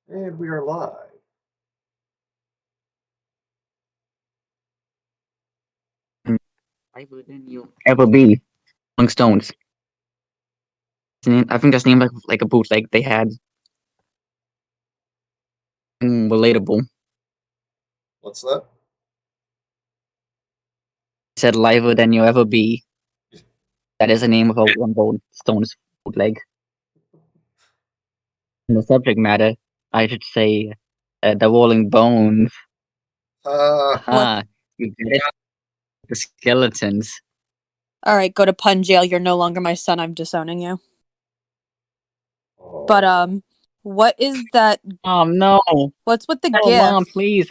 And we are live. Why wouldn't you ever be Rolling Stones? I think that's named like a bootleg they had. Relatable. What's that? Said liver than you'll ever be. That is the name of a Rolling Stones bootleg. In the subject matter, I should say the Rolling Bones. What? Aha, you get it? The skeletons. All right, go to pun jail. You're no longer my son. I'm disowning you. Oh. But what is that? No. What's with the Oh, Mom, gift? please.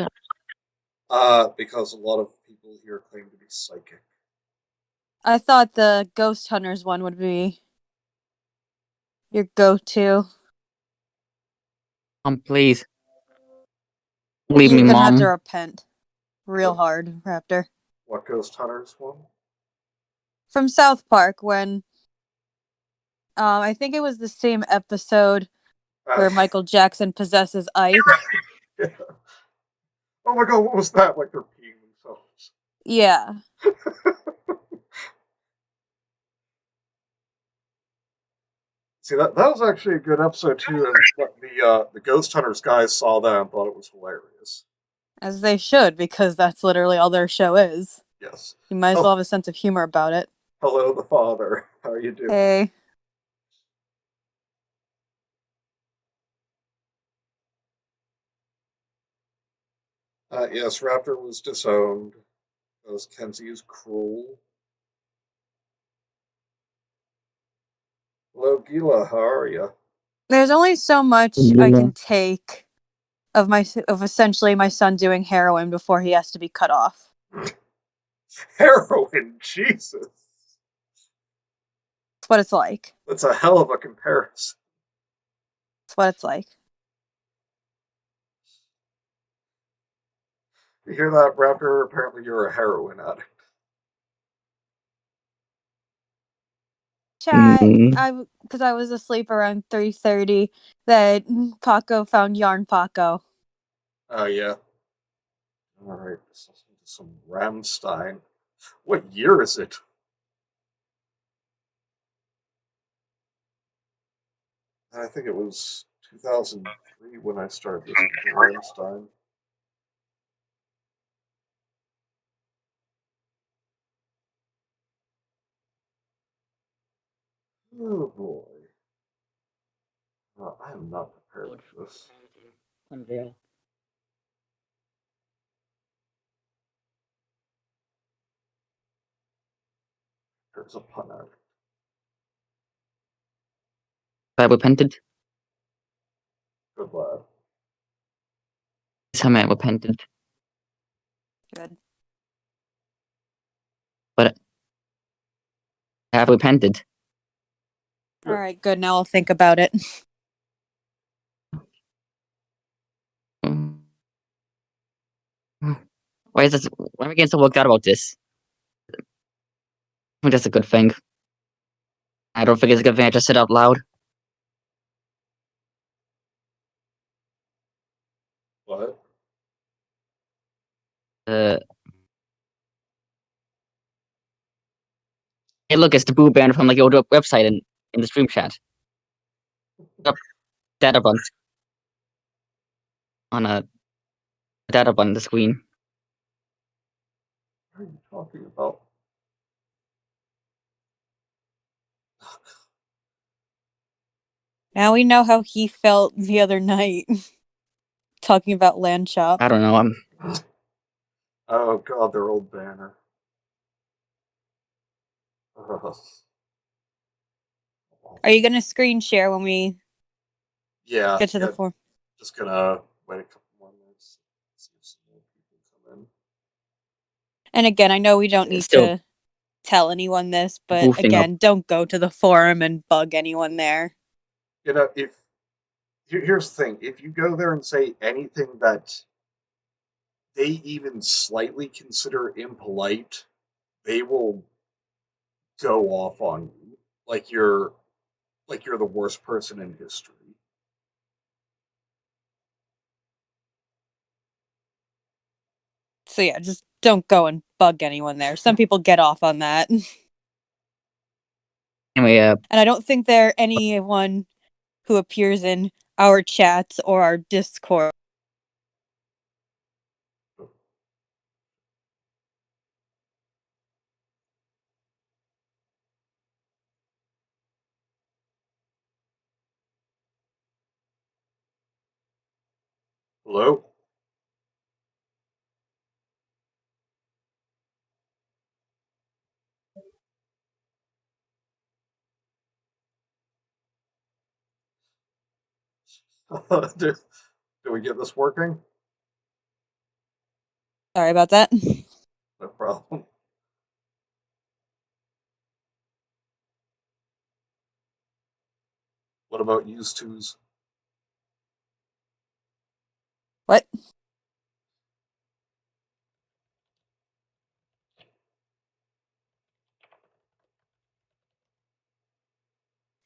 Because a lot of people here claim to be psychic. I thought the ghost hunters one would be your go-to. Please. Leave You're me, gonna have to Mom. repent real hard, Raptor. What Ghost Hunters one? From South Park when I think it was the same episode where Michael Jackson possesses Ike. Yeah. Oh my god, what was that? Like they're peeing themselves. Yeah. See, that was actually a good episode too. And the Ghost Hunters guys saw that and thought it was hilarious. As they should, because that's literally all their show is. Yes. You might as well have a sense of humor about it. Hello, the father. How are you doing? Hey. Yes, Raptor was disowned because Kenzie is cruel. Hello, Gila. How are you? There's only so much I can take of essentially my son doing heroin before he has to be cut off. Heroin, Jesus. That's what it's like. That's a hell of a comparison. That's what it's like. You hear that, Raptor? Apparently you're a heroin addict. Chat, because I was asleep around 3:30, that Paco found Yarn Paco. Oh, yeah. Alright, let's listen to some Rammstein. What year is it? I think it was 2003 when I started listening to Rammstein. Oh boy. I am not prepared for this. There's a pun out. I repented. Good lad. Some I repented. Good. But I have repented. All right, good. Now I'll think about it. Why is this? Why am I getting so worked out about this? I think that's a good thing. I don't think it's a good thing I just said out loud. What? Hey, look, it's the boo band from like the old website in the stream chat. Up data button on a data button on the screen. What are you talking about? Now we know how he felt the other night talking about Land Shop. I don't know. Oh god, their old banner. Are you gonna screen share when we get to the form? Just gonna wait a couple more minutes. See if some more people come in. And again, I know we don't need to tell anyone this, but again, don't go to the forum and bug anyone there. You know, here's the thing: if you go there and say anything that they even slightly consider impolite, they will go off on you like you're the worst person in history. So yeah, just don't go and bug anyone there. Some people get off on that. Anyway, And I don't think there anyone who appears in our chats or our Discord. Hello? do, do we get this working? Sorry about that. No problem. What about used tos? What?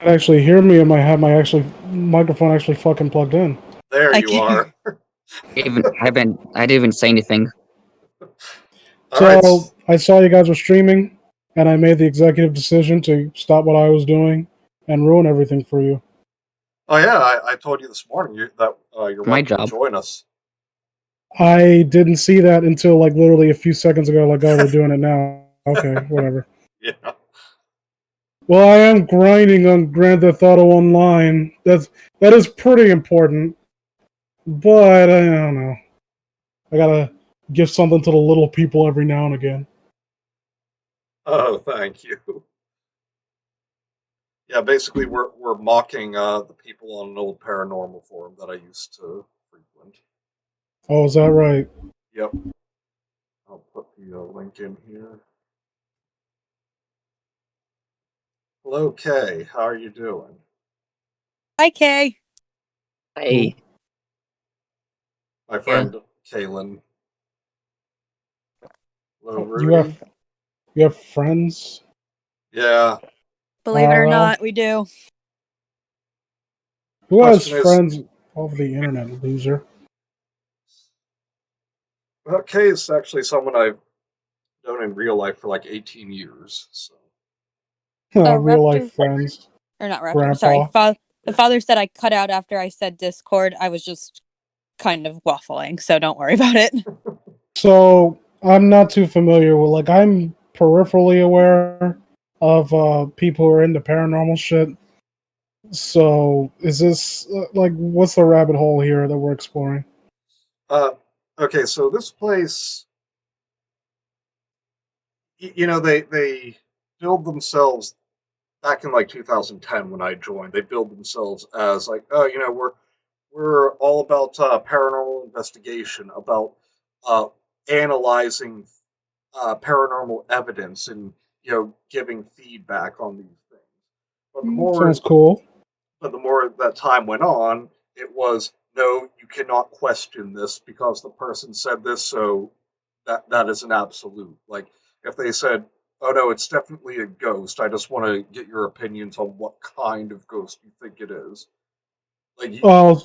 Actually hear me, and I have my microphone actually fucking plugged in. There I you can't. are. I didn't even say anything. All right. So I saw you guys were streaming, and I made the executive decision to stop what I was doing and ruin everything for you. Oh yeah, I told you this morning that you're My welcome to job. join us. I didn't see that until like literally a few seconds ago. Like, oh, they're doing it now. Okay, whatever. Yeah. Well, I am grinding on Grand Theft Auto Online. That is pretty important, but I don't know. I gotta give something to the little people every now and again. Oh, thank you. Yeah, basically we're mocking the people on an old paranormal forum that I used to frequent. Oh, is that right? Yep. I'll put the link in here. Hello, Kay. How are you doing? Hi, Kay. Hey, My yeah. friend Kaylin. Hello, Oh, Rudy. you have friends? Yeah. Believe it or IRL? not, we do. Who has Question is, friends over the internet, loser? well, Kay is actually someone I've known in real life for like 18 years. So. Real life Raptor, friends. or not Raptor. Sorry, Grandpa. the father said I cut out after I said Discord. I was just kind of waffling, so don't worry about it. So I'm not too familiar with, like, I'm peripherally aware of people who are into paranormal shit. So is this like, what's the rabbit hole here that we're exploring? Uh, okay, so this place, they build themselves back in like 2010 when I joined. They build themselves as like, oh, we're all about paranormal investigation, about uh, analyzing paranormal evidence, and giving feedback on these things. But the Sounds more cool. But the more that time went on, it was no, you cannot question this because the person said this, so that is an absolute. Like if they said, "Oh no, it's definitely a ghost," I just want to get your opinions on what kind of ghost you think it is. Like Oh,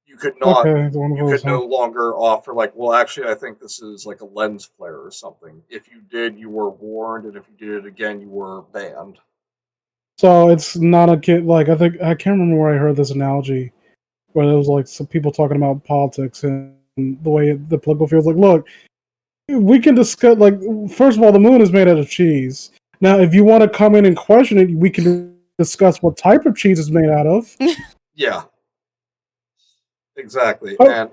you could not, okay, one of you those, could huh? no longer offer like, well, actually, I think this is like a lens flare or something. If you did, you were warned, and if you did it again, you were banned. So it's not a kid. Like, I can't remember where I heard this analogy, where there was like some people talking about politics and the way the political field. Like, look, we can discuss. Like, first of all, the moon is made out of cheese. Now, if you want to come in and question it, we can discuss what type of cheese it's made out of. Yeah, exactly. Oh, And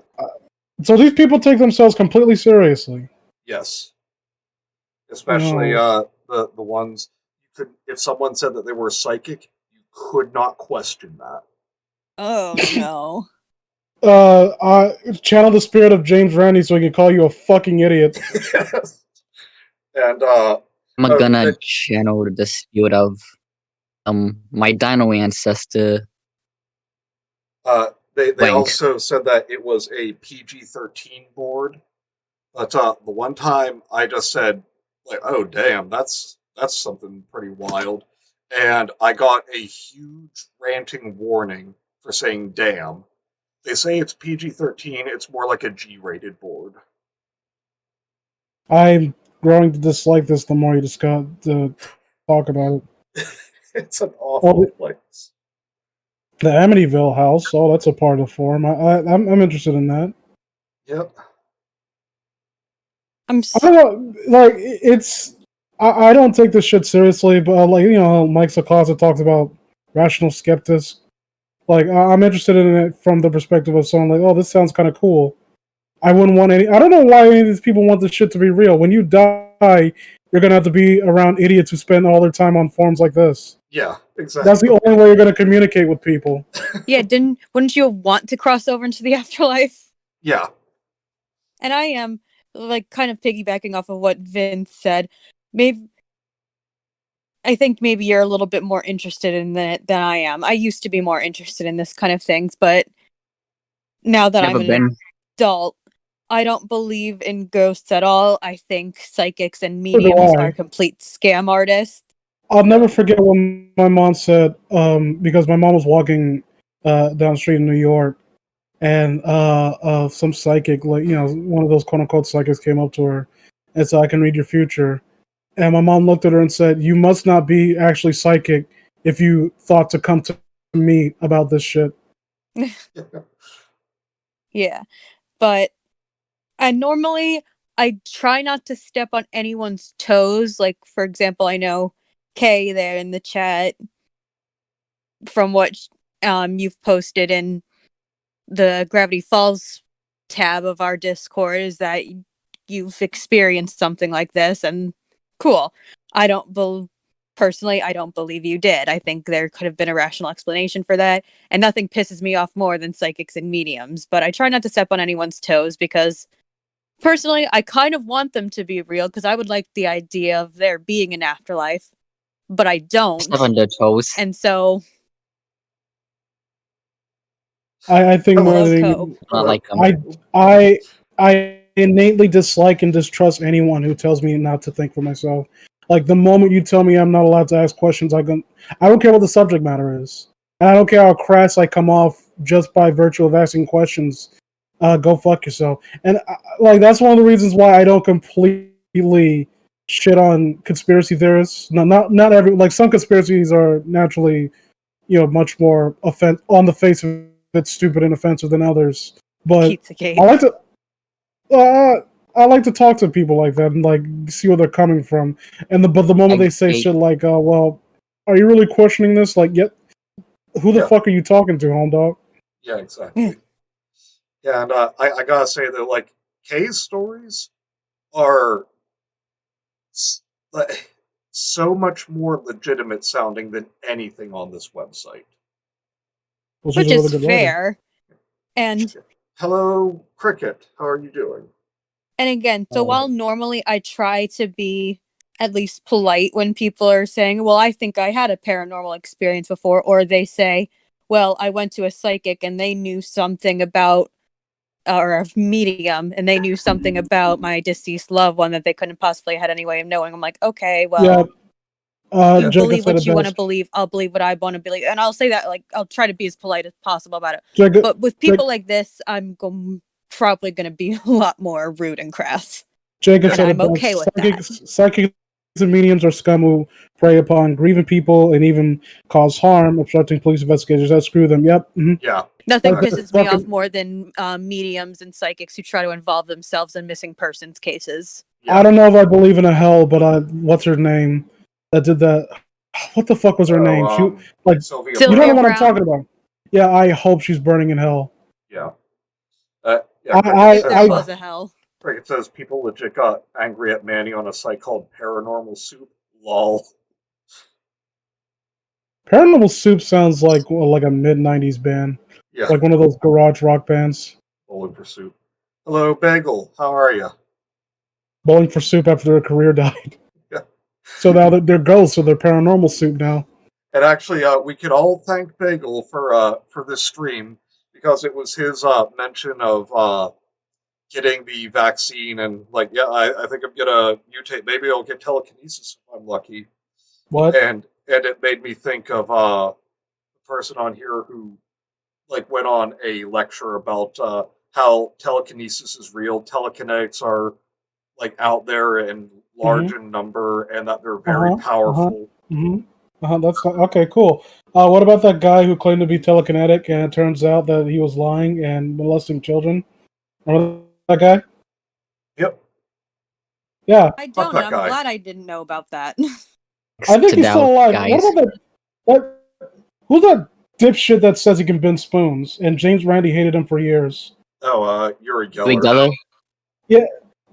so these people take themselves completely seriously. yes, especially Oh, the ones you could, if someone said that they were psychic, you could not question that. Oh no. channel the spirit of James Randi so he can call you a fucking idiot. Yes. And I'm oh, gonna channel the spirit of my dino ancestor. they Wank. also said that it was a PG-13 board, but the one time I just said like, oh damn, that's something pretty wild, and I got a huge ranting warning for saying damn. They say it's PG-13, it's more like a G-rated board. I'm growing to dislike this the more you discuss to talk about it. It's an Well, awful place. the Amityville house. Oh, that's a part of the forum. I'm interested in that. Yep. I don't know. Like it's. I don't take this shit seriously, but like Mike Sakasa talks about rational skeptics. Like I'm interested in it from the perspective of someone like, oh, this sounds kind of cool. I wouldn't want any. I don't know why any of these people want this shit to be real. When you die, you're gonna have to be around idiots who spend all their time on forums like this. Yeah, exactly. That's the only way you're gonna communicate with people. Yeah, wouldn't you want to cross over into the afterlife? Yeah. And I am like kind of piggybacking off of what Vince said. Maybe I think maybe you're a little bit more interested in it than I am. I used to be more interested in this kind of things, but now that Never I'm an been. adult, I don't believe in ghosts at all. I think psychics and So do mediums I. are complete scam artists. I'll never forget when my mom said, because my mom was walking down the street in New York, and some psychic, like one of those quote unquote psychics, came up to her and said, "I can read your future." And my mom looked at her and said, "You must not be actually psychic if you thought to come to me about this shit." Yeah, but normally I try not to step on anyone's toes. Like, for example, I know Kay there in the chat from what you've posted in the Gravity Falls tab of our Discord is that you've experienced something like this, and cool. I don't personally, I don't believe you did. I think there could have been a rational explanation for that, and nothing pisses me off more than psychics and mediums. But I try not to step on anyone's toes because personally, I kind of want them to be real because I would like the idea of there being an afterlife, but I don't. Step on their toes. And so I think more hello, than Cope. I like them. I innately dislike and distrust anyone who tells me not to think for myself. Like the moment you tell me I'm not allowed to ask questions, I don't care what the subject matter is, and I don't care how crass I come off just by virtue of asking questions. Go fuck yourself. And like that's one of the reasons why I don't completely shit on conspiracy theorists. No, not every like some conspiracies are naturally much more on the face of it stupid and offensive than others. But Pizzagate. uh, I like to talk to people like that and like see where they're coming from. But the moment they say shit like, well, are you really questioning this? Like, who the fuck are you talking to, home dog? Yeah, exactly. Yeah, and I gotta say that like Kay's stories are like so much more legitimate sounding than anything on this website. Which is a really good fair. writer. And hello, Cricket. How are you doing? And again, so while normally I try to be at least polite when people are saying, well, I think I had a paranormal experience before, or they say, well, I went to a psychic and they knew something about, or a medium, and they knew something about my deceased loved one that they couldn't possibly have had any way of knowing. I'm like, okay, well, you believe what you want to believe. I'll believe what I want to believe. And I'll say that, like, I'll try to be as polite as possible about it. But with people like this, I'm probably going to be a lot more rude and crass. Jacob and said I'm okay with that. Psychics and mediums are scum who prey upon grieving people and even cause harm, obstructing police investigators. That screw them. Yep. Mm-hmm. Yeah. Nothing pisses me off more than mediums and psychics who try to involve themselves in missing persons cases. Yeah. I don't know if I believe in a hell, but what's her name that did that? What the fuck was her name? She like Sylvia you don't know what Brown. I'm talking about. Yeah, I hope she's burning in hell. Yeah. If there was a hell. It says people legit got angry at Manny on a site called Paranormal Soup. Lol. Paranormal Soup sounds like a mid '90s band. Yeah. Like one of those garage rock bands. Bowling for Soup. Hello, Bagel. How are you? Bowling for Soup after their career died. Yeah. So now they're ghosts, so they're Paranormal Soup now. And actually, we could all thank Bagel for this stream because it was his mention of getting the vaccine and like, yeah, I think I'm gonna mutate. Maybe I'll get telekinesis if I'm lucky. What? And it made me think of the person on here who like went on a lecture about how telekinesis is real. Telekinetics are like out there and large in number, and that they're very Uh-huh. powerful. That's not, okay. Cool. What about that guy who claimed to be telekinetic, and it turns out that he was lying and molesting children? Remember that guy? Yep, Yeah, I fuck don't, and that I'm guy. glad I didn't know about that. I think To he's still doubt, alive. guys. What about who's that dipshit that says he can bend spoons? And James Randi hated him for years. Oh, Yuri Wait, Geller. Dello? Yeah,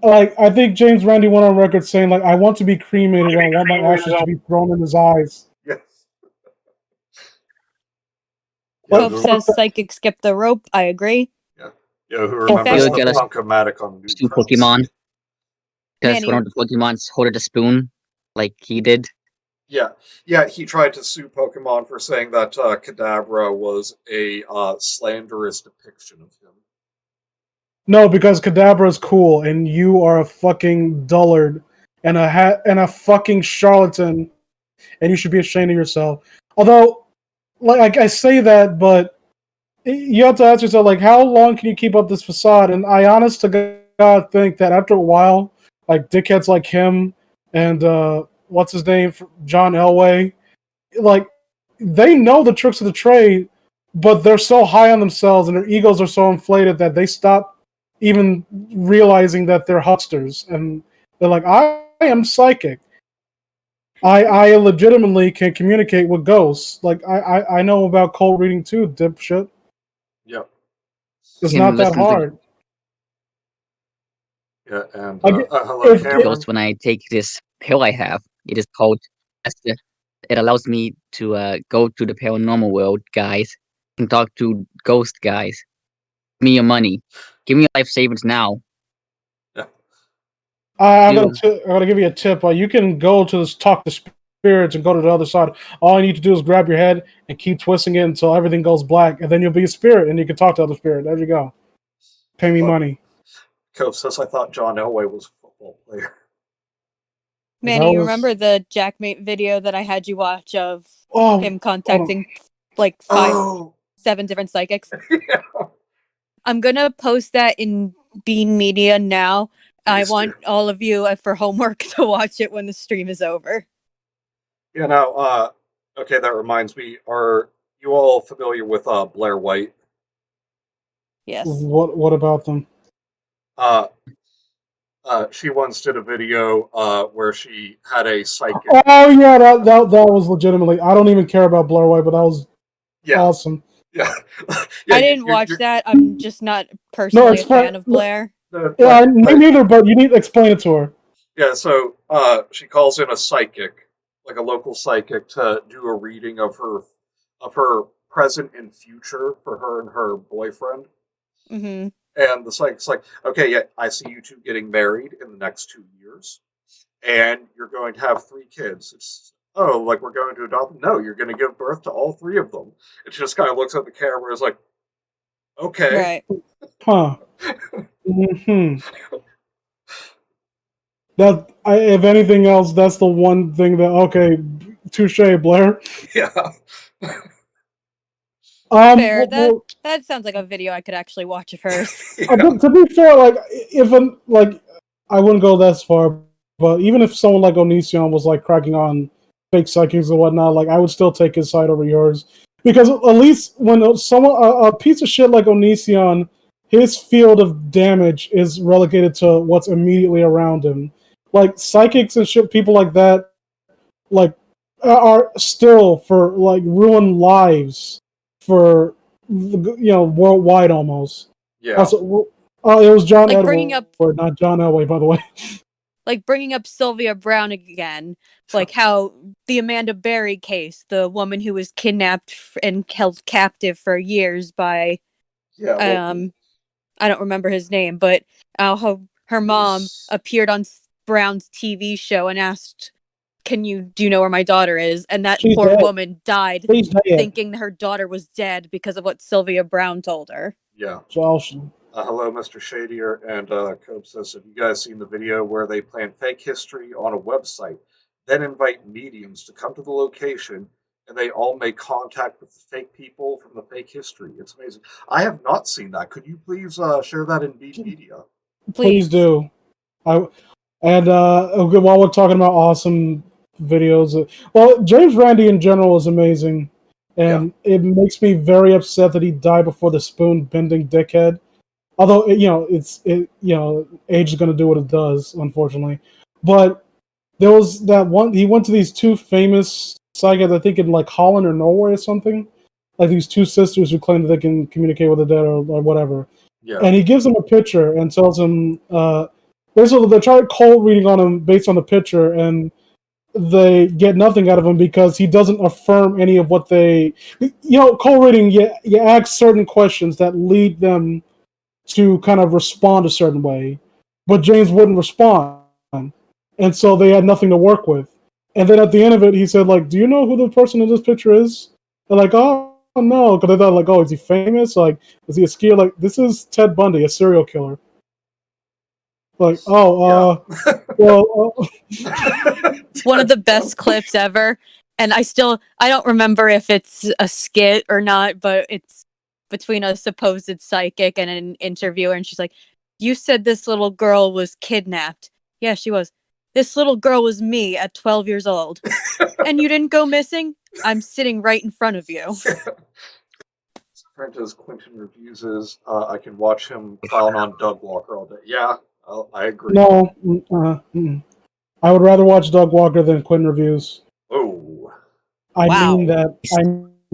like I think James Randi went on record saying like I want to be cremated and I want my ashes to be thrown in his eyes. Yes. Cope who, says psychic skip the rope. I agree. who In remembers fact, the Get us Punkomatic on New two Prince? Pokemon. Because Manny, one of the Pokemons holded a spoon, like he did. Yeah, he tried to sue Pokemon for saying that Kadabra was a slanderous depiction of him. No, because Kadabra is cool and you are a fucking dullard and a fucking charlatan, and you should be ashamed of yourself. Although, like I say that, but you have to ask yourself, like, how long can you keep up this facade? And I, honest to God, think that after a while, like dickheads like him and what's his name, John Elway, like they know the tricks of the trade, but they're so high on themselves and their egos are so inflated that they stop even realizing that they're hucksters, and they're like, I am psychic. I legitimately can communicate with ghosts. Like I know about cold reading too, dipshit. Yep. It's Can not that listen to hard. Yeah, and I get, hello, if, Cameron. ghosts when I take this pill I have. It is called. It allows me to go to the paranormal world, guys, and talk to ghost guys. Give me your money. Give me your life savings now. Yeah. I Do gotta give you a tip. You can go to this talk to spirits and go to the other side. All you need to do is grab your head and keep twisting it until everything goes black, and then you'll be a spirit and you can talk to other spirit. There you go. Pay me money. Cope says I thought John Elway was a football player. Manny, you remember the Jackmate video that I had you watch of him contacting like Oh, 7 different psychics? yeah. I'm gonna post that in Bean Media now. I Please want do. all of you for homework to watch it when the stream is over. Yeah, now, okay, that reminds me. Are you all familiar with Blair White? Yes. What about them? Uh, she once did a video where she had a psychic. Oh yeah, that was legitimately. I don't even care about Blair White, but that was Yeah, awesome. yeah, I didn't watch that. I'm just not No, personally a explain. fan of Blair. Yeah, me neither. But you need to explain it to her. Yeah, so she calls in a psychic, like a local psychic, to do a reading of her present and future for her and her boyfriend. Mm-hmm. And the psychic's like, okay, yeah, I see you two getting married in the next 2 years, and you're going to have 3 kids. It's like we're going to adopt them? No, you're going to give birth to all 3 of them. And she just kind of looks at the camera and is like, okay. Right. Huh. Hmm. That if anything else, that's the one thing that okay, touche, Blair. Yeah. Fair. That sounds like a video I could actually watch of hers. Yeah. To be fair, like if I wouldn't go that far, but even if someone like Onision was like cracking on fake psychics and whatnot, like I would still take his side over yours, because at least when someone a piece of shit like Onision, his field of damage is relegated to what's immediately around him. Like psychics and shit, people like that, like are still for like ruin lives for worldwide almost. Yeah. Also, it was John Like Edward, bringing up not John Elway, by the way. like bringing up Sylvia Brown again, like how the Amanda Berry case, the woman who was kidnapped and held captive for years by Yeah. I don't remember his name, but her mom was- appeared on Brown's TV show and asked, do you know where my daughter is? And that She's poor dead. woman died She's dead. thinking her daughter was dead because of what Sylvia Brown told her. Yeah. Awesome. Hello, Mr. Shadier, and Cope says, have you guys seen the video where they plant fake history on a website, then invite mediums to come to the location, and they all make contact with the fake people from the fake history? It's amazing. I have not seen that. Could you please share that in Beat Media? Please do. And okay, while we're talking about awesome videos, well, James Randi in general is amazing, Yeah. and it makes me very upset that he died before the spoon bending dickhead. Although age is going to do what it does, unfortunately. But there was that one. He went to these two famous sagas, I think in like Holland or Norway or something. Like these two sisters who claim that they can communicate with the dead or whatever. Yeah. And he gives them a picture and tells them, basically they try cold reading on him based on the picture, and they get nothing out of him because he doesn't affirm any of what they, cold reading. You ask certain questions that lead them to kind of respond a certain way, but James wouldn't respond, and so they had nothing to work with. And then at the end of it, he said, like, "Do you know who the person in this picture is?" They're like, "Oh no," because they thought, like, "Oh, is he famous? Like, is he a skier?" Like, this is Ted Bundy, a serial killer. Like, Yeah. well, One of the best clips ever. And I don't remember if it's a skit or not, but it's between a supposed psychic and an interviewer, and she's like, "You said this little girl was kidnapped." Yeah, she was. "This little girl was me at 12 years old. And you didn't go missing? I'm sitting right in front of you." As Quentin reviews is, I can watch him clown on Doug Walker all day. Yeah, I agree. no, I would rather watch Doug Walker than Quinn reviews. Oh, I mean Wow. that. I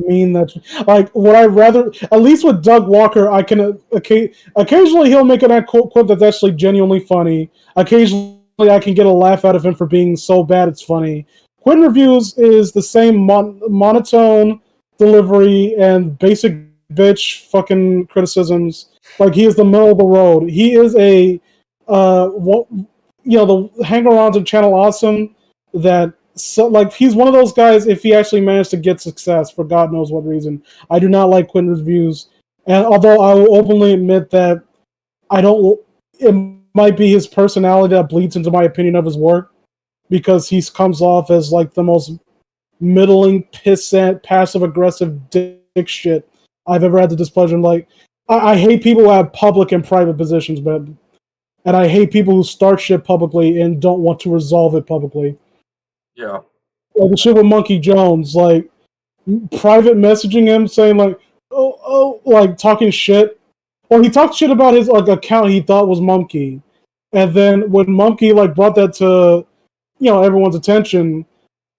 mean that. Like, would I rather? At least with Doug Walker, I can occasionally he'll make an quote that's actually genuinely funny. Occasionally, I can get a laugh out of him for being so bad it's funny. Quinn reviews is the same monotone delivery and basic bitch fucking criticisms. Like, he is the middle of the road. He is a what, the hanger-ons of Channel Awesome that, so like, he's one of those guys. If he actually managed to get success for God knows what reason, I do not like Quinn reviews, and although I will openly admit that I don't, it might be his personality that bleeds into my opinion of his work, because he comes off as like the most middling, pissant, passive aggressive dick shit I've ever had the displeasure. Like, I hate people who have public and private positions, but and I hate people who start shit publicly and don't want to resolve it publicly. yeah. Like the shit with Monkey Jones, like private messaging him saying like, like talking shit. Well, he talked shit about his like account he thought was Monkey, and then when Monkey like brought that to everyone's attention,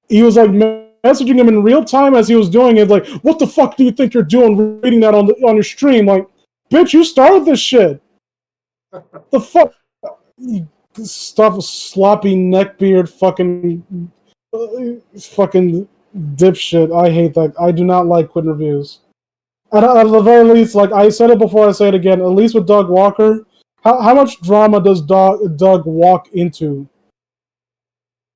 he was like messaging him in real time as he was doing it. Like, what the fuck do you think you're doing reading that on your stream? Like, bitch, you started this shit. The fuck, stuff, sloppy neckbeard, fucking dipshit. I hate that. I do not like Quinn reviews. At the very least, like I said it before, I say it again. At least with Doug Walker, how much drama does Doug walk into?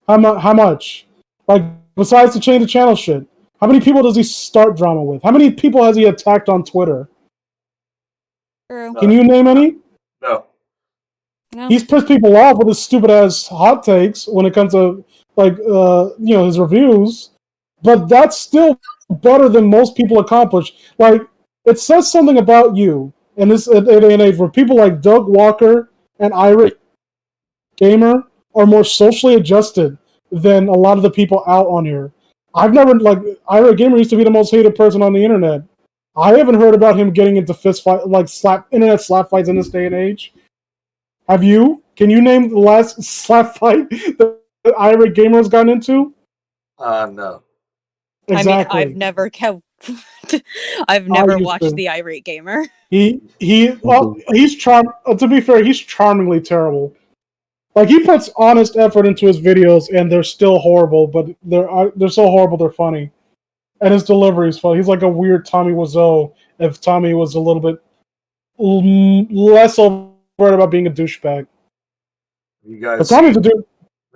How much? Like, besides the change the channel shit, how many people does he start drama with? How many people has he attacked on Twitter? True. Can you name any? No. No. He's pissed people off with his stupid ass hot takes when it comes to like his reviews, but that's still better than most people accomplish. Like, it says something about you in this day and age where people like Doug Walker and Ira Gamer are more socially adjusted than a lot of the people out on here. I've never, like, Ira Gamer used to be the most hated person on the internet. I haven't heard about him getting into fist fight, like internet slap fights in this day and age. Have you? Can you name the last slap fight that Ira Gamer has gotten into? No. Exactly. I mean, I've never I've I never used watched to. The Irate Gamer. He's to be fair, he's charmingly terrible. Like, he puts honest effort into his videos, and they're still horrible, but they're so horrible they're funny. And his delivery is funny. He's like a weird Tommy Wiseau if Tommy was a little bit less overt about being a douchebag. You But guys Tommy's a seen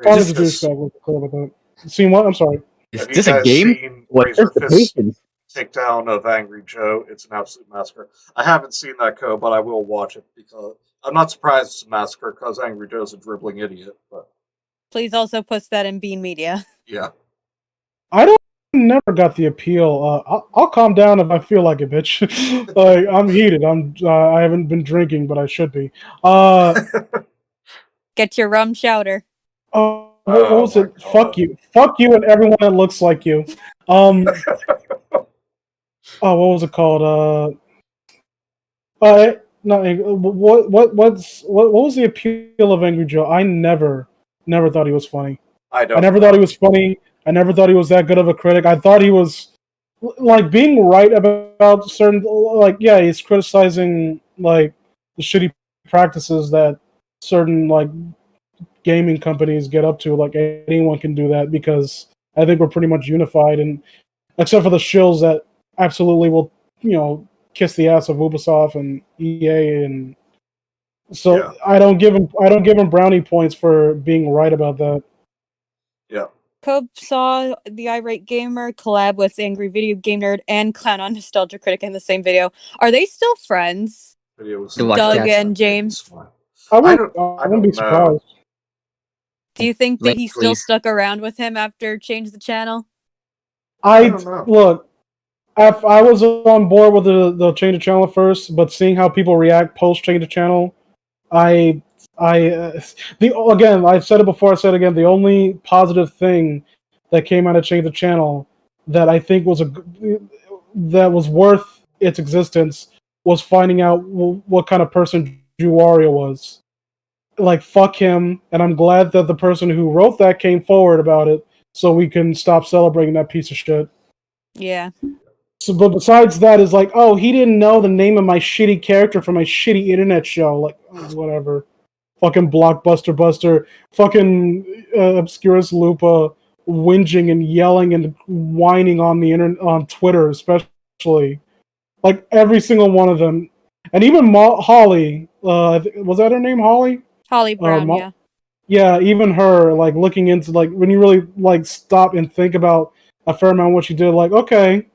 douchebag. Let's clear about that. Seen what? I'm sorry. Is Have you this a guys game? seen What is Razor the Fist's patience? takedown of Angry Joe? It's an absolute massacre. I haven't seen that code, but I will watch it because I'm not surprised it's a massacre because Angry Joe's a dribbling idiot. But Please also post that in Bean Media. yeah, I don't never got the appeal. I'll calm down if I feel like it, bitch. Like, I'm heated. I haven't been drinking, but I should be. Get your rum chowder. What Oh was my it? god. Fuck you, and everyone that looks like you. What was it called? Not what was the appeal of Angry Joe? I never thought he was funny. I I don't never thought he know. was funny. I never thought he was that good of a critic. I thought he was like being right about certain like yeah, he's criticizing like the shitty practices that certain like gaming companies get up to. Like anyone can do that because I think we're pretty much unified, and except for the shills that absolutely will kiss the ass of Ubisoft and EA, and so Yeah. I don't give him brownie points for being right about that. Yeah. Cobb saw the Irate Gamer collab with Angry Video Game Nerd and Clown on Nostalgia Critic in the same video. Are they still friends? Video was To watch Doug that. and James? I I wouldn't be don't know. surprised. Do you think that Like, he still please. stuck around with him after Change the Channel? I I don't know. look. If I was on board with the change of channel first, but seeing how people react post change of channel, I the again I've said it before. I said it again. The only positive thing that came out of change the channel that I think that was worth its existence was finding out what kind of person Juaria was. Like fuck him, and I'm glad that the person who wrote that came forward about it, so we can stop celebrating that piece of shit. Yeah. So, but besides that, is like, oh, he didn't know the name of my shitty character from my shitty internet show. Like, whatever. Fucking Blockbuster Buster. Fucking Obscurus Lupa whinging and yelling and whining on the internet, on Twitter, especially. Like, every single one of them. And even Holly, was that her name, Holly? Holly Or Brown, yeah. yeah, even her, like, looking into, like, when you really, like, stop and think about a fair amount of what she did, like, okay.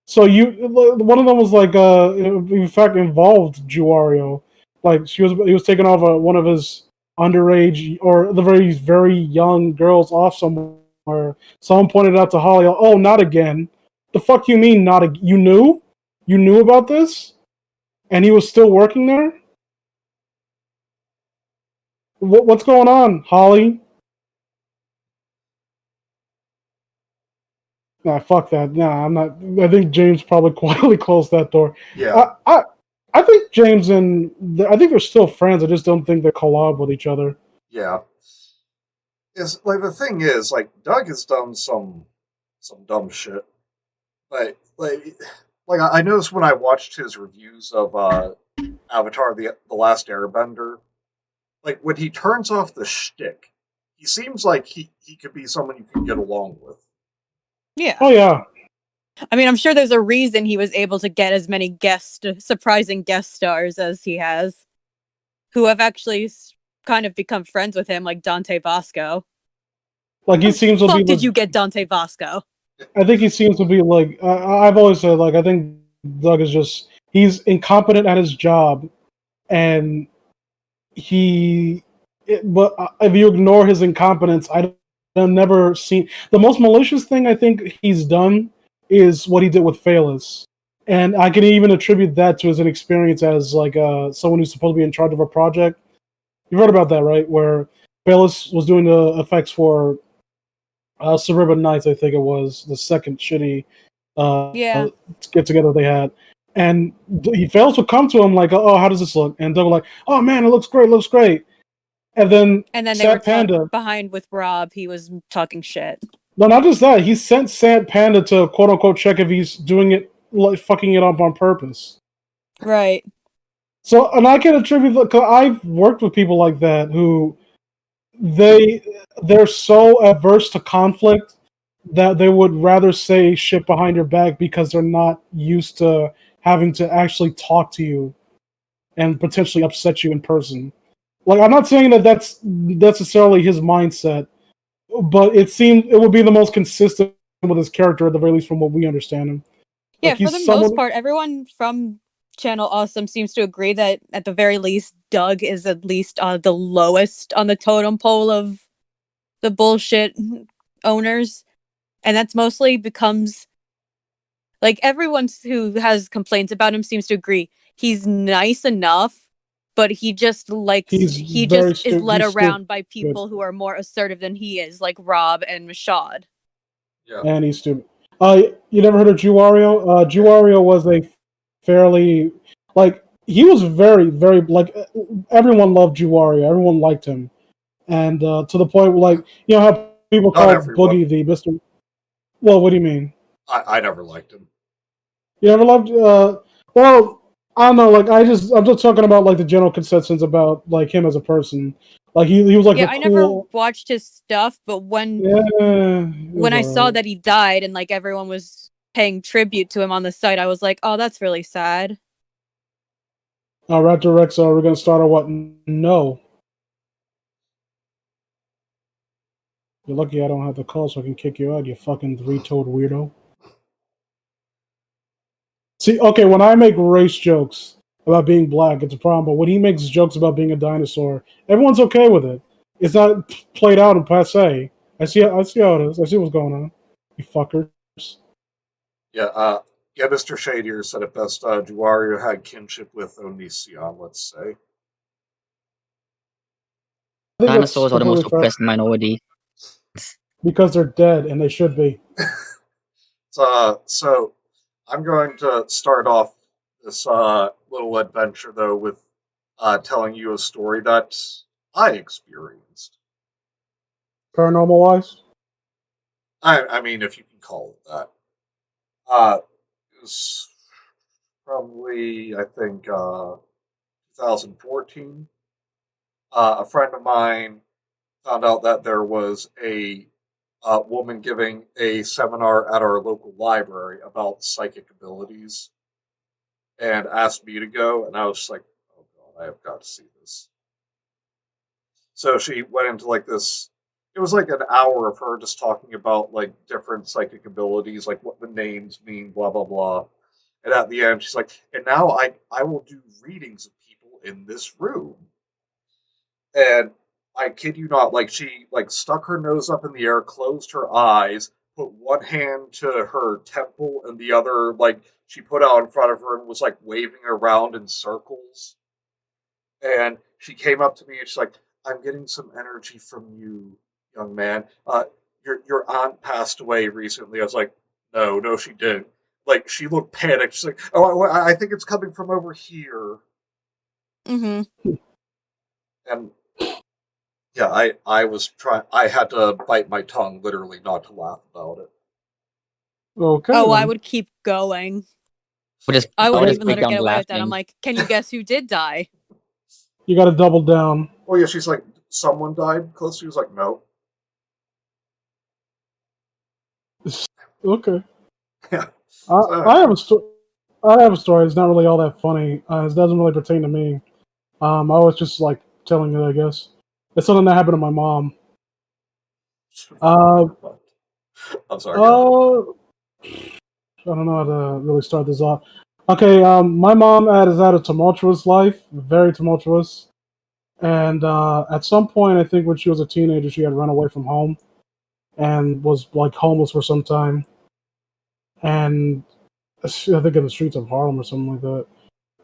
So one of them was like, in fact, involved Juario. Like he was taking off one of his underage or the very young girls off somewhere. Someone pointed out to Holly, "Oh, not again." The fuck you mean not? You knew about this, and he was still working there. What's going on, Holly? Nah, fuck that. Nah, I'm not. I think James probably quietly closed that door. Yeah. I, I, I think James and I think they're still friends. I just don't think they collab with each other. Yeah. Is like the thing is like Doug has done some dumb shit. Like I noticed when I watched his reviews of Avatar: The Last Airbender, like when he turns off the shtick, he seems like he could be someone you can get along with. Yeah. Oh yeah, I mean, I'm sure there's a reason he was able to get as many surprising guest stars as he has, who have actually kind of become friends with him, like Dante Vasco. like he How the seems to be. fuck did you get Dante Vasco? I think he seems to be like. I've always said like I think Doug is just he's incompetent at his job, and but if you ignore his incompetence, I've never seen the most malicious thing I think he's done is what he did with Phaelus, and I can even attribute that to his inexperience as like someone who's supposed to be in charge of a project. You've heard about that, right? Where Phaelus was doing the effects for Suburban Nights, I think it was the second shitty Yeah. get together they had. And he Phaelus would come to him like, "Oh, how does this look?" And they were like, "Oh man, it looks great." And then And then they were Sad Panda. behind with Rob. He was talking shit. No, not just that. He sent Sad Panda to quote unquote check if he's doing it, like fucking it up on purpose. Right. So, and I can attribute because I've worked with people like that who they're so averse to conflict that they would rather say shit behind your back because they're not used to having to actually talk to you and potentially upset you in person. Like, I'm not saying that that's necessarily his mindset, but it seemed it would be the most consistent with his character at the very least from what we understand him. Yeah, Like for the he's most someone. part, everyone from Channel Awesome seems to agree that at the very least, Doug is at least the lowest on the totem pole of the bullshit owners. And that's mostly becomes like everyone who has complaints about him seems to agree he's nice enough, but he just likes He's he very just is led he's around by stupid, people who are more assertive than he is, like Rob and Mashad. Yeah. and he's stupid. You never heard of Juario? Juario was a fairly like he was very very like everyone loved Juario. Everyone liked him, and to the point where, like, you know how people Not call everyone. Boogie the Mister. Well, what do you mean? I never liked him. You never loved? Well, I don't know. Like, I'm just talking about like the general consensus about like him as a person. Like he was like Yeah, the I never cool. watched his stuff, but Yeah, it was when I saw alright. that he died and like everyone was paying tribute to him on the site, I was like, oh, that's really sad. Raptor Rex, we're gonna start or what? No. You're lucky I don't have the call so I can kick you out, you fucking three-toed weirdo. See, okay, when I make race jokes about being black, it's a problem. But when he makes jokes about being a dinosaur, everyone's okay with it. It's not played out and passe. I see how it is. I see what's going on. You fuckers. Yeah, Mr. Shadier said it best. Juario had kinship with Onision, let's say. I think that's Dinosaurs are the most completely fair oppressed minority. because they're dead and they should be. So I'm going to start off this little adventure, though, with telling you a story that I experienced. Paranormal wise, I mean, if you can call it that. It was probably, I think, 2014. A friend of mine found out that there was a woman giving a seminar at our local library about psychic abilities and asked me to go. And I was just like, oh God, I have got to see this. So she went into like this. It was like an hour of her just talking about like different psychic abilities, like what the names mean, blah blah blah. And at the end, she's like, "And now I will do readings of people in this room." And I kid you not, like she like stuck her nose up in the air, closed her eyes, put one hand to her temple, and the other like she put out in front of her and was like waving around in circles. And she came up to me and she's like, "I'm getting some energy from you, young man. Your aunt passed away recently." I was like, "No, no, she didn't." Like she looked panicked. She's like, "Oh, I think it's coming from over here." Mm-hmm. And yeah, I was trying. I had to bite my tongue literally not to laugh about it. okay Oh, I then. would keep going. I I would wouldn't just even let break her down get away with that. I'm laughing. like, can you guess who did die? You got to double down. Oh yeah, she's like, "Someone died close." She was like, "No." Okay. Yeah. I, So I have a story. I have a story. It's not really all that funny. It doesn't really pertain to me. I was just like telling it, I guess. It's something that happened to my mom. Uh, I'm sorry. Go ahead. uh, I don't know how to really start this off. Okay, my mom has had a tumultuous life, very tumultuous. And at some point, I think when she was a teenager, she had run away from home and was like homeless for some time. And I think in the streets of Harlem or something like that.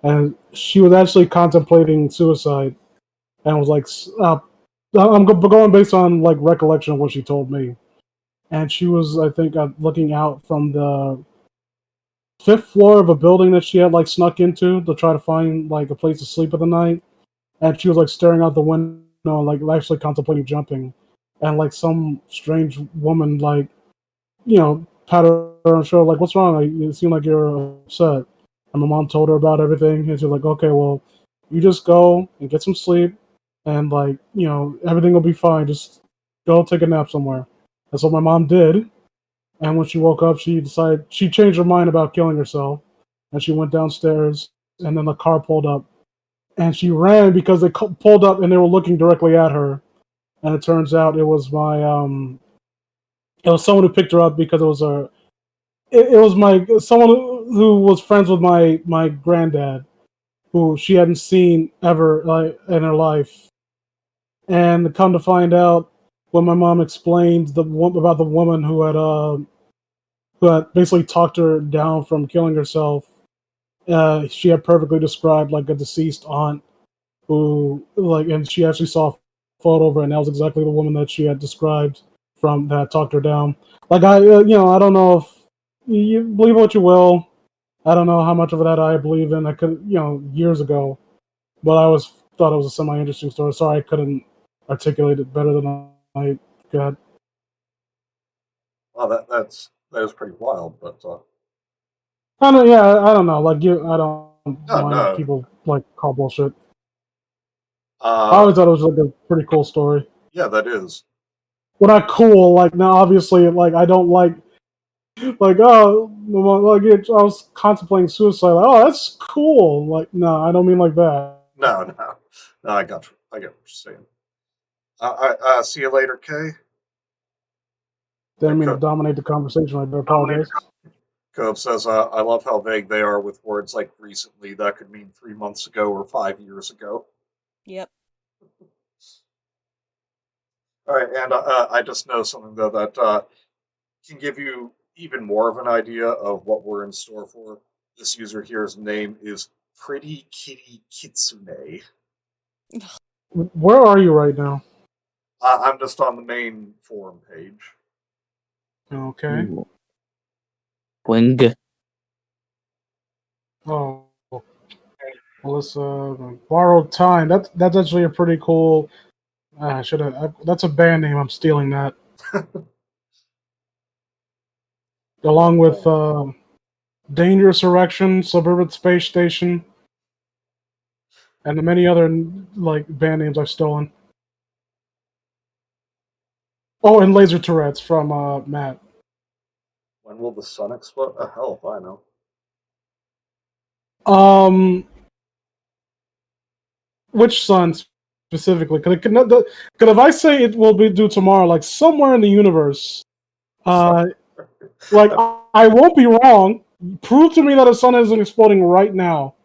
And she was actually contemplating suicide and was like, I'm going based on like recollection of what she told me. And she was, I think, looking out from the fifth floor of a building that she had like snuck into to try to find like a place to sleep for the night. And she was like staring out the window and like actually contemplating jumping. And like some strange woman, like, patted her on the shoulder, like, "What's wrong? Like, you seem like you're upset." And my mom told her about everything, and she's like, "Okay, well, you just go and get some sleep, and like, everything will be fine. Just go take a nap somewhere." That's what my mom did. And when she woke up, she changed her mind about killing herself, and she went downstairs. And then the car pulled up, and she ran because they pulled up and they were looking directly at her. And it turns out it was someone who picked her up because it was my someone who was friends with my granddad, who she hadn't seen ever like in her life. And come to find out, when my mom explained about the woman who had basically talked her down from killing herself, she had perfectly described like a deceased aunt who and she actually saw a photo of her, and that was exactly the woman that she had described from that talked her down. Like I don't know if you believe what you will. I don't know how much of that I believe in. I could years ago, but I always thought it was a semi-interesting story. Sorry, I couldn't articulate it better than I got. Well, that is pretty wild, but I don't. Yeah, I don't know. I don't no, mind if no. people call bullshit. I Uh, always thought it was a pretty cool story. yeah, that is. Well, not cool. Now, obviously, I don't I was contemplating suicide. Like, oh, that's cool. No, I don't mean like that. No, no, no. I got you. I get what you're saying. See you later, Kay. Didn't mean to Co- dominate the conversation. I do apologize. Cove says, I love how vague they are with words like recently. That could mean 3 months ago or 5 years ago. Yep. All right, and I just know something, though, that can give you even more of an idea of what we're in store for. This user here's name is Pretty Kitty Kitsune. Where are you right now? I'm just on the main forum page. Okay. Ooh. Wing. Oh, let's borrowed time. That's actually a pretty cool. I should have. That's a band name. I'm stealing that. Along with Dangerous Erection, Suburban Space Station, and the many other band names I've stolen. Oh, and Laser Tourette's from Matt. When will the sun explode? Oh, hell if I know. Which sun specifically? Because if I say it will be due tomorrow, somewhere in the universe, I won't be wrong. Prove to me that a sun isn't exploding right now.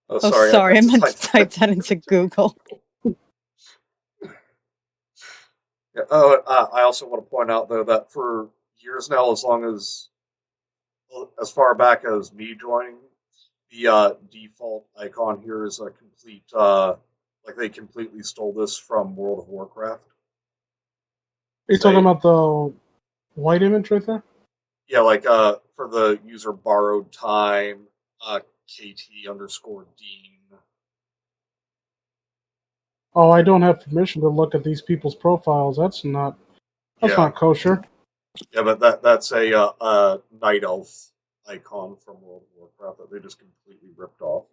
Oh, Oh, sorry. sorry. I meant to typed type that into Google. Yeah. Oh, I also want to point out, though, that for years now, as far back as me joining, the default icon here is a complete, like they completely stole this from World of Warcraft. Are you talking about the white image right there? Yeah, for the user borrowed time, KT underscore Dean. Oh, I don't have permission to look at these people's profiles. That's not kosher. Yeah, but that's a night elf icon from World of Warcraft that they just completely ripped off.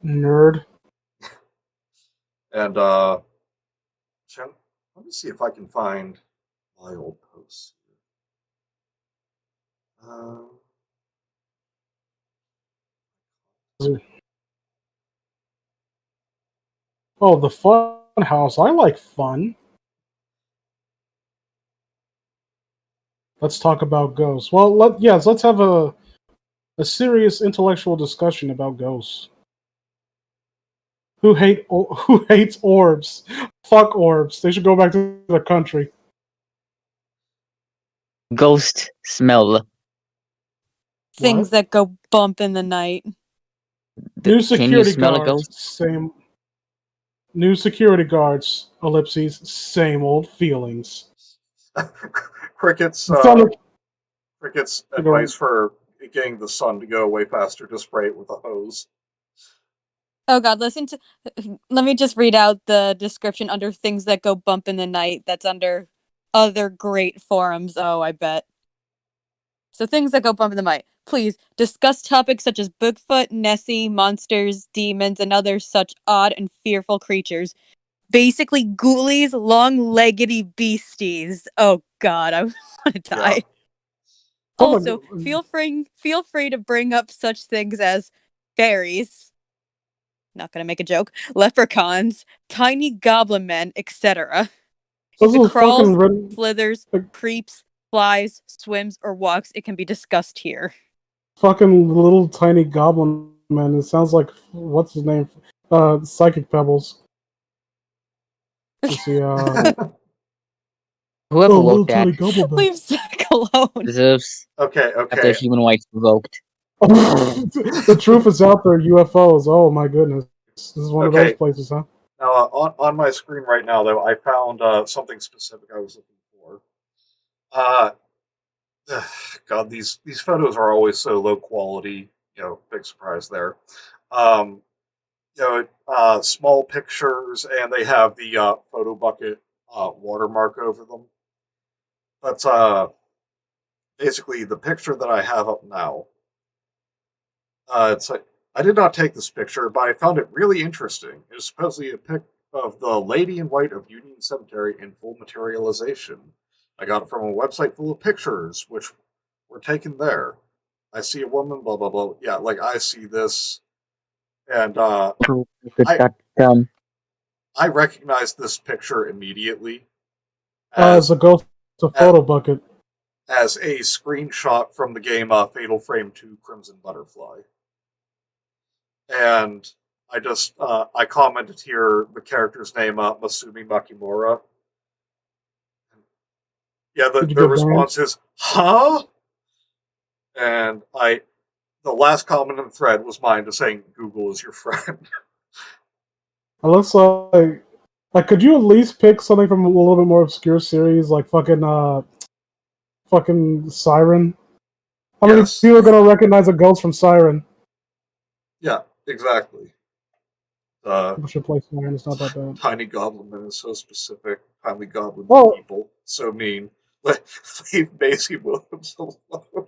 Nerd. And let me see if I can find my old posts. Oh, the fun house. I like fun. Let's talk about ghosts. Well, let's have a serious intellectual discussion about ghosts. Who hates orbs? Fuck orbs. They should go back to their country. Ghost smell. Things What? that go bump in the night. New Can you security smell a guards. ghost? Same. New security guards. Ellipses. Same old feelings. Cricket's Thunder. Cricket's advice for getting the sun to go away faster: to spray it with a hose. Oh god, let me just read out the description under things that go bump in the night. That's under other great forums. Oh, I bet. So things that go bump in the night. Please discuss topics such as Bigfoot, Nessie, monsters, demons, and other such odd and fearful creatures. Basically, ghoulies, long-leggedy beasties. Oh god, I want to die. Yeah. Also, feel free to bring up such things as fairies. Not gonna make a joke. Leprechauns, tiny goblin men, etc. If it crawls, slithers, creeps, flies, swims, or walks, it can be discussed here. Fucking little tiny goblin man. It sounds like what's his name? Psychic Pebbles. Let's see. Whoever wrote that Leave Zach alone. deserves Okay. have their human rights revoked. The truth is out there. UFOs. Oh my goodness. This is one of those Okay, places, huh? now on my screen right now, though, I found something specific I was looking for. Uh, God, these photos are always so low quality. Big surprise there. Um, Small pictures, and they have the photo bucket watermark over them. But basically, the picture that I have up now, it's like I did not take this picture, but I found it really interesting. It's supposedly a pic of the Lady in White of Union Cemetery in full materialization. I got it from a website full of pictures, which were taken there. I see a woman, blah blah blah. Yeah, like I see this, and I True.com. I recognize this picture immediately It's as a ghost of as, photo bucket. as a screenshot from the game Fatal Frame 2 Crimson Butterfly. And I commented here the character's name, Masumi Makimura. Yeah, Did you the get banned? response is, huh? And the last comment in the thread was mine, just saying, Google is your friend. It looks like could you at least pick something from a little bit more obscure series, like fucking Siren? How many Yes. people are gonna recognize a ghost from Siren? Yeah, exactly. Uh, People should play Siren. It's not that bad. Tiny Goblin Man is so specific. Tiny Goblin Oh, people, so mean. Leave Maisie Williams alone.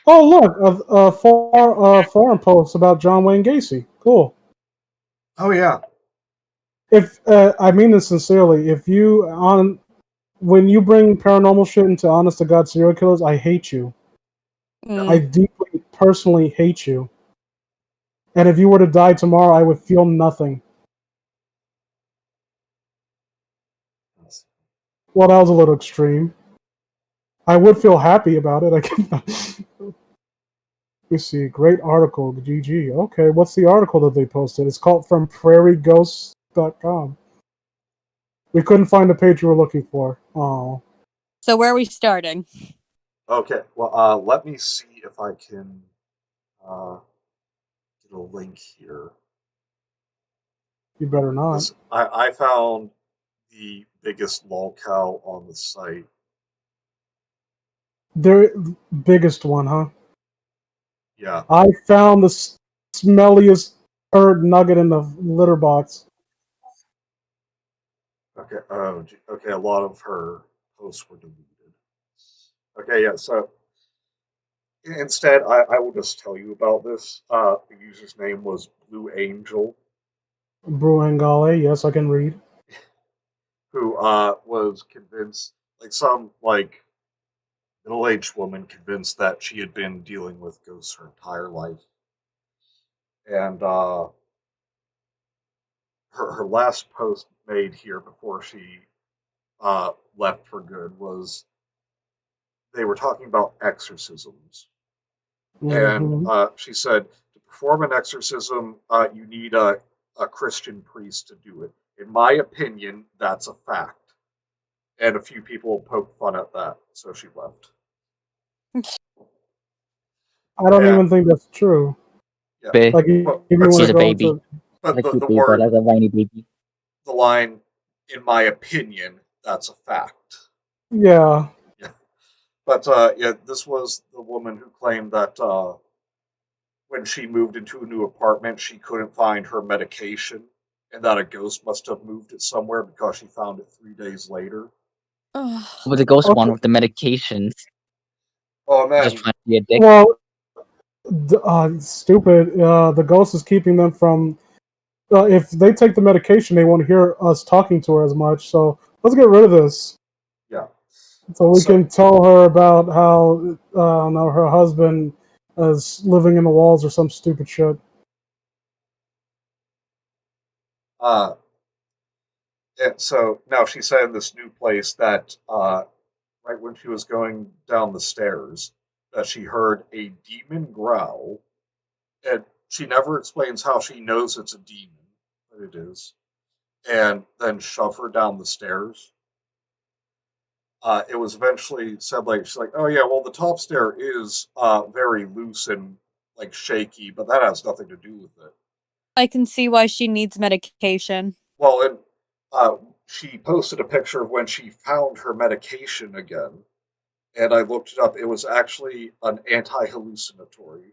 oh, look, foreign post about John Wayne Gacy. Cool. Oh, yeah. If I mean this sincerely, if you on when you bring paranormal shit into honest to god serial killers, I hate you. I Mm. deeply personally hate you. And if you were to die tomorrow, I would feel nothing. Well, that was a little extreme. I would feel happy about it. I can. Let me see. Great article. GG. Okay, what's the article that they posted? It's called from prairieghosts.com. We couldn't find the page we were looking for. Oh. So where are we starting? Okay, well, let me see if I can uh, get a link here. You better not. I found the biggest lolcow on the site. The biggest one, huh? Yeah. I found the smelliest turd nugget in the litter box. Okay. Oh, okay. A lot of her posts were deleted. Okay. Yeah. So instead, I will just tell you about this. The user's name was Blue Angel, Bruangale, yes, I can read. who was convinced, like some middle-aged woman, convinced that she had been dealing with ghosts her entire life, and her last post made here before she left for good was they were talking about exorcisms, and Mm-hmm. she said to perform an exorcism, you need a Christian priest to do it. In my opinion, that's a fact. And a few people poked fun at that, so she left. I don't And even think that's true. yeah, But Like, if but you but want he's to a go baby. into. but Like the, you the do, but word as a whiny baby. the line, in my opinion, that's a fact. Yeah. Yeah, but yeah, this was the woman who claimed that when she moved into a new apartment, she couldn't find her medication, and that a ghost must have moved it somewhere because she found it 3 days later. Ugh. With the ghost one Okay. with the medications. Oh, and Just then trying to be a dick. Well, stupid. The ghost is keeping them from. If they take the medication, they won't hear us talking to her as much. So let's get rid of this. yeah, So we so can tell her about how no, her husband is living in the walls or some stupid shit. uh, and so now she said in this new place that right when she was going down the stairs, that she heard a demon growl, and she never explains how she knows it's a demon, but it is, and then shove her down the stairs. It was eventually said like she's like, oh yeah, well the top stair is very loose and like shaky, but that has nothing to do with it. I can see why she needs medication. Well, and she posted a picture of when she found her medication again, and I looked it up. It was actually an anti-hallucinatory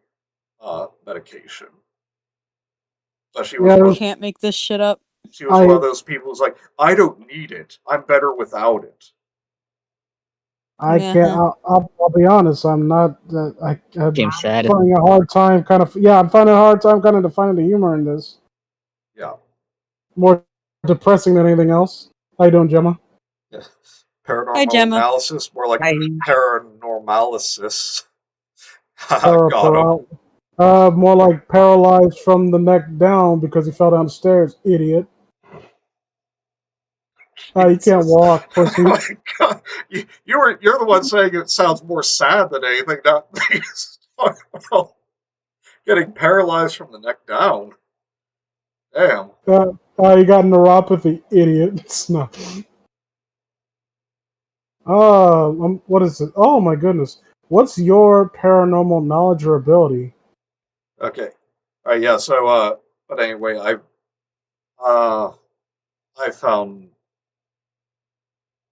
medication. So she was Yeah, one. Can't make this shit up. She was one of I those people who's like, I don't need it. I'm better without it. I can't. Uh-huh. I'll be honest. I'm not. I'm I'm sad. finding a hard time. Kind of. Yeah, I'm finding a hard time kind of defining the humor in this. Yeah. More depressing than anything else. How you doing, Gemma? Yeah. Hi, Paranormal Gemma. analysis, more like I paranormalisis. Para, Got him. more like paralyzed from the neck down because he fell down the stairs. Idiot. You can't Jesus. walk, Oh pussy. my God. You're the one saying it sounds more sad than anything. Not well, getting paralyzed from the neck down. Damn. You got neuropathy, idiot. It's not. What is it? Oh my goodness. What's your paranormal knowledge or ability? Okay. All right. Yeah. So, but anyway, uh, I found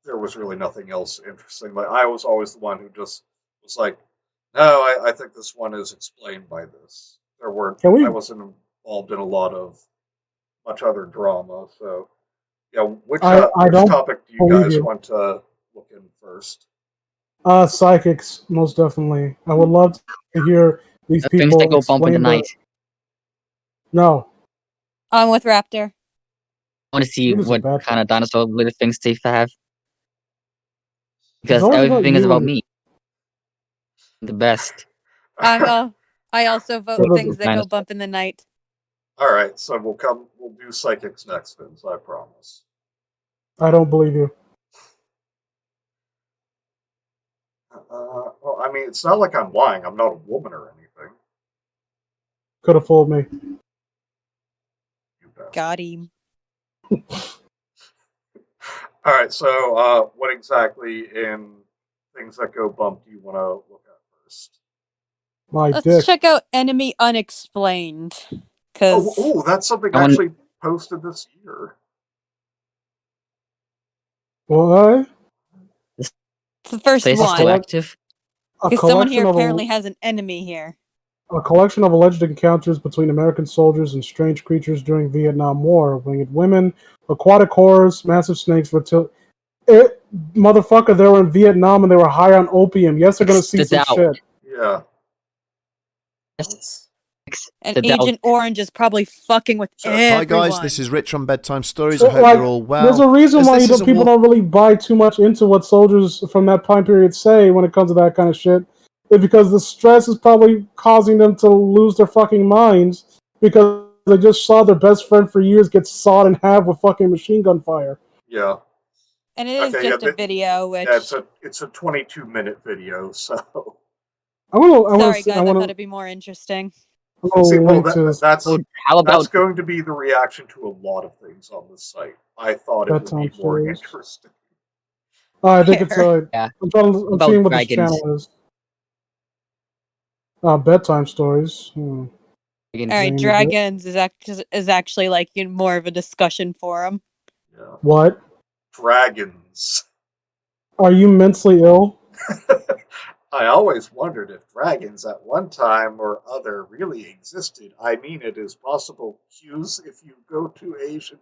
there was really nothing else interesting. Like I was always the one who just was like, no, I think this one is explained by this. There weren't. Can I we? wasn't involved in a lot of much other drama. So yeah, I which don't topic do you believe guys you. want to look in first? Psychics, most definitely. I would love to hear these things that people go bump in the explain night. No, I'm with Raptor. I want to see it is a what bad kind thing. of dinosaur related things they have. It's Because always about everything is you about and me. The best. I also vote your things that go Dinosaur. bump in the night. All right, so we'll do psychics next, Vince. I promise. I don't believe you. Well, I mean, it's not like I'm lying. I'm not a woman or anything. Could have fooled me. You bastard. Got him. All right, so what exactly in things that go bump do you want to look at first? My Let's dick. check out Enemy Unexplained. Cause That's something I want actually posted this year. What? it's the first Place is one. still collect- active. A Because someone here collection of apparently has an enemy here. a collection of alleged encounters between American soldiers and strange creatures during Vietnam War. Winged women, aquatic horrors, massive snakes, motherfucker, they were in Vietnam and they were high on opium. Yes, they're gonna see The some doubt. shit. Yeah. And The doubt. Agent Orange is probably fucking with So, everyone. Hi guys, this is Rich from Bedtime Stories. So, I hope like, you're all well. There's a reason As why this is a people war- don't really buy too much into what soldiers from that time period say when it comes to that kind of shit. It's because the stress is probably causing them to lose their fucking minds because they just saw their best friend for years get sawed in half with fucking machine gun fire. Yeah. And it is Okay, just yeah, a video, which... Yeah, it's a 22-minute video, so. Sorry, guys, I thought want it'd be more interesting. to See, well, link to that's How about that's going to be the reaction to a lot of things on this site. I thought it would Bedtime be more Stories. interesting. I think it's Yeah. I'm about seeing what this dragons? channel is. Bedtime stories. All Dragons. right, Name of it. Dragons is actually like more of a discussion forum. Yeah. What? Dragons. Are you mentally ill? I always wondered if dragons at one time or other really existed. I mean, it is possible cues if you go to Asian.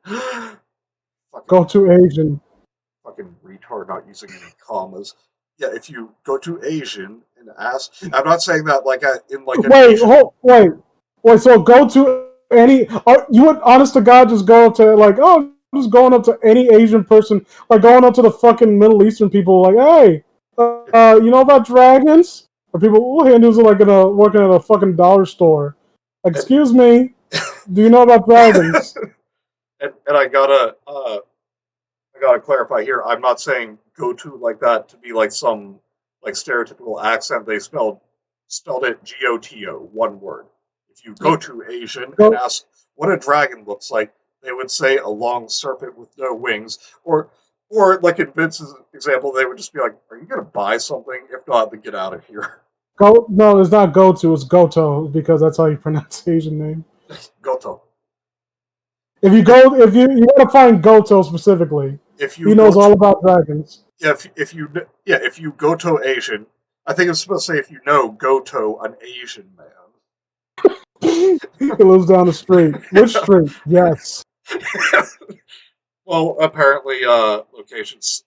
Go to Asian. Fucking retard not using any commas. Yeah, if you go to Asian and ask, I'm not saying that like in like an Asian. Wait. So go to any. You would, honest to God, just go up to like, oh, just going up to any Asian person, like going up to the fucking Middle Eastern people, like, hey, you know about dragons? Or people, oh, Hindus are like working at a fucking dollar store. Excuse me, do you know about dragons? And I gotta clarify here. I'm not saying go to like that to be like some like stereotypical accent. They spelled it GOTO, one word. If you go to Asian and ask what a dragon looks like, they would say a long serpent with no wings. Or like in Vince's example, they would just be like, "Are you gonna buy something? If not, then get out of here." No, it's not go to, it's Goto because that's how you pronounce the Asian name. Goto. if you want to find Goto specifically, If he you knows go all to, about dragons. if you Goto Asian, I think it's supposed to say if you know Goto, an Asian He lives down the street. Which man. street? Yes. Well, apparently, locations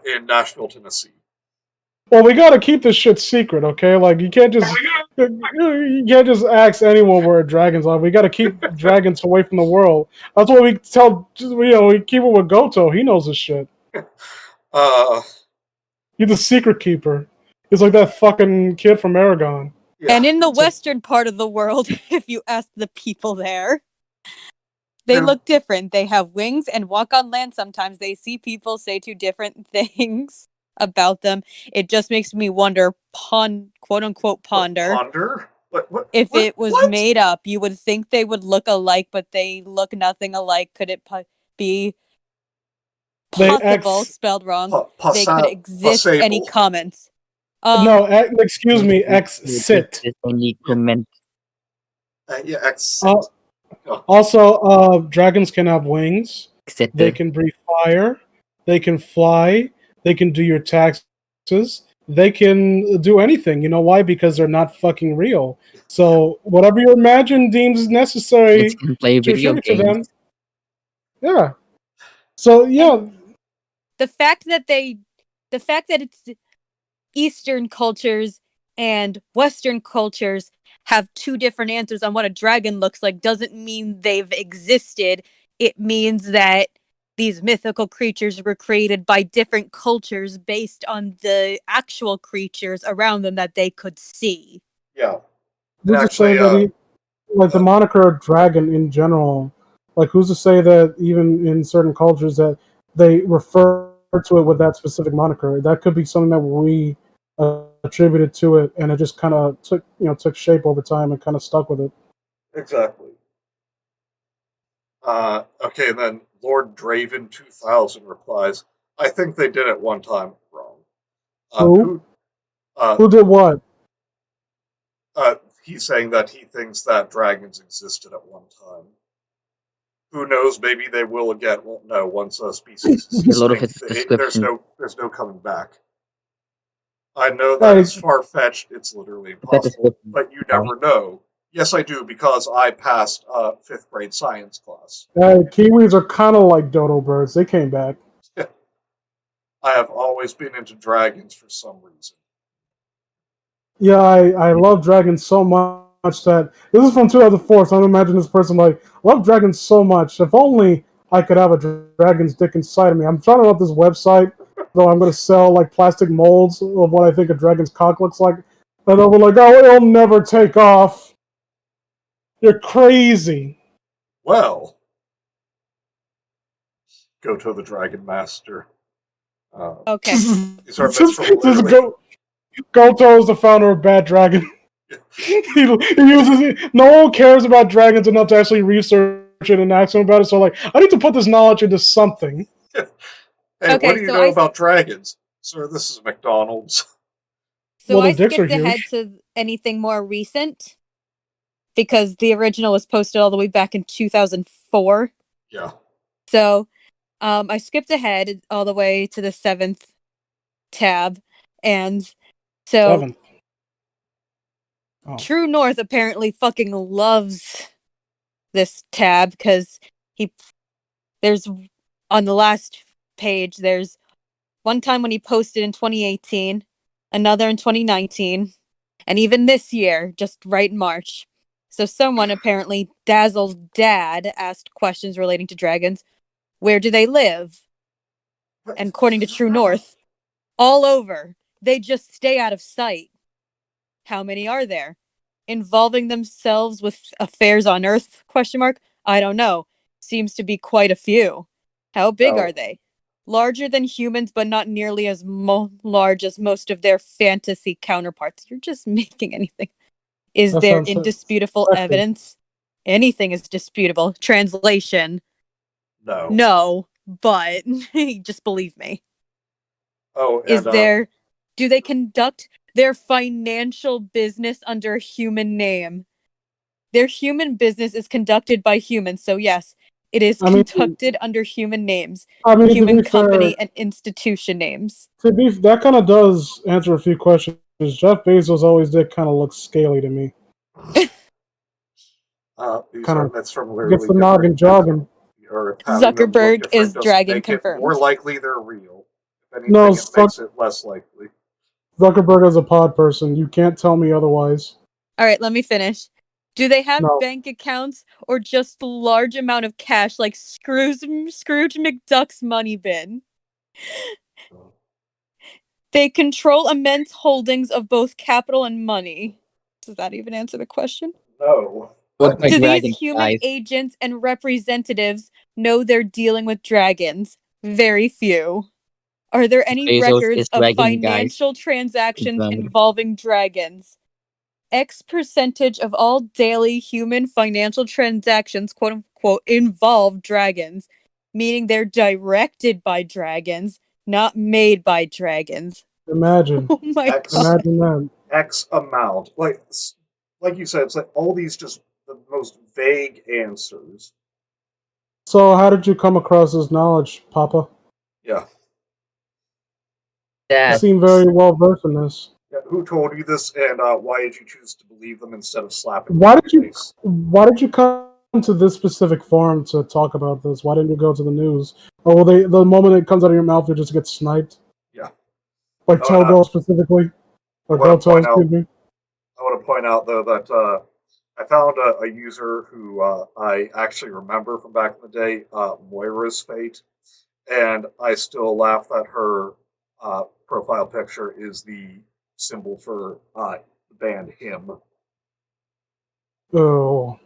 in Nashville, Tennessee. Well, we gotta keep this shit secret, okay? Like you can't just ask anyone where dragons are. We gotta keep dragons away from the world. That's what we tell. We keep it with Goto. He knows this shit. Uh, He's the secret keeper. He's like that fucking kid from Aragon. yeah, And in the It's like, western part of the world, if you ask the people there, they They're- look different. They have wings and walk on land sometimes. They see people say two different things about them. It just makes me wonder, quote unquote, ponder. Ponder. If it was What? made up, you would think they would look alike, but they look nothing alike. Could it be they possible, ex spelled wrong, they could exist? Any Passable. comments? no excuse me ex sit. Only comment. Yeah, Uh, oh, Also, dragons can have wings. Accept They can breathe fire. They can fly. They can do your taxes. They can do anything. You know why? Because they're not fucking real. So whatever your imagine deems Kids necessary can play to video attribute to games. them. Yeah. So yeah, The fact that it's Eastern cultures and Western cultures have two different answers on what a dragon looks like doesn't mean they've existed. It means that these mythical creatures were created by different cultures based on the actual creatures around them that they could see. yeah. And who's to say actually, that like the moniker dragon in general, like who's to say that even in certain cultures that they refer to it with that specific moniker? That could be something that we attributed to it, and it just kind of took shape over time and kind of stuck with it. exactly. Okay, then Lord Draven 2000 replies, I think they did it one time wrong. Who? Uh, Who did what? he's saying that he thinks that dragons existed at one time. Who knows? Maybe they will again. Well, no, once a species is A lot of extinct, his description. there's no coming back. I know that Hey, is far fetched. It's literally That is impossible, but you never know. Yes, I do because I passed fifth grade science class. Kiwis are kind of like dodo birds. They came back. I have always been into dragons for some reason. Yeah, I love dragons so much that this is from 2004. So I'm imagining this person like love dragons so much. If only I could have a dragon's dick inside of me. I'm trying to run this website, though I'm going to sell like plastic molds of what I think a dragon's cock looks like, and they'll be like, "Oh, it'll never take off. You're crazy." Well, go to the Dragon Master. Okay. These are myths from literally. Goto is the founder of Bad Dragon. he uses it. No one cares about dragons enough to actually research it and ask them about it. So, like, I need to put this knowledge into something. Hey, Okay, what do you so know about dragons? Sir, this is McDonald's. So Well, I their dicks are skipped ahead huge. to anything more recent because the original was posted all the way back in 2004. Yeah. So I skipped ahead all the way to the 7th tab. And so 7. Oh. True North apparently fucking loves this tab because there's on the last page, there's one time when he posted in 2018, another in 2019, and even this year, just right in March. So someone, apparently Dazzle's dad, asked questions relating to dragons. Where do they live? And according to True North, all over. They just stay out of sight. How many are there? Involving themselves with affairs on Earth? Question mark. I don't know. Seems to be quite a few. How big are they? Larger than humans, but not nearly as large as most of their fantasy counterparts. You're just making anything. Is That there sounds indisputable sexy. evidence? Anything is disputable. Translation. No. No, but just believe me. Oh, Is and there do they conduct their financial business under a human name? Their human business is conducted by humans, so yes, It is I mean, conducted under human names, to human be company, fair, and institution names. that kind of does answer a few questions. Jeff Bezos always did kind of look scaly to me. These Kind are of myths from gets literally the noggin different jogging. or having them look Zuckerberg different is doesn't dragon make it more confirmed. likely they're real. If No, anything, it makes it less likely. Zuckerberg is a pod person. You can't tell me otherwise. All right, let me finish. Do they have No. bank accounts or just a large amount of cash like Scrooge McDuck's money bin? They control immense holdings of both capital and money. Does that even answer the question? No. What by Do these dragons, human guys? agents and representatives know they're dealing with dragons? Very few. Are there any Bezos records is of dragon, guys. financial transactions Confirmed. involving dragons? X percentage of all daily human financial transactions, quote unquote, involve dragons, meaning they're directed by dragons, not made by dragons. Imagine. Oh my X god. Imagine that. X amount. Like you said, it's like all these just the most vague answers. So, how did you come across this knowledge, Papa? Yeah. You That seem very well versed in this. Yeah. Who told you this, and why did you choose to believe them instead of slapping them Why in did the you? face? Why did you come to this specific forum to talk about this? Why didn't you go to the news? Or will they? The moment it comes out of your mouth, you just get sniped? Yeah. Like Oh, and Togo specifically, I or want to Goto, point out. excuse me. I want to point out though that I found a user who I actually remember from back in the day, Moira's Fate, and I still laugh that her profile picture is the symbol for the band Him. Oh,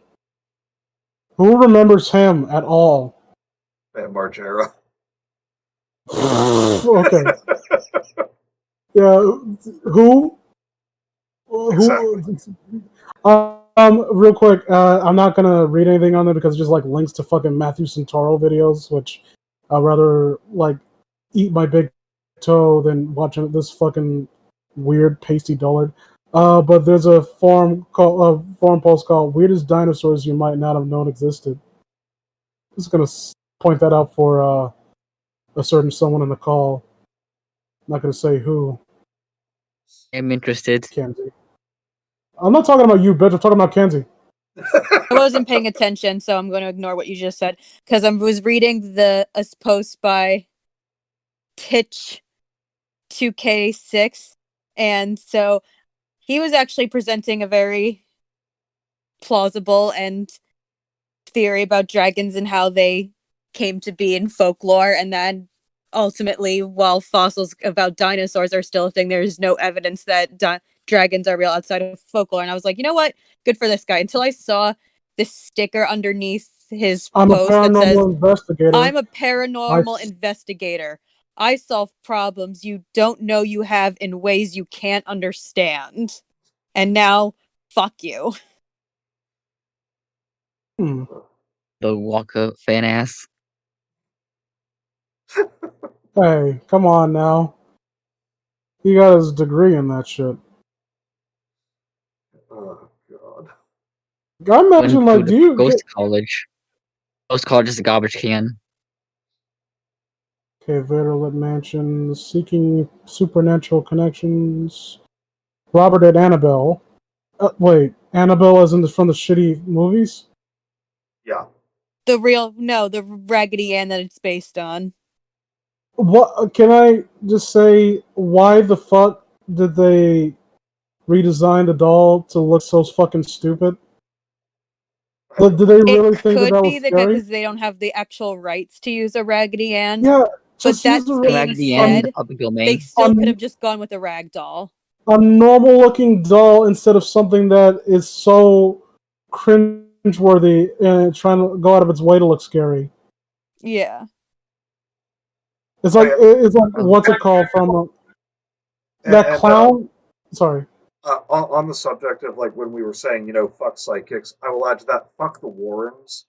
who remembers him at all? Band Margera. Okay, yeah. Who? Exactly. Who? Real quick, I'm not gonna read anything on there because it's just like links to fucking Matthew Santoro videos, which I'd rather like eat my big toe than watching this fucking weird pasty dullard. But there's a forum post called "Weirdest Dinosaurs You Might Not Have Known Existed." Just gonna point that out for a certain someone in the call. I'm not gonna say who. I'm interested. Kenzie. I'm not talking about you, bitch. I'm talking about Kenzie. I wasn't paying attention, so I'm going to ignore what you just said because I was reading a post by Titch 2K6, and so he was actually presenting a very plausible and theory about dragons and how they came to be in folklore, and then ultimately, while fossils about dinosaurs are still a thing, there is no evidence that dragons are real outside of folklore. And I was like, you know what? Good for this guy. Until I saw this sticker underneath his I'm a post that says, paranormal investigator. I'm a paranormal investigator. I solve problems you don't know you have in ways you can't understand. And now, fuck you. Hmm. The Walker fan ass. Hey, come on now. He got his degree in that shit. Oh God. I imagine, Went to like, the do you get... ghost college. Ghost college is a garbage can. Okay, Vaderlit Mansion, Seeking Supernatural Connections. Robert and Annabelle. Wait, Annabelle is from the shitty movies? Yeah. The Raggedy Ann that it's based on. What, can I just say, why the fuck did they redesign the doll to look so fucking stupid? Did they It really think that could was be scary? because they don't have the actual rights to use a Raggedy Ann. Yeah, But just use that's the being Raggedy Ann in the said, public they domain. still could have just gone with a rag doll. a normal looking doll instead of something that is so cringeworthy and trying to go out of its way to look scary. Yeah. Oh, yeah. It's like what's it called from that And clown? Sorry, on the subject of like when we were saying, fuck psychics, I will add to that, fuck the Warrens.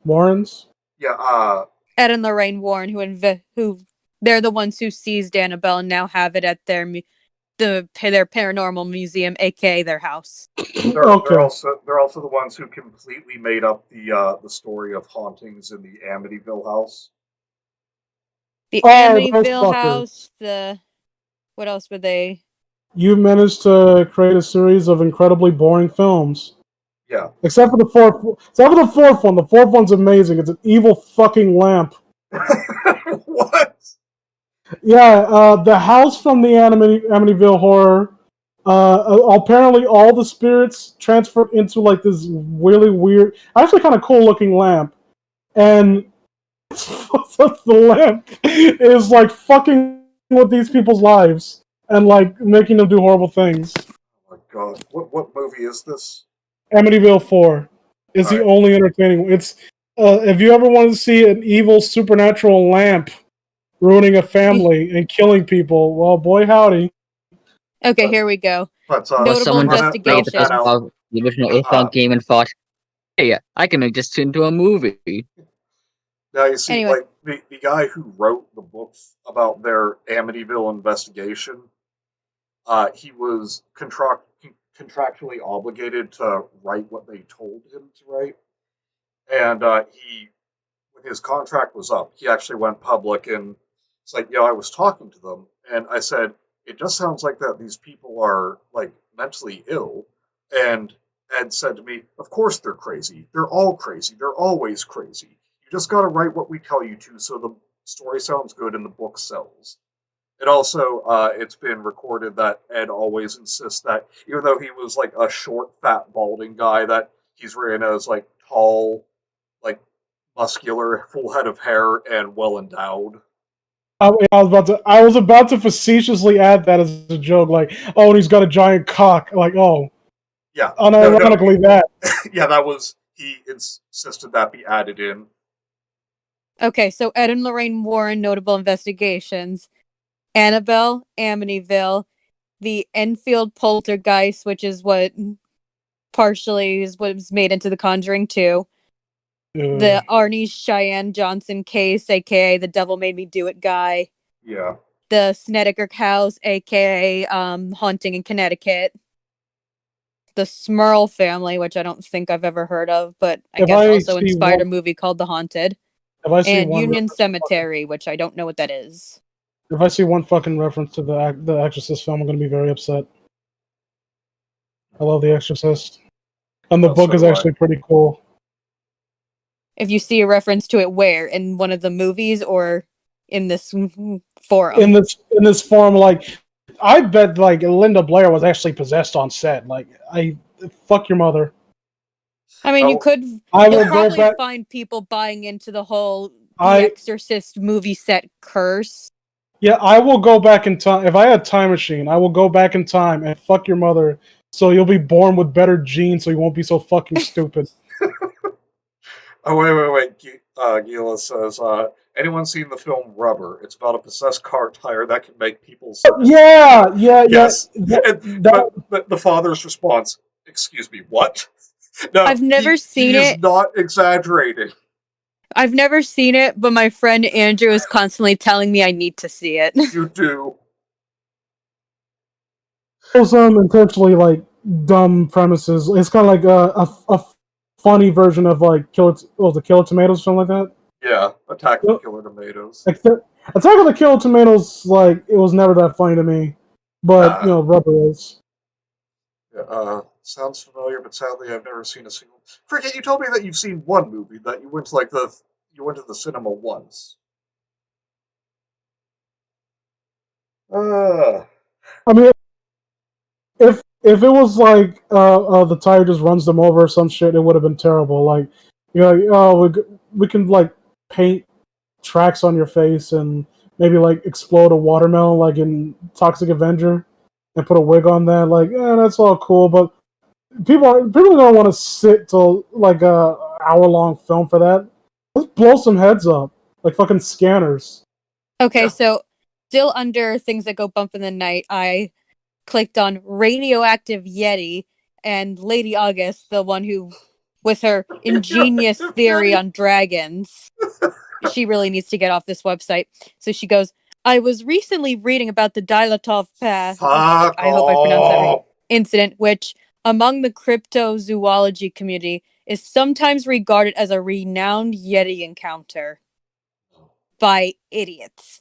Warrens. Yeah, Ed and Lorraine Warren, who they're the ones who seized Annabelle and now have it at their their paranormal museum, aka their house. They're Okay. they're also the ones who completely made up the story of hauntings in the Amityville house. The Oh, those Amityville fuckers. house. What else were they? You've managed to create a series of incredibly boring films. Yeah. Except for the fourth one. The fourth one's amazing. It's an evil fucking lamp. What? Yeah, the house from the Amityville horror. Apparently, all the spirits transferred into like this really weird, actually kind of cool looking lamp, and the lamp is like fucking with these people's lives and like making them do horrible things. Oh my god. What movie is this? Amityville 4 is the Alright. only entertaining one. It's if you ever want to see an evil supernatural lamp ruining a family and killing people, well, boy howdy. Okay, But here we go. but Or Notable someone just played the first investigations. part of the original Uh, Earthbound game and thought, hey, I can make this into a movie. now you see, Anyway. like the guy who wrote the books about their Amityville investigation, he was contractually obligated to write what they told him to write, and he when his contract was up, he actually went public and it's like, I was talking to them and I said, it just sounds like that these people are like mentally ill. And Ed said to me, of course they're crazy. They're all crazy. They're always crazy. You just got to write what we tell you to so the story sounds good and the book sells. And also, it's been recorded that Ed always insists that even though he was like a short, fat, balding guy, that he's written as like tall, like muscular, full head of hair, and well endowed. I was about to facetiously add that as a joke, like, oh, and he's got a giant cock. Like, oh, Yeah, no, unironically that. yeah, that was he insisted that be added in. Okay, so Ed and Lorraine Warren notable investigations. Annabelle, Amityville, the Enfield Poltergeist, which is what partially is what was made into The Conjuring 2. The Arnie Cheyenne Johnson case, aka the Devil Made Me Do It guy. Yeah, The Snedeker House, aka Haunting in Connecticut. The Smurl family, which I don't think I've ever heard of, but I guess also inspired a movie called The Haunted. And Union Cemetery, which I don't know what that is. If I see one fucking reference to the Exorcist film, I'm going to be very upset. I love The Exorcist. And the book is actually pretty cool. If you see a reference to it where? In one of the movies or in this forum? In this forum, like, I bet like Linda Blair was actually possessed on set. Like, fuck your mother. I mean, you'll probably find people buying into the whole The Exorcist movie set curse. Yeah, I will go back in time. If I had a time machine, I will go back in time and fuck your mother so you'll be born with better genes so you won't be so fucking stupid. Oh, wait. Gila says, anyone seen the film Rubber? It's about a possessed car tire that can make people... Yeah. Yes. But the father's response, excuse me, what? No, I've never seen he it. Is not exaggerating. I've never seen it, but my friend Andrew is constantly telling me I need to see it. You do. Some intentionally like dumb premises. It's kind of like a funny version of like the Killer Tomatoes, something like that. Yeah, Attack of the Killer Tomatoes. Attack of the Killer Tomatoes, like, it was never that funny to me, but Rubber is. Sounds familiar, but sadly I've never seen a single. Forget you told me that you've seen one movie that you went to the cinema once. I mean, if it was like the tire just runs them over or some shit, it would have been terrible. Like, we can like paint tracks on your face and maybe like explode a watermelon like in Toxic Avenger and put a wig on that. Like, that's all cool, but people don't want to sit till like a hour-long film for that. Let's blow some heads up like fucking scanners. Okay, so still under things that go bump in the night, I clicked on Radioactive Yeti and Lady August, the one who, with her ingenious theory on dragons, she really needs to get off this website. So she goes, I was recently reading about the Dilatov Pass. Fuck I hope I pronounced that right. off. Incident, which among the cryptozoology community is sometimes regarded as a renowned Yeti encounter by idiots.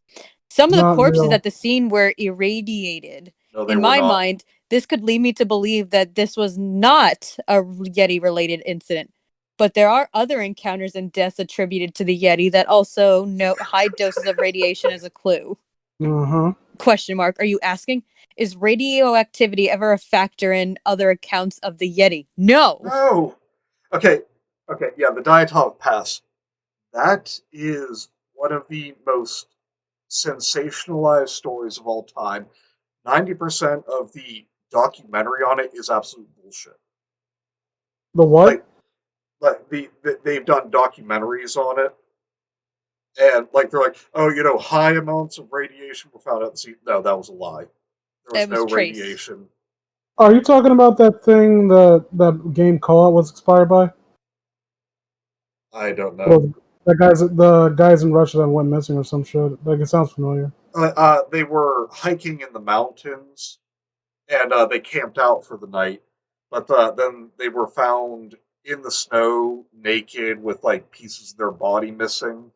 Some of the Not corpses real. at the scene were irradiated. No, they In were my not. mind, this could lead me to believe that this was not a Yeti-related incident. But there are other encounters and deaths attributed to the Yeti that also note high doses of radiation as a clue. Uh-huh. Question mark. Are you asking? Is radioactivity ever a factor in other accounts of the Yeti? No. No. Okay. Okay. Yeah, the Diatov Pass. That is one of the most sensationalized stories of all time. 90% of the documentary on it is absolute bullshit. The what? Like they've done documentaries on it, and like they're like, oh, high amounts of radiation were found at the sea. No, that was a lie. There was It was no trace. radiation. Are you talking about that thing that game Call Out was expired by? I don't know. Well, the guys in Russia that went missing or some shit. Like, it sounds familiar. They were hiking in the mountains, and they camped out for the night. But then they were found in the snow, naked, with like pieces of their body missing.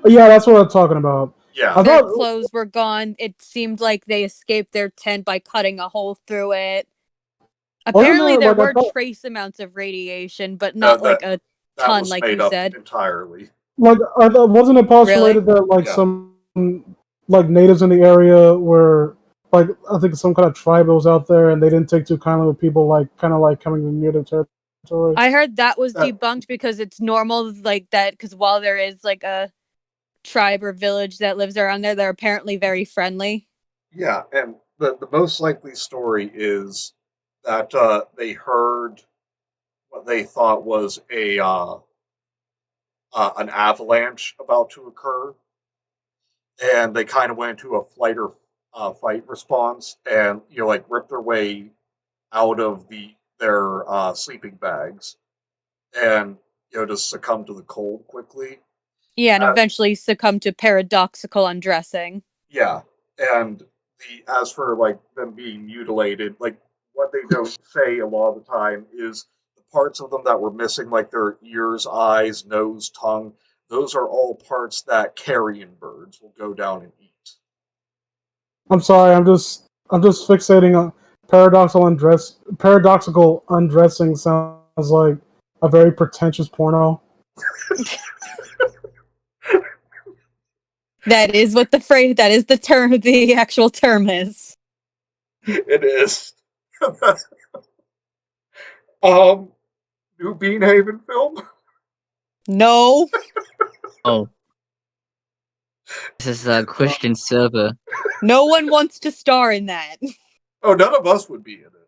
Yeah, that's what I'm talking about. Yeah, I Their thought clothes were gone. It seemed like they escaped their tent by cutting a hole through it. wasn't Apparently, there there like I were thought trace amounts of radiation, but no, not like a that ton, was like made you up said. entirely. wasn't it postulated Really? that like Yeah. some like natives in the area were like I think some kind of tribe that was out there and they didn't take too kindly with people like kind of like coming near their territory. I heard that was That debunked because it's normal, like that. Because while there is like a tribe or village that lives around there, they're apparently very friendly. Yeah, and the most likely story is that they heard what they thought was a an avalanche about to occur, and they kind of went into a flight or fight response, and like ripped their way out of their sleeping bags, and just succumb to the cold quickly. Yeah, and Uh, eventually succumb to paradoxical undressing. yeah, and as for like them being mutilated, like what they don't say a lot of the time is the parts of them that were missing, like their ears, eyes, nose, tongue. Those are all parts that carrion birds will go down and eat. I'm sorry, I'm just fixating on paradoxical undressing sounds like a very pretentious porno. That is what the phrase. That is the term. The actual term is. It is. um, New Beanhaven film. No. Oh, this is a Christian server. No one wants to star in that. Oh, none of us would be in it.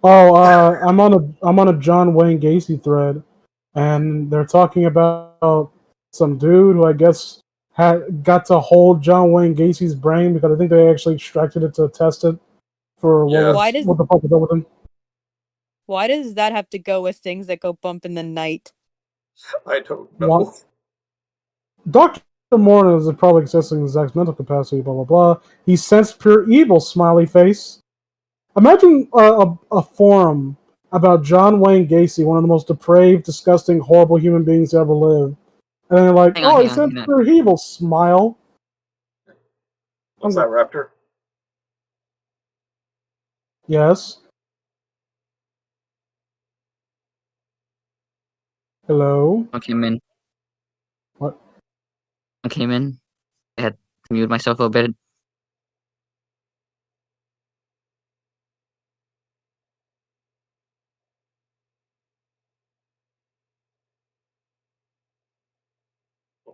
Oh, I'm on a John Wayne Gacy thread, and they're talking about some dude who I guess had got to hold John Wayne Gacy's brain because I think they actually extracted it to test it for Yeah. what the fuck was up with him. Why does that have to go with things that go bump in the night? I don't know. What? Dr. Morton is probably accessing his ex mental capacity, blah blah blah. He sensed pure evil, smiley face. Imagine a forum about John Wayne Gacy, one of the most depraved, disgusting, horrible human beings to ever live. And they're like, Hang on, oh, he hang on, sensed hang on. pure evil, smile. What's that, Raptor? Yes. Hello? I came in. What? I came in. I had to mute myself a bit.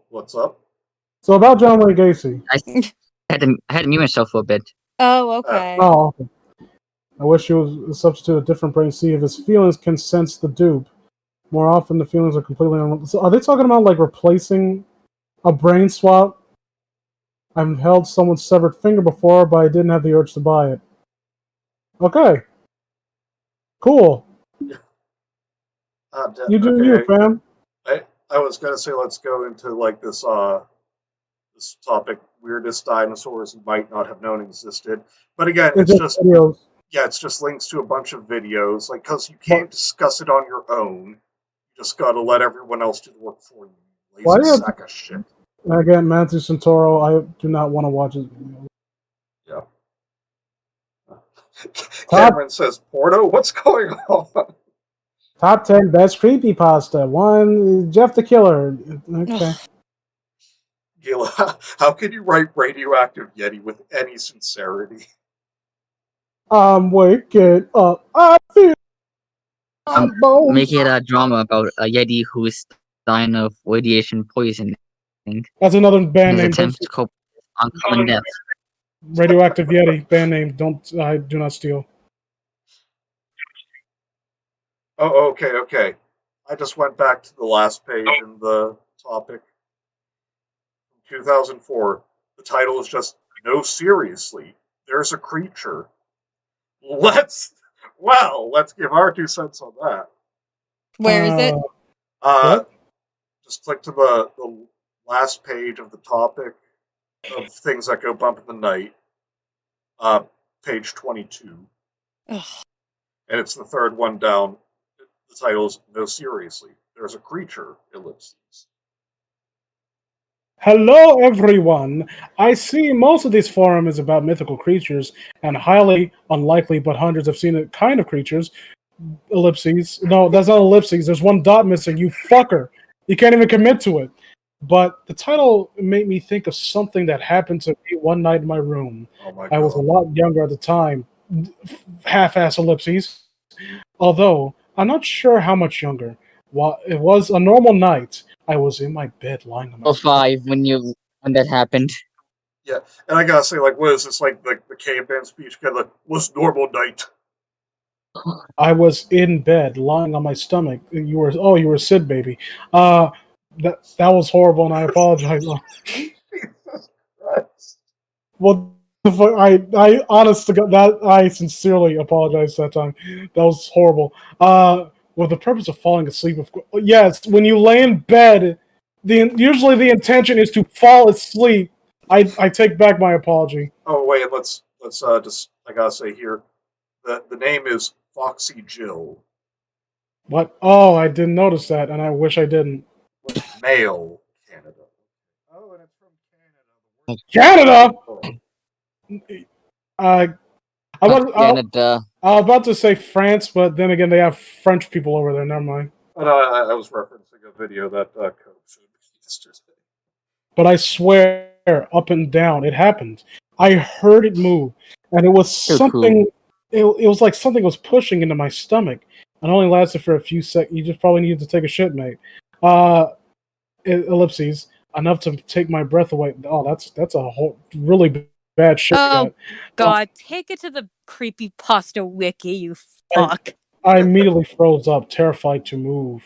What's up? So about John Wayne Gacy. I had to mute myself for a bit. Oh, okay. Oh, okay. I wish he was substitute a different brain. See if his feelings can sense the dupe. More often, the feelings are completely So are they talking about like replacing a brain swap? I've held someone's severed finger before, but I didn't have the urge to buy it. Okay. Cool. You do Okay. you, fam. I was gonna say let's go into like this topic weirdest dinosaurs you might not have known existed. But again, It's it's just just videos. yeah, it's just links to a bunch of videos, like because you But can't discuss it on your own. You just got to let everyone else do the work for you. why Lazy do you have sack of shit. to, again, Matthew Santoro? I do not want to watch his videos. Yeah. Top Cameron says, "Porno, what's going on?" top 10 best creepypasta. 1, Jeff the Killer. Okay. Ugh. Gila, how can you write radioactive Yeti with any sincerity? Wake it up. I feel my Make bones. it a drama about a Yeti who is dying of radiation poisoning. That's another band His name. attempts to cope with uncommon death. Radioactive Yeti band name. Do not steal. Oh, okay. I just went back to the last page in the topic. 2004. The title is just "No, seriously, there's a creature." Let's give our 2 cents on that. Where is it? Uh, What? just click to the last page of the topic of things that go bump in the night. Uh, page 22, Ugh. and it's the third one down. The title is "No, seriously, there's a creature." Ellipses. Hello, everyone. I see most of this forum is about mythical creatures and highly unlikely, but hundreds have seen it kind of creatures. Ellipses. No, that's not ellipses. There's one dot missing. You fucker. You can't even commit to it. But the title made me think of something that happened to me one night in my room. Oh my I was a god. lot younger at the time. Half-ass ellipses. Although, I'm not sure how much younger. While it was a normal night, I was in my bed lying on my Or stomach. 5 when that happened. Yeah, and I gotta say, like, what is this, like the caveman speech? Kind of like, "Was normal night." I was in bed, lying on my stomach. You were Sid, baby. That was horrible, and I apologize. Jesus Christ. Well, I honest to God, that I sincerely apologize that time. That was horrible. With the purpose of falling asleep, of course. Yes, when you lay in bed, usually the intention is to fall asleep. I take back my apology. Oh wait, let's just I gotta say here, the name is Foxy Jill, What? Oh, I didn't notice that, and I wish I didn't. male, Canada. Oh, and it's from Canada. Canada, the worst. Uh, I was, Canada. I was about to say France, but then again, they have French people over there. Never mind. But I was referencing a video that Coach showed me yesterday. But I swear, up and down, it happened. I heard it move, and it was So cool. something. It was like something was pushing into my stomach. It only lasted for a few seconds. You just probably needed to take a shit, mate. Ellipses enough to take my breath away. Oh, that's a whole really bad shit. Oh, God. Take it to the creepypasta wiki, you I- fuck. I immediately froze up, terrified to move.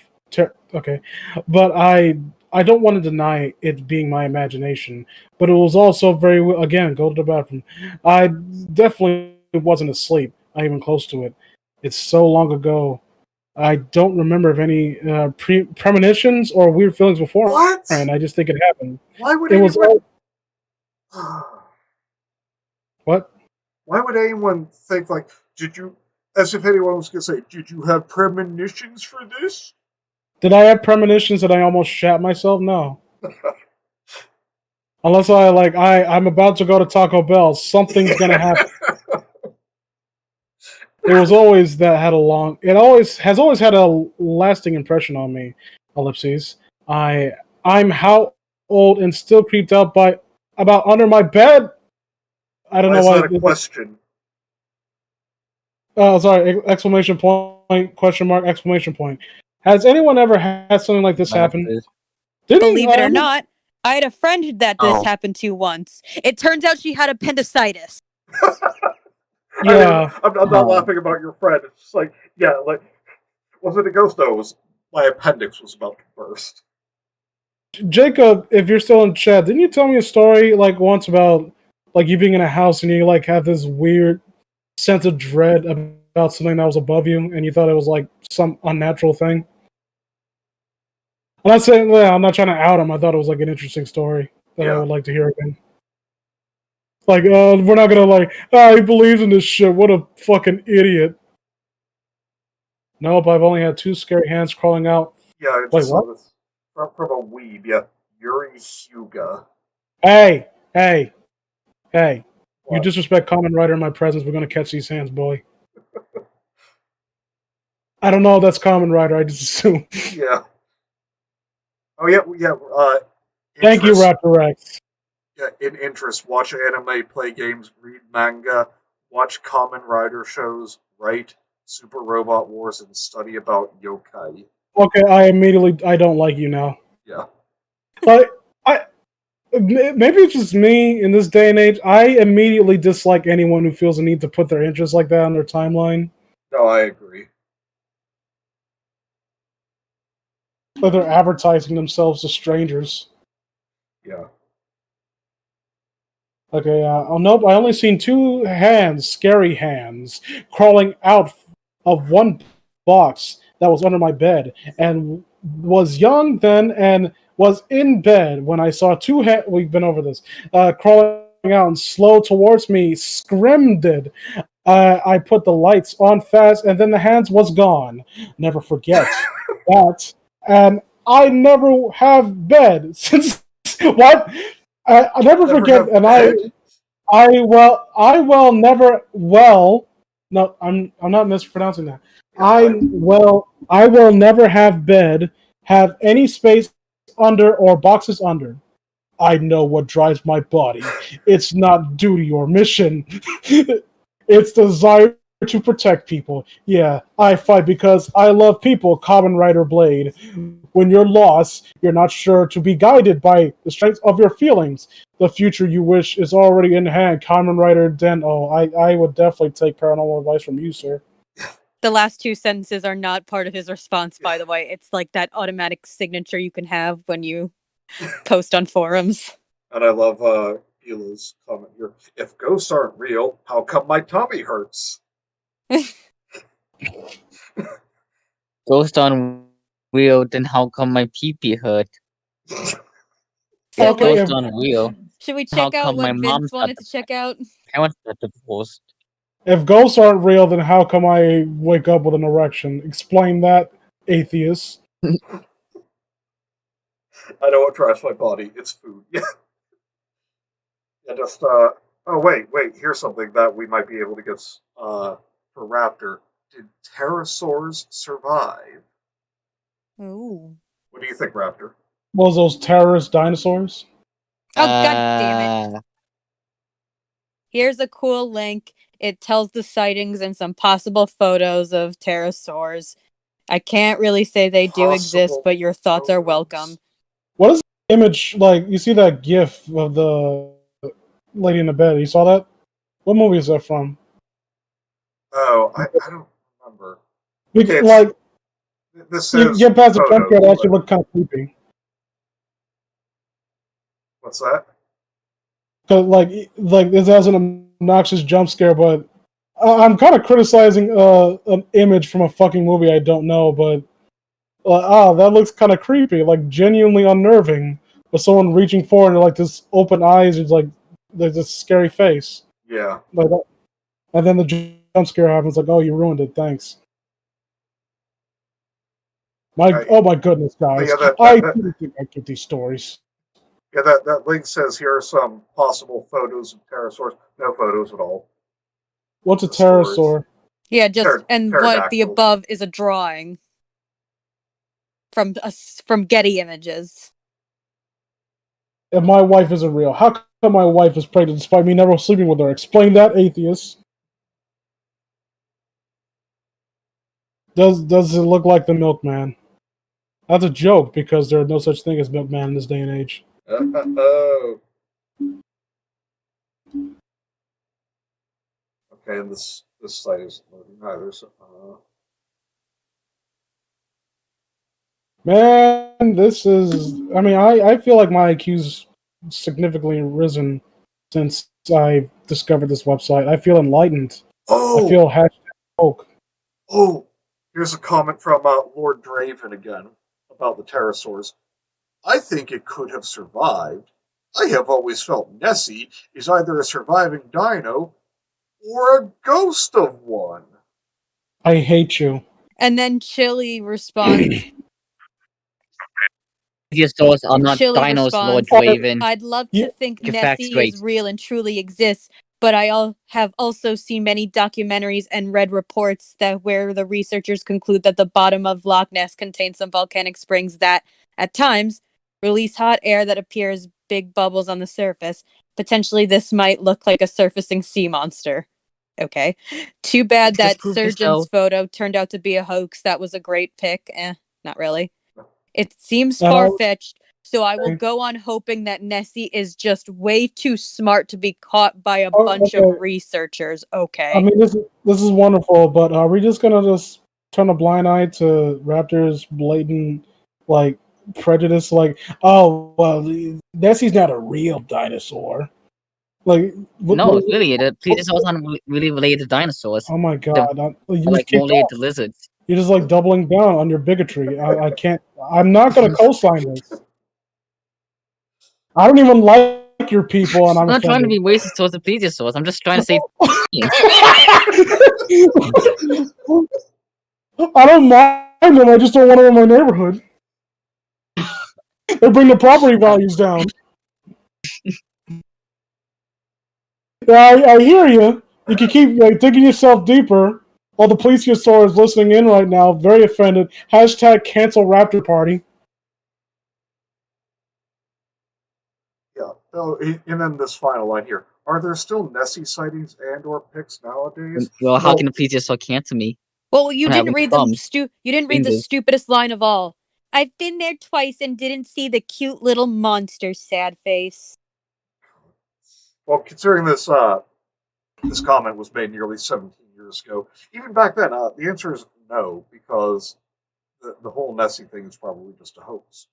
Okay, but I don't want to deny it being my imagination, but it was also very again go to the bathroom. I definitely wasn't asleep, not even close to it. It's so long ago. I don't remember of any premonitions or weird feelings before, What? and I just think it happened. Why would It was anyone? what? Why would anyone think like? Did you? As if anyone was gonna say, "Did you have premonitions for this?" Did I have premonitions that I almost shat myself? No. Unless I'm about to go to Taco Bell, something's gonna happen. It was always that had a long. It always has always had a lasting impression on me. Ellipses. I'm how old and still creeped out by about under my bed. I don't Why know is why. that a question? Oh, sorry! Exclamation point! Question mark! Exclamation point! Has anyone ever had something like this happen? Glasses. Didn't Believe it or not, I had a friend that this Oh. happened to once. It turns out she had appendicitis. Yeah. I'm not laughing about your friend. It's just like, yeah, like, was it a ghost? No, it was my appendix was about to burst. Jacob, if you're still in chat, didn't you tell me a story like once about like you being in a house and you like have this weird sense of dread about something that was above you and you thought it was like some unnatural thing? I'm not saying I'm not trying to out him. I thought it was like an interesting story that I Yeah. would like to hear again. Like, we're not gonna like, he believes in this shit. What a fucking idiot. Nope, I've only had 2 scary hands crawling out. Yeah, I Wait, just what? saw this from a weeb. Yeah, Yuri Hyuga. Hey, hey, hey. You What? disrespect Common Rider in my presence, we're gonna catch these hands, boy. I don't know if that's Common Rider, I just assume. Yeah. Oh yeah, yeah. Thank you, Interest. Raptor Rex. Yeah, in interest. Watch anime, play games, read manga, watch Common Rider shows, write Super Robot Wars, and study about yokai. Okay, I don't like you now. Yeah. But maybe it's just me in this day and age. I immediately dislike anyone who feels the need to put their interests like that on their timeline. No, I agree. Like they're advertising themselves to strangers. Yeah. Okay, oh nope, I only seen 2 hands, scary hands, crawling out of one box that was under my bed, and was young then and was in bed when I saw 2 hands. We've been over this. Crawling out and slow towards me, screamed. I put the lights on fast, and then the hands was gone. Never forget that. And I never have bed since. What? I never Never forget, have and bed? I will never well. No, I'm not mispronouncing that. Yeah, fine. I will never have any space under or boxes under. I know what drives my body. It's not duty or mission. It's desire to protect people. Yeah, I fight because I love people, Common Rider Blade. When you're lost, you're not sure to be guided by the strength of your feelings. The future you wish is already in hand, Common Rider Den. Oh, I would definitely take paranormal advice from you, sir. The last 2 sentences are not part of his response, by the way. It's like that automatic signature you can have when you post on forums. And I love Hila's comment here. If ghosts aren't real, how come my tummy hurts? Ghost on wheel, then how come my pee-pee hurt? So If Okay, what ghost on wheel, should we how check out come what my Vince mom's got wanted to check out? parents got divorced? if ghosts aren't real, then how come I wake up with an erection? Explain that, atheist. I know what drives my body. It's food. Yeah. Yeah, just oh wait, here's something that we might be able to get for Raptor. Did pterosaurs survive? Ooh. What do you think, Raptor? What was those terrorist dinosaurs? Oh, god damn it. Uh, Here's a cool link. It tells the sightings and some possible photos of pterosaurs. I can't really say they do exist, Possible but your thoughts are welcome. photos. What is the image like? You see that GIF of the lady in the bed? You saw that? What movie is that from? Oh, I don't remember. We Okay, it's like this you is get past the jump scare, photos, it actually but looked kind of creepy. what's that? Cause like this has an obnoxious jump scare, but I'm kind of criticizing an image from a fucking movie I don't know, but that looks kind of creepy, like genuinely unnerving. With someone reaching forward and like this open eyes, it's like there's this scary face, Yeah. like that. And then the jump scare happens, like, oh, you ruined it, thanks. I, Oh my goodness, oh guys, yeah, I didn't think I'd get these stories. that link says here are some possible photos of pterosaurs. No photos at all. What's a The stories. pterosaur? Yeah, just and what the Pterodactyl. above is a drawing from Getty Images. If my wife isn't real, how come my wife is pregnant despite me never sleeping with her? Explain that, atheist. Does it look like the milkman? That's a joke because there is no such thing as milkman in this day and age. Oh. Okay, and this site is loading either. So, Man, this is. I mean, I feel like my IQ's significantly risen since I discovered this website. I feel enlightened. I oh, feel hashtag woke. oh! Here's a comment from Lord Draven again about the pterosaurs. I think it could have survived. I have always felt Nessie is either a surviving dino or a ghost of one. I hate you. And then Chili responds, Plesiosaurs are not dinos, Lord Draven. I'd love Yeah. to think Get facts Nessie is straight. real and truly exists, but I have also seen many documentaries and read reports that where the researchers conclude that the bottom of Loch Ness contains some volcanic springs that, at times, release hot air that appears big bubbles on the surface. Potentially, this might look like a surfacing sea monster. Okay. Too bad Does this that prove this, surgeon's though? photo turned out to be a hoax. That was a great pick. Not really. It seems Uh, far fetched, so I will go on hoping that Nessie is just way too smart to be caught by a bunch of okay. researchers. I Okay. mean, this is wonderful, but are we just gonna just turn a blind eye to Raptors' blatant like prejudice? Like, oh well, Nessie's not a real dinosaur. Like, No, really, the plesiosaurs aren't really related to dinosaurs. oh my They're god, you just like more keep related going. to lizards. You're just like doubling down on your bigotry. I can't. I'm not gonna co-sign this. I don't even like your people, and I'm I'm not trying to offended. be racist towards the plesiosaurs. I'm just trying to say I don't mind them. I just don't want them in my neighborhood. They bring the property values down. Yeah, I hear you. You can keep like digging yourself deeper. All the plesiosaurs listening in right now, very offended. Hashtag cancel Raptor Party. Yeah. Oh, and then this final line here. Are there still Nessie sightings and or pics nowadays? well, how No. can the plesiosaur cancel me? Well, you I don't have didn't any read thumbs, you didn't read the fingers. stupidest line of all. I've been there twice and didn't see the cute little monster, sad face. Well, considering this comment was made nearly 17 years ago, even back then, the answer is no, because the whole Nessie thing is probably just a hoax.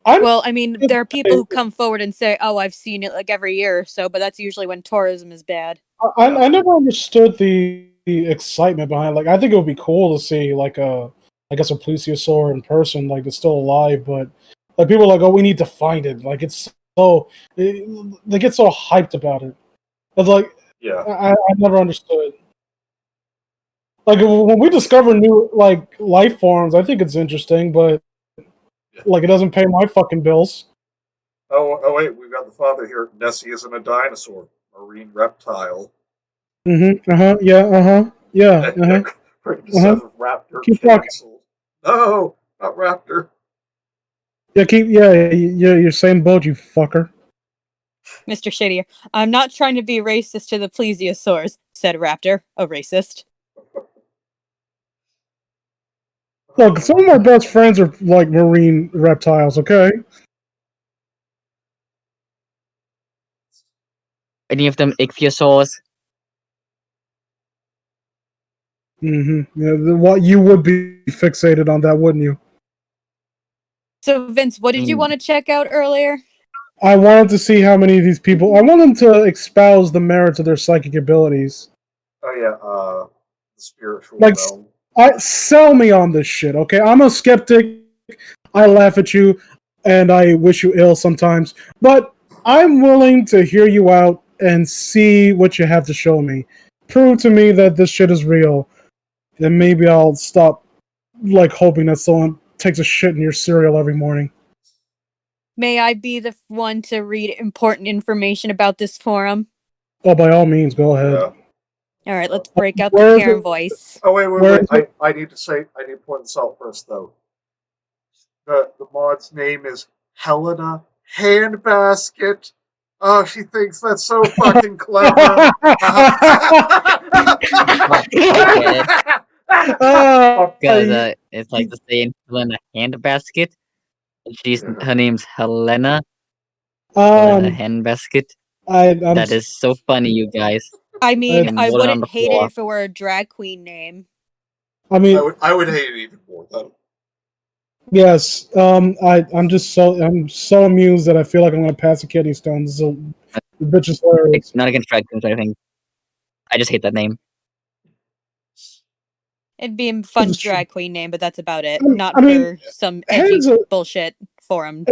I Well, I mean, there are people who come forward and say, "Oh, I've seen it like every year or so," but that's usually when tourism is bad. Yeah. I never understood the excitement behind. Like, I think it would be cool to see like I guess a plesiosaur in person, like it's still alive. But like people are like, oh, we need to find it. Like it's so they get so hyped about it. It's like Yeah. I never understood. Like when we discover new like life forms, I think it's interesting, but like it doesn't pay my fucking bills. Oh, wait, we've got the father here. Nessie isn't a dinosaur, marine reptile. Mm-hmm. Uh-huh. Yeah. Uh-huh. Yeah. Uh-huh. Pretty Uh-huh. says Raptor Keep talking. canceled. No, not Raptor. Yeah, you're same boat, you fucker. Mr. Shadier, I'm not trying to be racist to the plesiosaurs, said Raptor, a racist. Look, some of my best friends are like marine reptiles, okay? Any of them ichthyosaurs? Mm-hmm. Yeah, what you would be fixated on that, wouldn't you? So, Vince, what I did you mean, want to check out earlier? I wanted to see how many of these people. I want them to espouse the merits of their psychic abilities. Oh yeah, the spiritual Like, realm. sell me on this shit, okay? I'm a skeptic. I laugh at you, and I wish you ill sometimes. But I'm willing to hear you out and see what you have to show me. Prove to me that this shit is real. Then maybe I'll stop, like, hoping that someone takes a shit in your cereal every morning. May I be the one to read important information about this forum? Oh, by all means, go ahead. Yeah. All right, let's break out the Where's Karen it? voice. Oh Where wait. is it? I need to point this out first though. The mod's name is Helena Handbasket. Oh, she thinks that's so fucking clever. well, I get it. Oh, Because it's like the saying Helena handbasket. Her name's Helena. Helena um, handbasket. I'm, That is so funny, you guys. I mean, And I roll it on wouldn't the hate it floor. if it were a drag queen name. I mean, I would hate it even more though. yes. I'm so amused that I feel like I'm gonna pass a kidney stone. So the bitch is hilarious. Not against drag queens or anything. I just hate that name. It'd be a fun This is true. drag queen name, but that's about it. I Not mean, for some edgy hate's a- bullshit forum.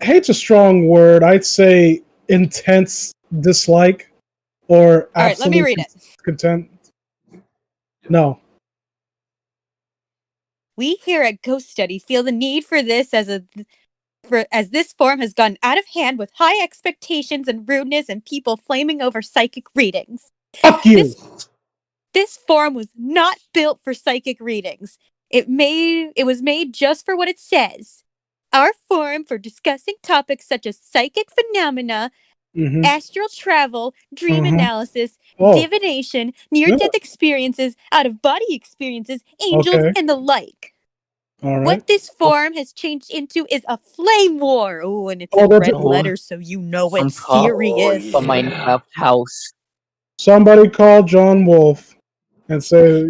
Hate's a strong word. I'd say intense dislike or All right, let me absolute read it. content? No. We here at Ghost Study feel the need for this as this forum has gotten out of hand with high expectations and rudeness and people flaming over psychic readings. Fuck you. This forum was not built for psychic readings. It was made just for what it says. Our forum for discussing topics such as psychic phenomena, Mm-hmm. astral travel, dream analysis, Oh. divination, near-death experiences, out-of-body experiences, angels, Okay. and the like. All right. What this forum has changed into is a flame war. Oh, and it's Oh, in that's red it. letters, so you know On it's top serious. of Minecraft house. Somebody call John Wolf and say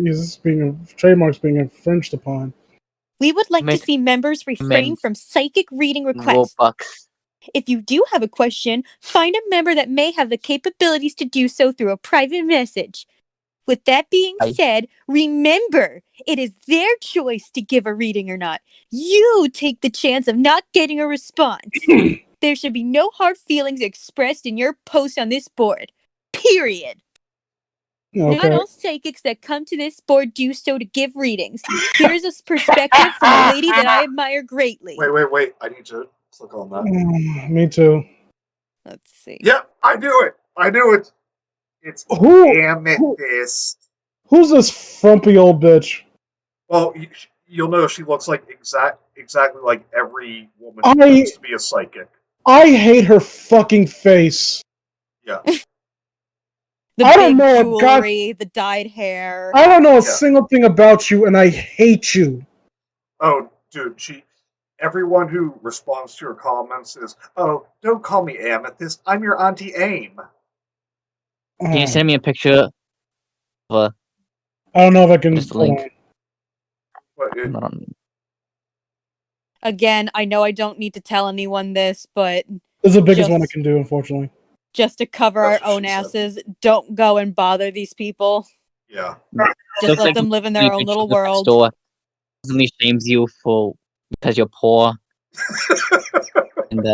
trademarks being infringed upon. We would like to Make see members refrain from psychic reading requests. Robux. If you do have a question, find a member that may have the capabilities to do so through a private message. With that being said, remember, it is their choice to give a reading or not. You take the chance of not getting a response. There should be no hard feelings expressed in your post on this board. Period. Okay. Not all psychics that come to this board do so to give readings. Here's a perspective from a lady that I admire greatly. Wait. I need to click on that. Me too. Let's see. Yep, I knew it. It's Who? Amethyst. Who's this frumpy old bitch? Well, you'll know she looks like exactly like every woman who wants to be a psychic. I hate her fucking face. Yeah. The I big don't know, jewelry, the dyed hair. I don't know a single thing about you, and I hate you. Oh, dude, everyone who responds to her comments is, "Oh, don't call me Amethyst. I'm your Auntie Aim." Can you send me a picture of I don't know if I can. just a link? Again, I know I don't need to tell anyone this, but This is the biggest one I can do, unfortunately. Just to cover our own asses, don't go and bother these people. Yeah. Just let them live in their own little world. Store constantly shames you because you're poor. And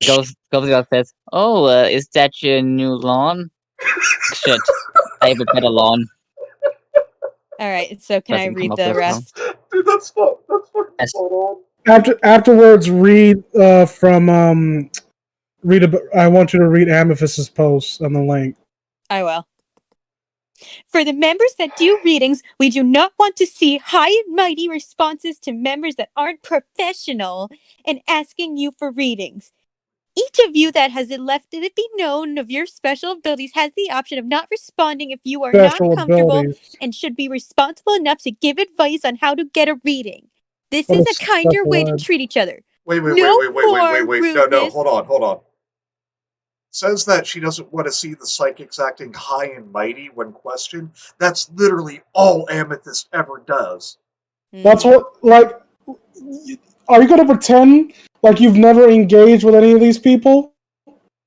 goes out says, "Oh, is that your new lawn?" Shit, I have a better lawn. All right, so can I read the rest? Dude, that's fucking spot on. Afterwards, read from I want you to read Amethyst's post on the link. I will. For the members that do readings, we do not want to see high and mighty responses to members that aren't professional and asking you for readings. Each of you that has let it be known of your special abilities has the option of not responding if you are not comfortable and should be responsible enough to give advice on how to get a reading. This is a kinder way to treat each other. Wait. No, hold on. Says that she doesn't want to see the psychics acting high and mighty when questioned. That's literally all Amethyst ever does. That's what, like, are you going to pretend like you've never engaged with any of these people?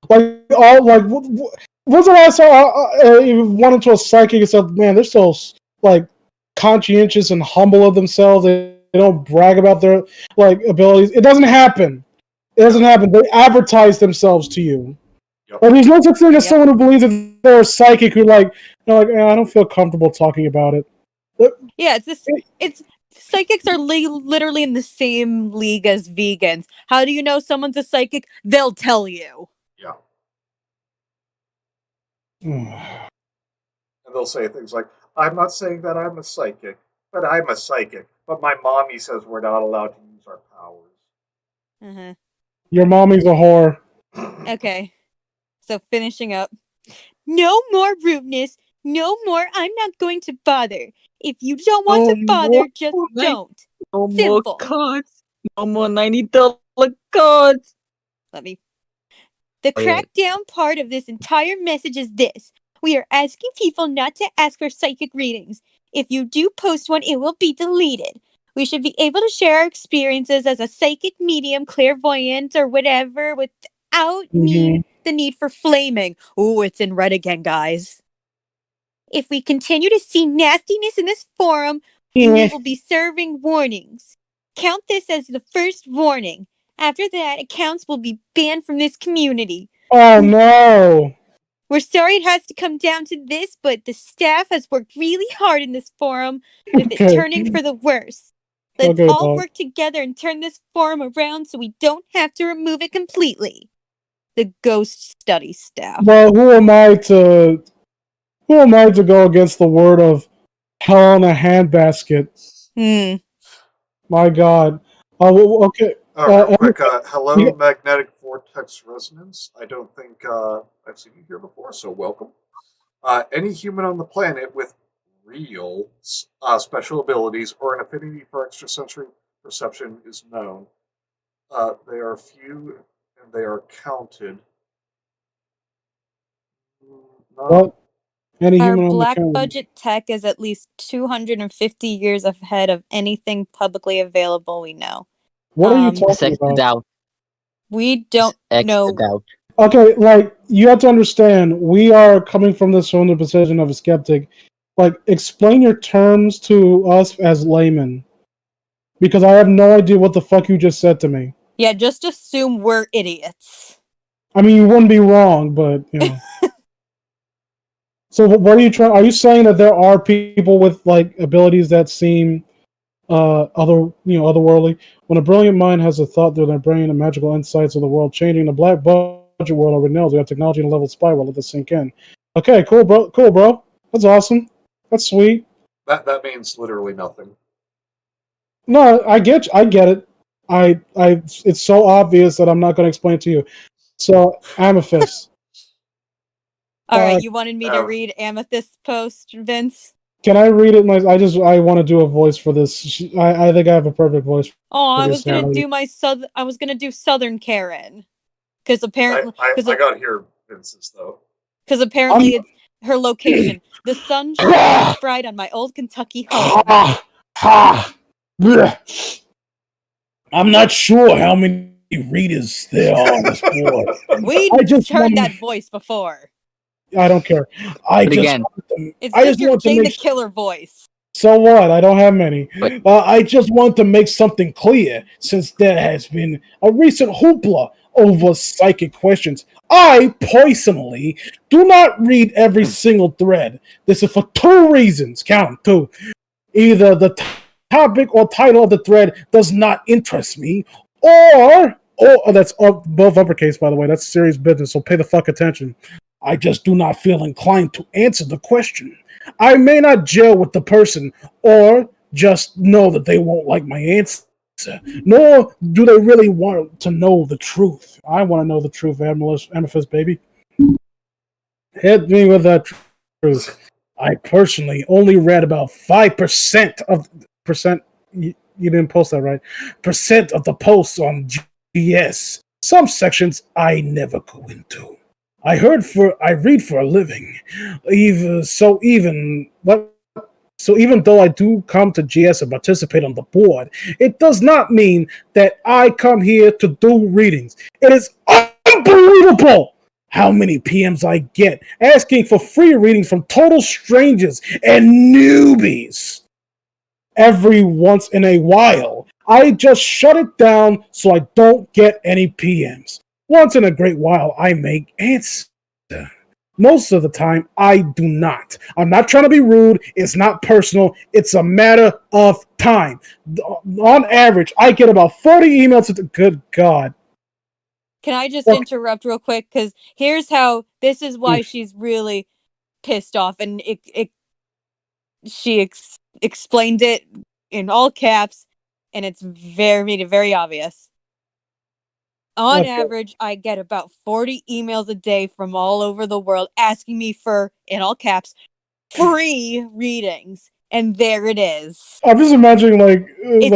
Like, when's the last time you went into a psychic and said, man, they're so, like, conscientious and humble of themselves. They don't brag about their, like, abilities. It doesn't happen. They advertise themselves to you. Yep. Like, there's no such thing as someone who believes that they're a psychic who, like, I don't feel comfortable talking about it. Yeah, it's psychics are literally in the same league as vegans. How do you know someone's a psychic? They'll tell you. Yeah. And they'll say things like, I'm not saying that I'm a psychic, but I'm a psychic. But my mommy says we're not allowed to use our powers. Uh-huh. Your mommy's a whore. Okay. So finishing up. No more rudeness. No more, I'm not going to bother. If you don't want to bother, just don't. No Simple. more cards. No more $90 cards. The crackdown part of this entire message is this. We are asking people not to ask for psychic readings. If you do post one, it will be deleted. We should be able to share our experiences as a psychic medium, clairvoyant, or whatever without the need for flaming. Ooh, it's in red again, guys. If we continue to see nastiness in this forum, we will be serving warnings. Count this as the first warning. After that, accounts will be banned from this community. Oh no! We're sorry it has to come down to this, but the staff has worked really hard in this forum, with it Okay. turning for the worse. Let's Okay, all Doc. work together and turn this forum around so we don't have to remove it completely. The ghost study staff. Well, who am I to go against the word of hell in a handbasket? My God. Okay. Real quick, yeah. hello, magnetic vortex resonance. I don't think I've seen you here before, so welcome. Any human on the planet with real special abilities or an affinity for extrasensory perception is known. They are few and they are counted. Not What? Any Our human on the black planet? budget tech is at least 250 years ahead of anything publicly available we know. What are you Um, talking Sex the about? doubt. We don't X the know. doubt. Okay, like you have to understand, we are coming from this from the position of a skeptic. Like, explain your terms to us as laymen, because I have no idea what the fuck you just said to me. Yeah, just assume we're idiots. I mean, you wouldn't be wrong, but you know. So, what are you trying? Are you saying that there are people with like abilities that seem otherworldly? When a brilliant mind has a thought through their brain and magical insights of the world changing, the black budget world already knows we have technology in a level spiral. Let this sink in. Okay, cool, bro. Cool, bro. That's awesome. That's sweet. that means literally nothing. No, I get it. It's so obvious that I'm not going to explain it to you. So, Amethyst. Alright, you wanted me to Uh, read Amethyst's post, Vince? Can I read it? I want to do a voice for this. I think I have a perfect voice. Oh, I Okay, was gonna Sally. do I was gonna do Southern Karen. Because apparently, I got here, Vince's though. apparently it's her location. The sun shines bright on my old Kentucky home. Ha! Ha! Blech. I'm not sure how many readers there are on this board. We I just heard want. that voice before. I don't care. But again, It's I just just your want to Jane the make. Killer voice. So what? I don't have many. but I just want to make something clear, since there has been a recent hoopla over psychic questions. I personally do not read every single thread. This is for two reasons. Count them, two. Either the topic or title of the thread does not interest me, or that's both uppercase, by the way. That's serious business, so pay the fuck attention. I just do not feel inclined to answer the question. I may not gel with the person, or just know that they won't like my answer. Nor do they really want to know the truth. I want to know the truth, Amethyst, baby. Hit me with that truth. I personally only read about 5% of percent. You didn't post that right. Percent of the posts on GS. Some sections I never go into. I read for a living. So even though I do come to GS and participate on the board, it does not mean that I come here to do readings. It is unbelievable how many PMs I get asking for free readings from total strangers and newbies. Every once in a while, I just shut it down so I don't get any PMs. Once in a great while, I may answer. Most of the time, I do not. I'm not trying to be rude. It's not personal. It's a matter of time. On average, I get about 40 emails. Good God. Can I just interrupt real quick? Because here's how. This is why she's really pissed off, and she explained it in all caps, and it's very obvious. On average, I get about 40 emails a day from all over the world asking me for, in all caps, free readings. And there it is. I'm just imagining It's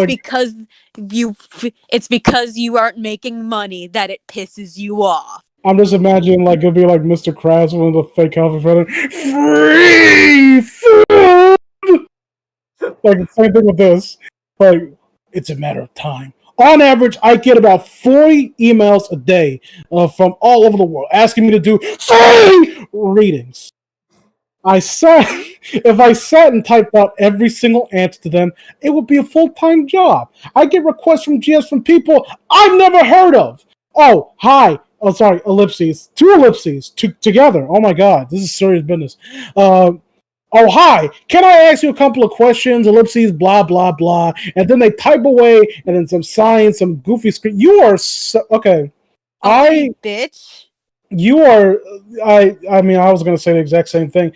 because you aren't making money that it pisses you off. I'm just imagining it'll be like Mr. Krabs with the fake health friend. Free food. Like the same thing with this. Like, it's a matter of time. On average, I get about 40 emails a day from all over the world asking me to do free readings. If I sat and typed out every single answer to them, it would be a full-time job. I get requests from GS from people I've never heard of. Oh, hi, Oh, sorry, ellipses. Two ellipses together. Oh my god, this is serious business. Oh, hi. Can I ask you a couple of questions? Ellipses, blah, blah, blah. And then they type away, and then some science, some goofy screen. You are so, okay. Bitch. You are, I mean, I was going to say the exact same thing.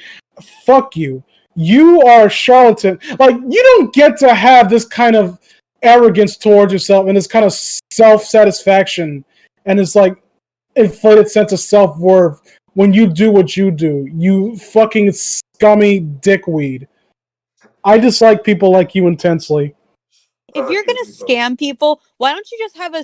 Fuck you. You are a charlatan. Like, you don't get to have this kind of arrogance towards yourself and this kind of self-satisfaction and this, like, inflated sense of self-worth when you do what you do. You fucking scummy dickweed. I dislike people like you intensely. If you're gonna scam people, why don't you just have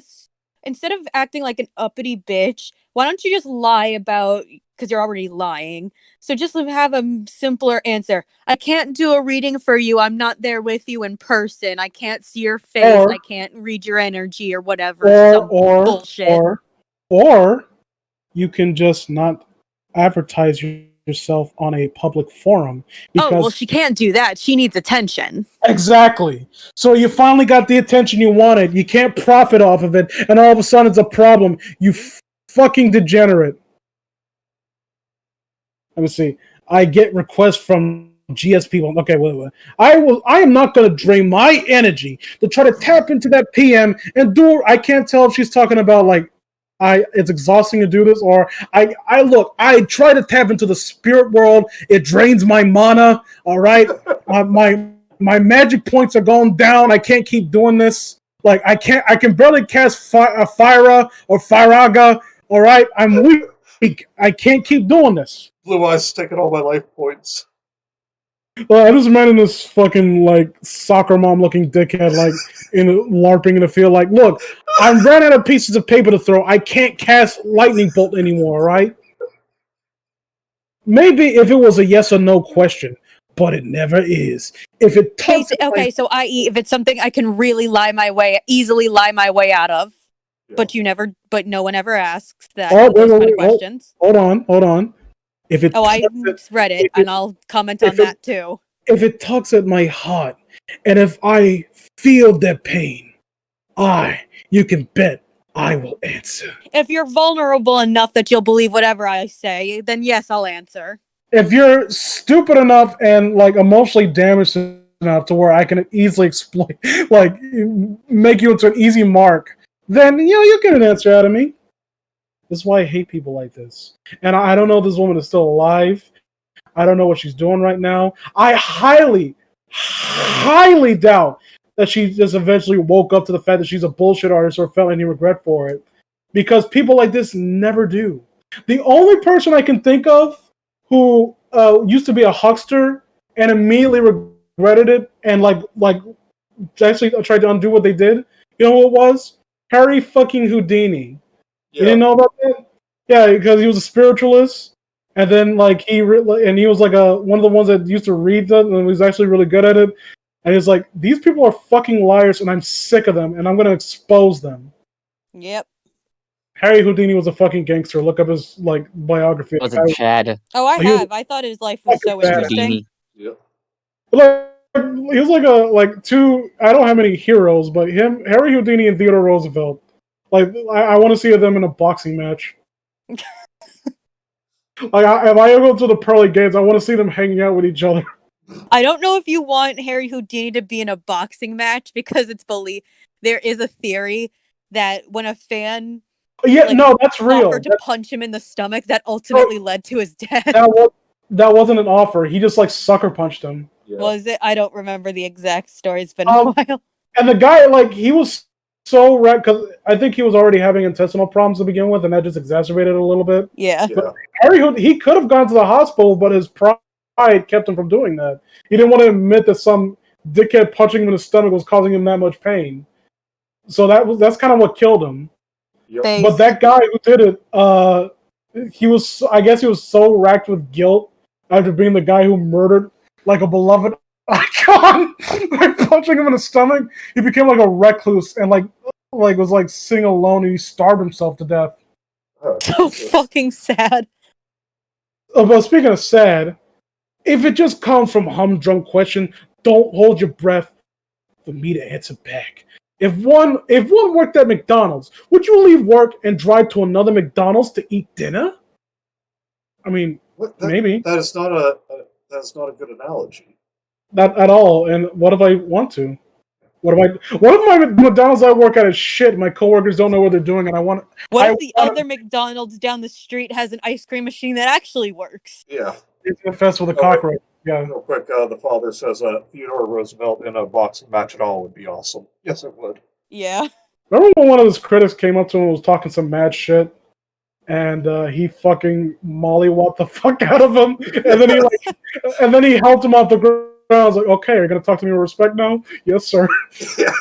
instead of acting like an uppity bitch, why don't you just lie about, because you're already lying, so just have a simpler answer. I can't do a reading for you. I'm not there with you in person. I can't see your face. I can't read your energy or whatever. Bullshit. Or you can just not advertise yourself on a public forum. Well, she can't do that. She needs attention. Exactly. So you finally got the attention you wanted. You can't profit off of it, and all of a sudden it's a problem. You fucking degenerate. Let me see. I get requests from GS people. Okay, wait. I am not going to drain my energy to try to tap into that PM and do. I can't tell if she's talking about like. It's exhausting to do this, or I try to tap into the spirit world. It drains my mana. All right, my magic points are going down. I can't keep doing this. Like I can barely cast Fyra or Fyraga. All right, I'm weak. I can't keep doing this. Blue Eyes taking all my life points. Well, I just imagine this fucking like soccer mom looking dickhead like LARPing in the field. Like, look, I ran out of pieces of paper to throw. I can't cast lightning bolt anymore. Right? Maybe if it was a yes or no question, but it never is. If it so i.e., if it's something I can really easily lie my way out of, yeah. but no one ever asks that. Those kind of questions. Hold on. If it I read it, and I'll comment on that too. If it tugs at my heart, and if I feel that pain, you can bet I will answer. If you're vulnerable enough that you'll believe whatever I say, then yes, I'll answer. If you're stupid enough and like emotionally damaged enough to where I can easily exploit, like make you into an easy mark, then you get an answer out of me. This is why I hate people like this. And I don't know if this woman is still alive. I don't know what she's doing right now. I highly, highly doubt that she just eventually woke up to the fact that she's a bullshit artist or felt any regret for it. Because people like this never do. The only person I can think of who used to be a huckster and immediately regretted it and like actually tried to undo what they did, you know who it was? Harry fucking Houdini. Yeah. You didn't know about that? Yeah, because he was a spiritualist, and then like he was like one of the ones that used to read them, and was actually really good at it. And he's like, these people are fucking liars, and I'm sick of them, and I'm gonna expose them. Yep. Harry Houdini was a fucking gangster. Look up his like biography. Was a Chad. Oh, I have. I thought his life was so interesting. Yep. He was like two. I don't have any heroes, but Harry Houdini, and Theodore Roosevelt. Like, I want to see them in a boxing match. Like, if I ever go to the pearly gates, I want to see them hanging out with each other. I don't know if you want Harry Houdini to be in a boxing match because there is a theory that when a fan that's real. offered to punch him in the stomach, that ultimately led to his death. That wasn't an offer. He just like sucker punched him. Yeah. Was it? I don't remember the exact story. It's been a while. And the guy, like, he was so wrecked because I think he was already having intestinal problems to begin with, and that just exacerbated it a little bit. Yeah. But Harry, he could have gone to the hospital, but his pride kept him from doing that. He didn't want to admit that some dickhead punching him in the stomach was causing him that much pain. So that's kind of what killed him. Yep. But that guy who did it, I guess he was so racked with guilt after being the guy who murdered like a beloved icon by punching him in the stomach. He became like a recluse and like was like sitting alone, and he starved himself to death. So fucking sad. But speaking of sad, if it just comes from humdrum question, don't hold your breath for me to answer back. If one worked at McDonald's, would you leave work and drive to another McDonald's to eat dinner? I mean, maybe that is not a good analogy. not at all. And what if I want to? What if my McDonald's I work at is shit? My coworkers don't know what they're doing, and What if the other McDonald's down the street has an ice cream machine that actually works? Yeah. It's infested with a cockroach. Yeah. Real quick, the father says Theodore Roosevelt in a boxing match at all would be awesome. Yes, it would. Yeah. Remember when one of his critics came up to him and was talking some mad shit, and he fucking mollywopped the fuck out of him, and then he helped him off the ground. I was like, okay, you're gonna talk to me with respect now? Yes, sir. Yeah.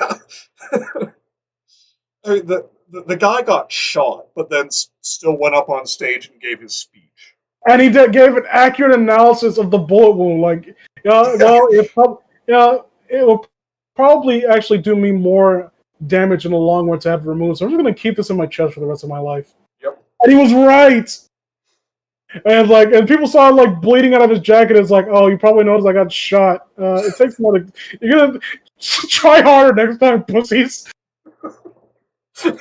I mean, the guy got shot, but then still went up on stage and gave his speech. And he gave an accurate analysis of the bullet wound. Like, well, it will probably actually do me more damage in the long run to have it removed. So I'm just going to keep this in my chest for the rest of my life. Yep. And he was right. And people saw it like bleeding out of his jacket. It's like, oh, you probably noticed I got shot. It takes more. You're gonna try harder next time, pussies. People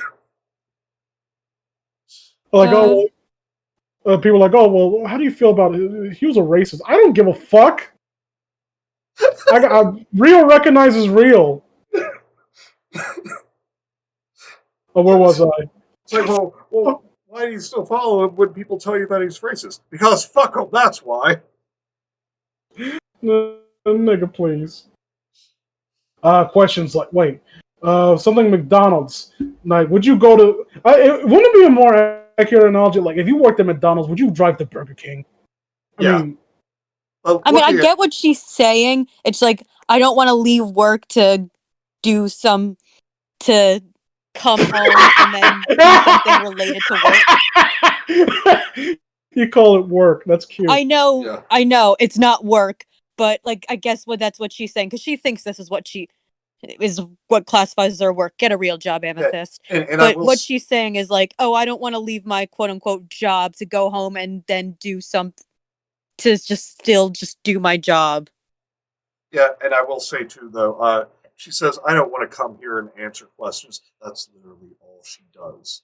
are like, oh, well, how do you feel about it? He was a racist. I don't give a fuck. Real recognizes real. Where was I? It's like, well, why do you still follow him when people tell you that he's racist? Because fuck him, that's why. Nigga, please. Questions like, wait, something McDonald's. Like, would you go to? Wouldn't it be a more accurate analogy? Like, if you worked at McDonald's, would you drive to Burger King? I mean, I get what she's saying. It's like, I don't want to leave work to come home and then do something related to work. You call it work. That's cute. I know, it's not work, but like, I guess that's what she's saying, because she thinks this is what classifies as her work. Get a real job, Amethyst. But what she's saying is like, oh, I don't want to leave my quote unquote job to go home and then do something to just do my job. Yeah, and I will say too, though, she says, I don't want to come here and answer questions. That's literally all she does.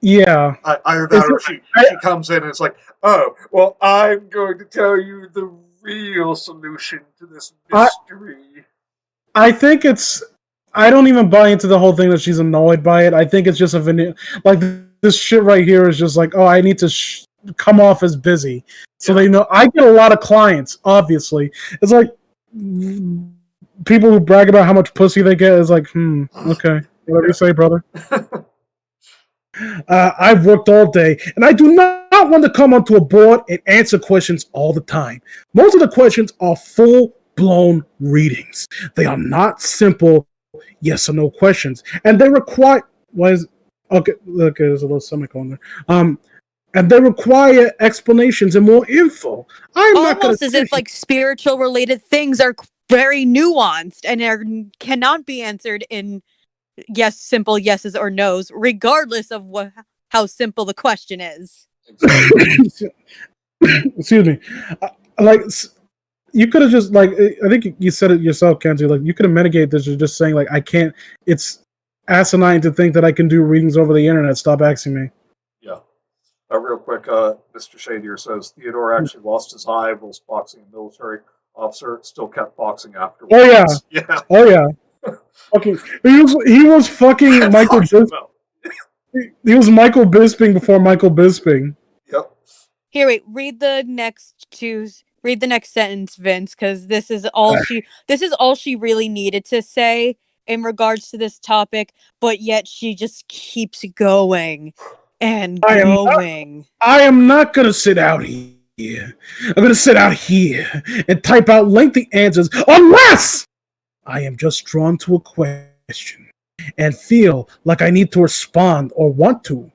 Yeah. Either that or she comes in and it's like, oh, well, I'm going to tell you the real solution to this mystery. I think I don't even buy into the whole thing that she's annoyed by it. I think it's just like this shit right here is just like, oh, I need to come off as busy. So they know I get a lot of clients, obviously. It's like people who brag about how much pussy they get is like, okay, whatever you say, brother. I've worked all day, and I do not want to come onto a board and answer questions all the time. Most of the questions are full-blown readings. They are not simple yes or no questions, and they require there's a little semicolon there. And they require explanations and more info. Almost as if like spiritual related things are very nuanced and cannot be answered in simple yeses or nos, regardless of how simple the question is. Excuse me. Like, you could have just, like, I think you said it yourself, Kenzie, like, you could have mitigated this with just saying, like, I can't, it's asinine to think that I can do readings over the internet. Stop asking me. Yeah. Real quick, Mr. Shadier says Theodore actually lost his eye whilst boxing a military officer, still kept boxing afterwards. Oh, yeah. Yeah. Oh, yeah. Okay. He was fucking Michael Bisping. He was Michael Bisping before Michael Bisping. Yep. Here, wait. Read the next sentence, Vince, because this is all she really needed to say in regards to this topic, but yet she just keeps going and going. I am not gonna sit out here. I'm gonna sit out here and type out lengthy answers unless I am just drawn to a question and feel like I need to respond or want to.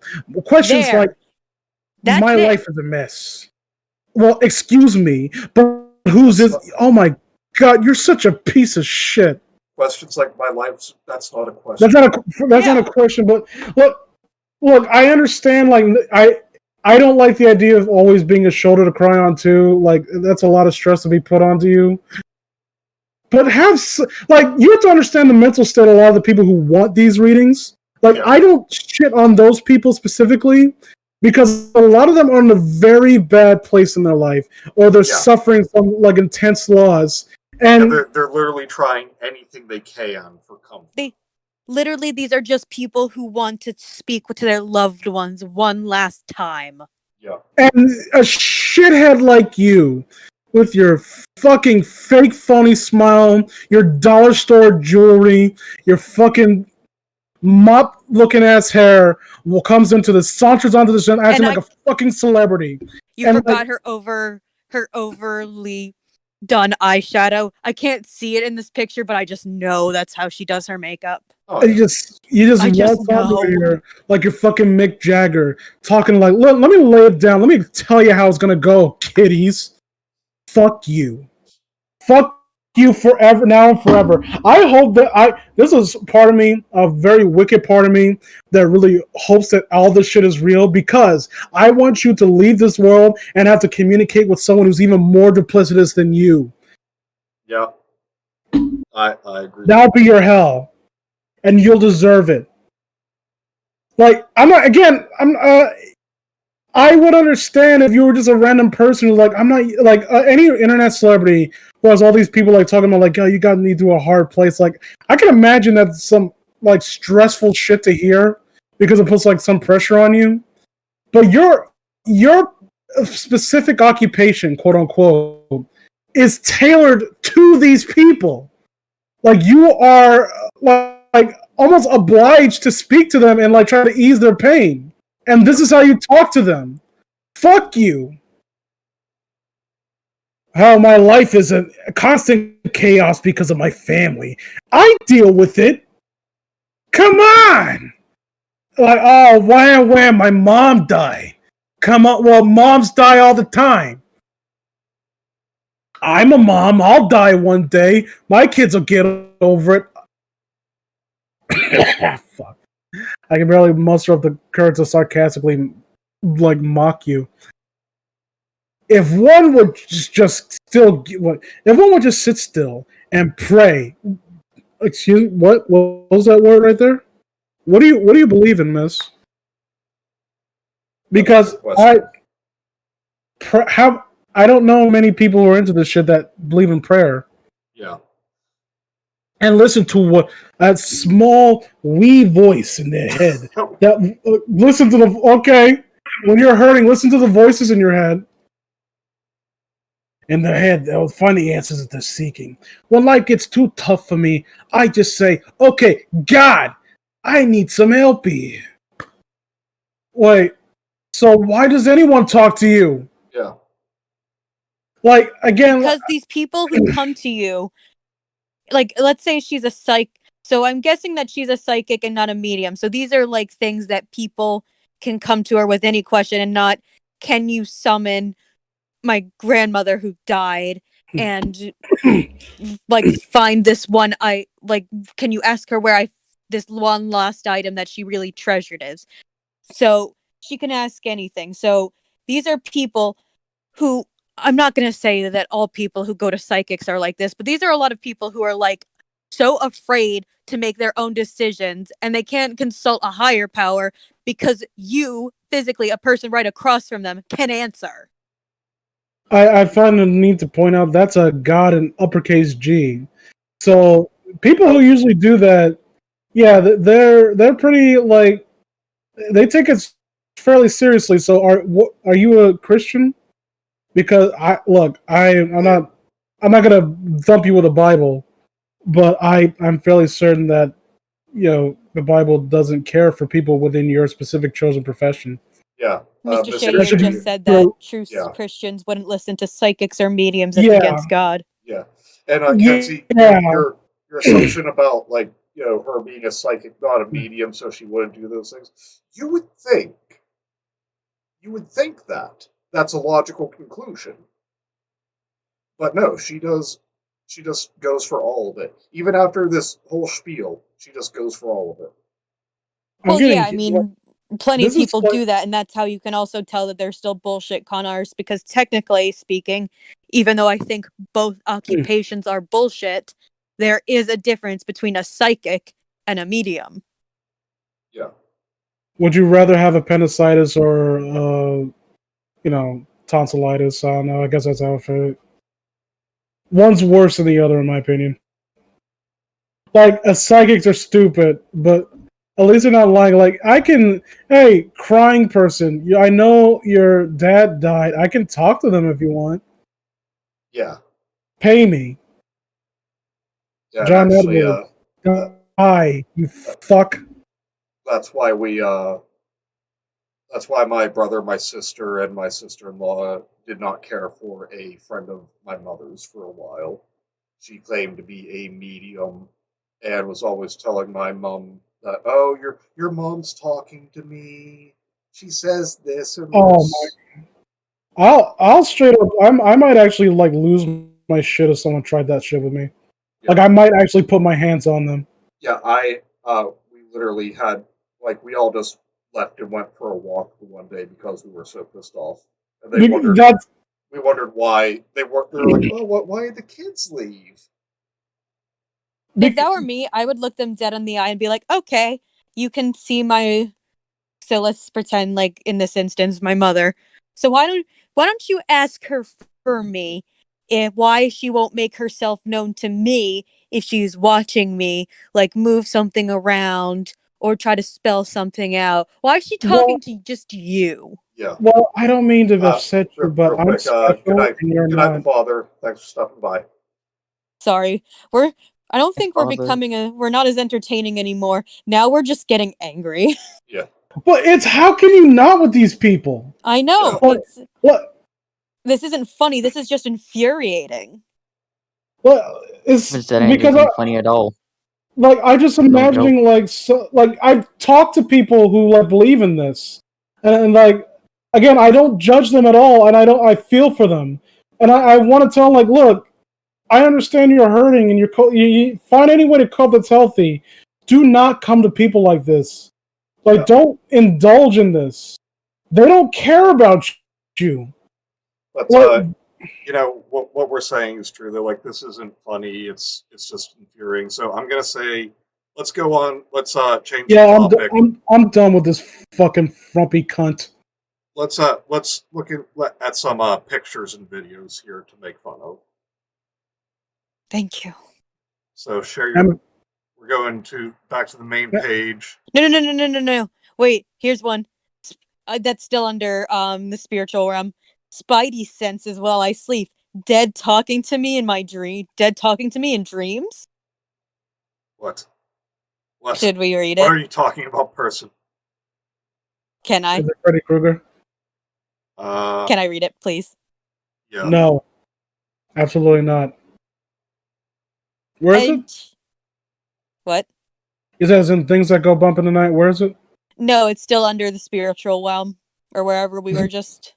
Questions like, my life is a mess. Well, excuse me, but who's this? Oh my God, you're such a piece of shit. Questions like my life, that's not a question. That's not a question, but look, I understand, like, I don't like the idea of always being a shoulder to cry on too. Like, that's a lot of stress to be put onto you. but like you have to understand the mental state of a lot of the people who want these readings. Like Yeah. I don't shit on those people specifically because a lot of them are in a very bad place in their life, or they're suffering from like intense loss. And they're literally trying anything they can for comfort. Literally, these are just people who want to speak to their loved ones one last time. Yeah. And a shithead like you, with your fucking fake phony smile, your dollar store jewelry, your fucking mop looking ass hair, comes into the saunters onto the show acting like a fucking celebrity. You forgot her overly done eyeshadow. I can't see it in this picture, but I just know that's how she does her makeup. Oh, yeah. You just waltz onto here like you're fucking Mick Jagger, talking like, let me lay it down. Let me tell you how it's gonna go, kiddies. Fuck you. Fuck you forever, now and forever. I hope that this is part of me, a very wicked part of me, that really hopes that all this shit is real, because I want you to leave this world and have to communicate with someone who's even more duplicitous than you. Yeah. I agree. That'll be your hell. And you'll deserve it. Like, I would understand if you were just a random person who's like, I'm not, like, any internet celebrity who has all these people, like, talking about, like, oh, you got me through a hard place. Like, I can imagine that's some, like, stressful shit to hear because it puts, like, some pressure on you. But your specific occupation, quote unquote, is tailored to these people. Like, you are, like almost obliged to speak to them and like try to ease their pain. And this is how you talk to them. Fuck you. How my life is a constant chaos because of my family. I deal with it. Come on. Like, oh, wham, my mom died. Come on, well, moms die all the time. I'm a mom. I'll die one day. My kids will get over it. Fuck. I can barely muster up the courage to sarcastically, like, mock you. If one would just sit still and pray. Excuse me, what was that word right there? What do you believe in, miss? Because I don't know many people who are into this shit that believe in prayer. Yeah. And listen to what that small wee voice in their head. That listen to when you're hurting, listen to the voices in your head. In their head, they'll find the answers that they're seeking. When life gets too tough for me, I just say, "Okay, God, I need some help here." Wait, so why does anyone talk to you? Yeah. Like, again, because these people who come to you, like, let's say she's a psych. So I'm guessing that she's a psychic and not a medium. So these are like things that people can come to her with any question, and not, can you summon my grandmother who died and like find this one, can you ask her where this one lost item that she really treasured is. So she can ask anything. So these are people who, I'm not going to say that all people who go to psychics are like this, but these are a lot of people who are like so afraid to make their own decisions, and they can't consult a higher power because you, physically, a person right across from them, can answer. I find the need to point out that's a God in uppercase G. So people who usually do that, yeah, they're pretty, like, they take it fairly seriously. So are you a Christian? Because I'm not gonna thump you with a Bible, but I'm fairly certain that, you know, the Bible doesn't care for people within your specific chosen profession. Yeah. Mr. Shadier just said that true Christians wouldn't listen to psychics or mediums that's against God. Yeah. And Kenzie, your assumption about, like, you know, her being a psychic, not a medium, so she wouldn't do those things. You would think that. That's a logical conclusion. But no, she just goes for all of it. Even after this whole spiel, she just goes for all of it. Well, yeah, I mean, plenty of This is people like, do that, and that's how you can also tell that they're still bullshit con artists, because technically speaking, even though I think both occupations are bullshit, there is a difference between a psychic and a medium. Yeah. would you rather have appendicitis or tonsillitis? I don't know. I guess that's how I feel it. One's worse than the other, in my opinion. Like, psychics are stupid, but at least they're not lying. Like, hey, crying person, I know your dad died. I can talk to them if you want. Yeah. Pay me. Yeah. And John actually, Edwards. that, Die, you fuck. that's why that's why my brother, my sister, and my sister-in-law did not care for a friend of my mother's for a while. She claimed to be a medium and was always telling my mom that, oh, your mom's talking to me. She says this and Oh this. my. I'll straight up. I might actually like lose my shit if someone tried that shit with me. Yeah. Like, I might actually put my hands on them. Yeah, we literally had, like, we all just left and went for a walk one day because we were so pissed off. And That's we wondered why they were like, oh, why did the kids leave? If that were me, I would look them dead in the eye and be like, okay, you can see my, so let's pretend like in this instance, my mother. So why don't you ask her for me if why she won't make herself known to me if she's watching me, like move something around or try to spell something out? Why is she talking to just you? Yeah. well, I don't mean to upset you, but Real I'm quick, good special night. and you're Good night, not. father. Thanks for stopping by. Sorry. I don't think we're Father. we're not as entertaining anymore. Now we're just getting angry. Yeah. But it's how can you not with these people? I know. What? What? This isn't funny. This is just infuriating. What? It's That ain't because even funny at all. I just No joke. imagining I've talked to people who like believe in this, and like again, I don't judge them at all, and I feel for them, and I want to tell them like, look, I understand you're hurting, and you find any way to cope that's healthy. Do not come to people like this. Like, Yeah. don't indulge in this. They don't care about you. But Like, what we're saying is true. Though, like, this isn't funny. It's just infuriating. So I'm gonna say, let's go on. Let's change the yeah, topic. I'm done with this fucking frumpy cunt. Let's look at some pictures and videos here to make fun of. Thank you. So share your. I'm, We're going to back to the main page. No. Wait, here's one. That's still under the spiritual realm. Spidey senses while I sleep. Dead talking to me in my dream. Dead talking to me in dreams. What? What? Should we read What it? are you talking about, person? Can I? is it Freddy Krueger? Can I read it, please? Yeah. No, absolutely not. Where is it? What? Is that in things that go bump in the night? Where is it? No, it's still under the spiritual realm or wherever we were just.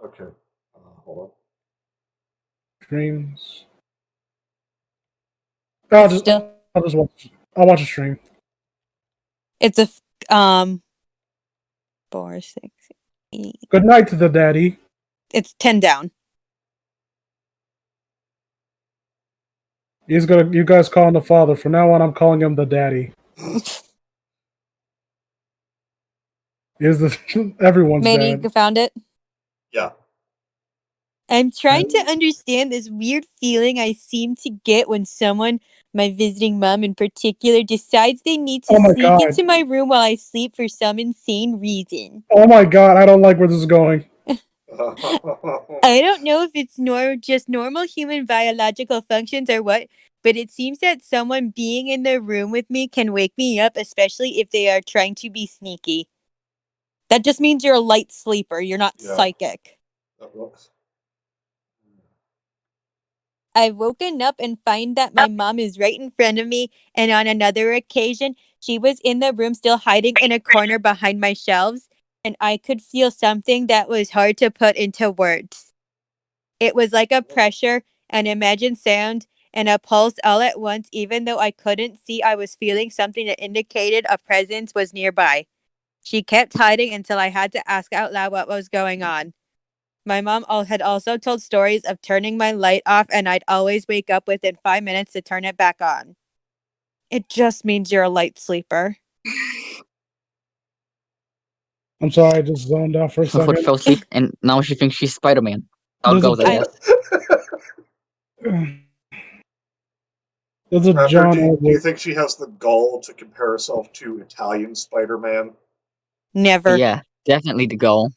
Okay. Hold on. Streams. It's still. I'll just watch. I'll watch a stream. It's a 4, 6, 8. Good night to the daddy. It's 10 down. You guys call him the father. From now on, I'm calling him the daddy. Is the everyone's Manny, dad? you found it? Yeah. I'm trying to understand this weird feeling I seem to get when someone, my visiting mom in particular, decides they need to Oh my sneak God. into my room while I sleep for some insane reason. Oh my god, I don't like where this is going. I don't know if it's just normal human biological functions or what, but it seems that someone being in the room with me can wake me up, especially if they are trying to be sneaky. That just means you're a light sleeper. You're not Yeah. psychic. I've woken up and find that my mom is right in front of me, and on another occasion, she was in the room still hiding in a corner behind my shelves, and I could feel something that was hard to put into words. It was like a pressure, an imagined sound, and a pulse all at once, even though I couldn't see. I was feeling something that indicated a presence was nearby. She kept hiding until I had to ask out loud what was going on. My mom had also told stories of turning my light off, and I'd always wake up within 5 minutes to turn it back on. It just means you're a light sleeper. I'm sorry, I just zoned out for a Her foot second. fell asleep, and now she thinks she's Spider-Man. How it There's a goes, I guess. There's a Raptor, John do you Edwards. think she has the gall to compare herself to Italian Spider-Man? Never. Yeah, definitely the goal.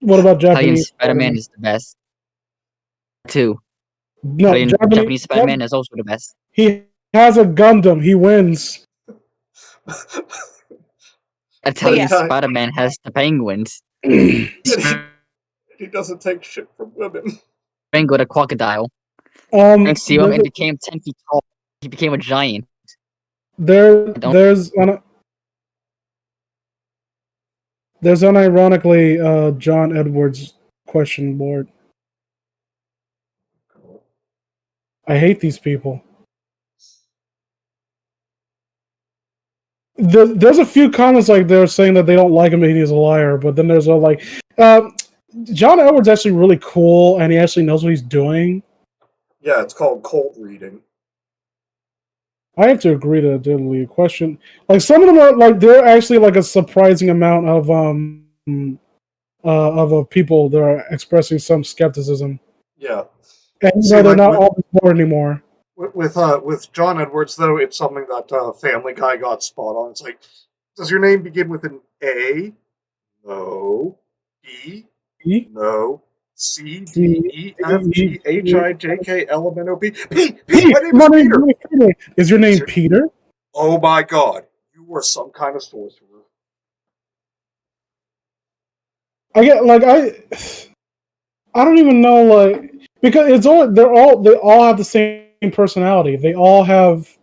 What about Italian Japanese Spider-Man is the best. Too. No, Japanese Spider-Man is also the best. He has a Gundam. He wins. Italian yeah. Spider-Man has the penguins. He doesn't take shit from women. Penguin got a crocodile. Drank serum and there's became 10 feet tall. He became a giant. there's unironically John Edwards question board. I hate these people. There's a few comments like they're saying that they don't like him and he's a liar, but then there's all like, John Edwards is actually really cool and he actually knows what he's doing. Yeah, it's called cold reading. I have to agree to the question. Like some of them are like they're actually like a surprising amount of people that are expressing some skepticism. Yeah, And see, they're like not on the board anymore. with John Edwards though, it's something that Family Guy got spot on. It's like, does your name begin with an A? No. B? E? No. C, D, D, E, F, G, H, I, J, K, L, M, N, O, P. P! My name My is name Peter! is Peter. Is your name Peter? Oh my god, you were some kind of sorcerer. I get like I don't even know like because they all have the same personality. They all have,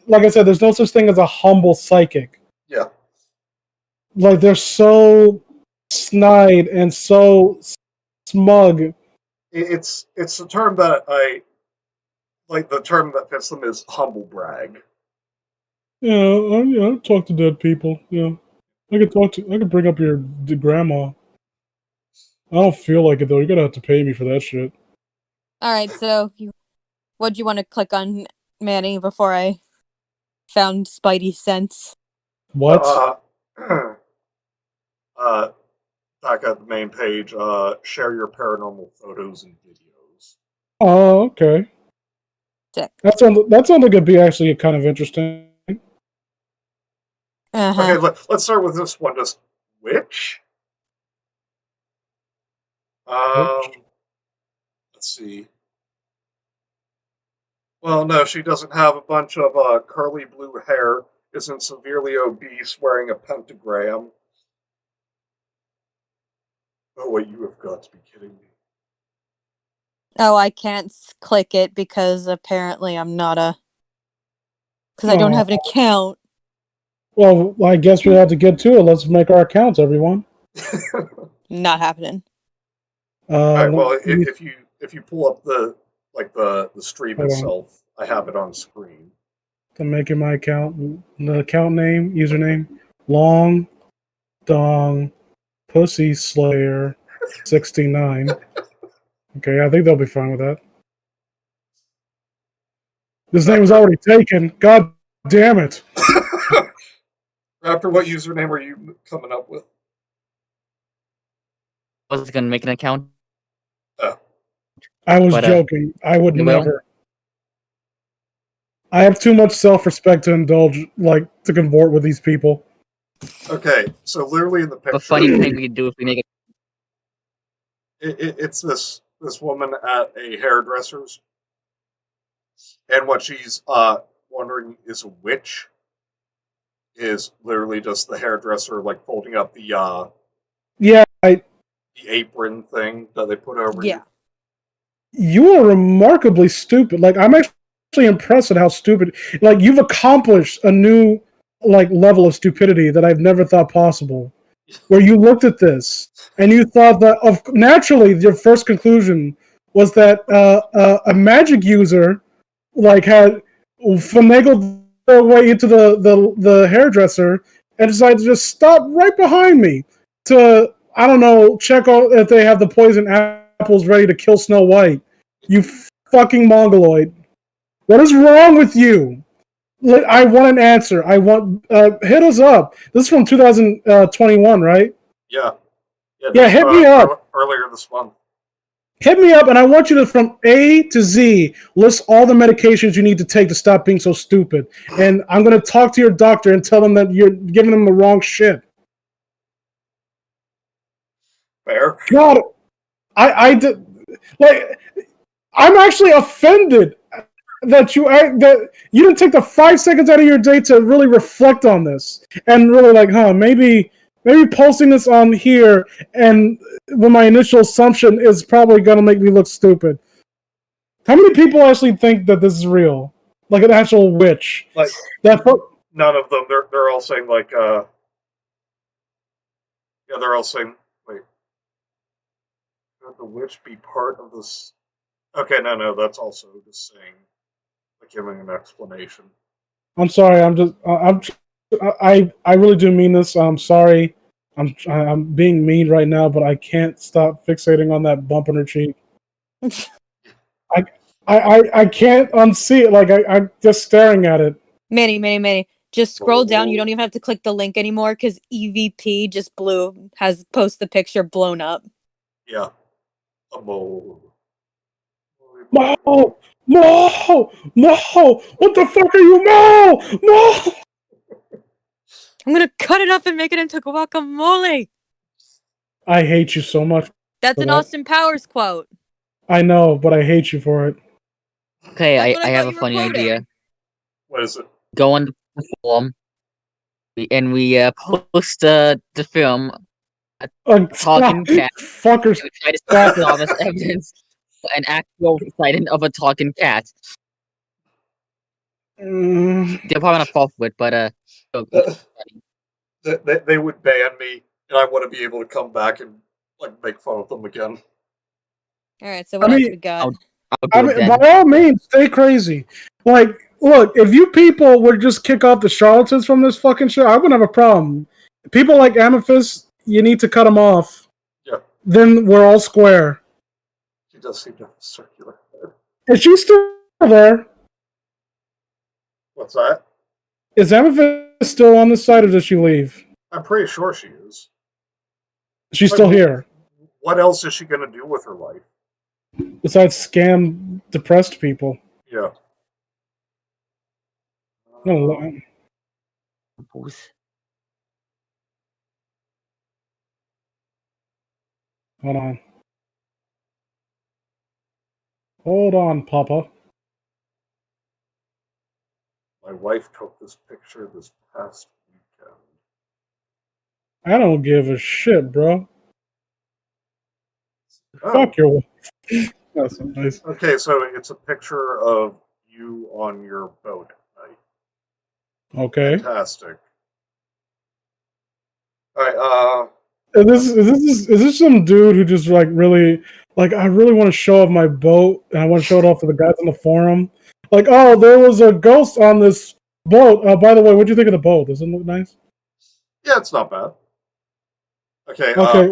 like I said, there's no such thing as a humble psychic. Yeah. Like they're so snide and so smug. It's the term that I like. The term that fits them is humble brag. I talk to dead people. Yeah, I could bring up your grandma. I don't feel like it though. You're gonna have to pay me for that shit. All right, so what'd you want to click on, Manny, before I found Spidey sense? What? Back at the main page, share your paranormal photos and videos. Oh, okay. Sick. That sounds like it'd be actually kind of interesting. Okay, let's start with this one. Just which? Let's see. Well, no, she doesn't have a bunch of curly blue hair, isn't severely obese, wearing a pentagram. Oh, wait, you have got to be kidding me. Oh, I can't click it because apparently I'm not because I don't have an account. Well, I guess we have to get to it. Let's make our accounts, everyone. Not happening. All right, well, if you pull up the stream Hold on. itself, I have it on screen. I'm making my account. The account name, username, Long Dong Pussy Slayer 69. Okay, I think they'll be fine with that. This name was already taken. God damn it. Raptor, what username are you coming up with? I was gonna make an account. I was joking. I would never. I have too much self-respect to indulge, like, to convert with these people. Okay, so literally in the picture, A funny thing we could do if we make it. It's this woman at a hairdresser's, and what she's wondering is a witch. Is literally just the hairdresser like folding up the the apron thing that they put over you. You are remarkably stupid. Like, I'm actually impressed at how stupid. Like, you've accomplished a new level of stupidity that I've never thought possible. Where you looked at this and you thought that naturally your first conclusion was that a magic user had finagled their way into the hairdresser and decided to just stop right behind me to, I don't know, check out if they have the poison apples ready to kill Snow White. You fucking mongoloid. What is wrong with you? I want an answer. I want, hit us up. This is from 2021, right? Yeah. Yeah, Yeah, just hit me up. earlier this month. Hit me up, and I want you to, from A to Z, list all the medications you need to take to stop being so stupid. And I'm going to talk to your doctor and tell them that you're giving them the wrong shit. Fair. God, I did, like, I'm actually offended that you didn't take the 5 seconds out of your day to really reflect on this and really like, maybe posting this on here and when my initial assumption is probably gonna make me look stupid. How many people actually think that this is real? Like an actual witch? Like That none of them. They're all saying like yeah, they're all saying wait, could the witch be part of this? Okay, no, that's also just saying like giving an explanation. I'm sorry. I really do mean this. I'm sorry. I'm being mean right now, but I can't stop fixating on that bump on her cheek. I I can't unsee it. Like I'm just staring at it. Manny. Just scroll down. You don't even have to click the link anymore because EVP just has posted the picture blown up. Yeah, a mole. No, no, no! What the fuck are you? No! I'm gonna cut it up and make it into guacamole. I hate you so much. That's an Austin Powers quote. I know, but I hate you for it. Okay, That's what I I have thought a you were funny quoting. idea. What is it? Go on the forum, and we post the film talking cat. Fuckers. And we try to stop it off as evidence, an actual sighting of a talking cat. They're probably not fall for it, but They would ban me, and I want to be able to come back and like make fun of them again. All right, so what else we got? I'll do it then. By all means, stay crazy. Like, look, if you people would just kick off the charlatans from this fucking show, I wouldn't have a problem. People like Amethyst, you need to cut them off. Yeah, Then we're all square. she does seem to have a circular head. Is she still there? What's that? Is Amethyst still on this side, or does she leave? I'm pretty sure she is. She's Like, still here. What else is she going to do with her life? Besides scam depressed people. Yeah. No, hold on. Hold on, Papa. My wife took this picture this past weekend. I don't give a shit, bro. Oh. Fuck your wife. That's so nice. Okay, so it's a picture of you on your boat at night. Okay. Fantastic. All right. Is this some dude who just like really like I really want to show off my boat and I want to show it off to the guys on the forum? Like, oh, there was a ghost on this boat. By the way, what do you think of the boat? Does it look nice? Yeah, it's not bad. Okay. Okay.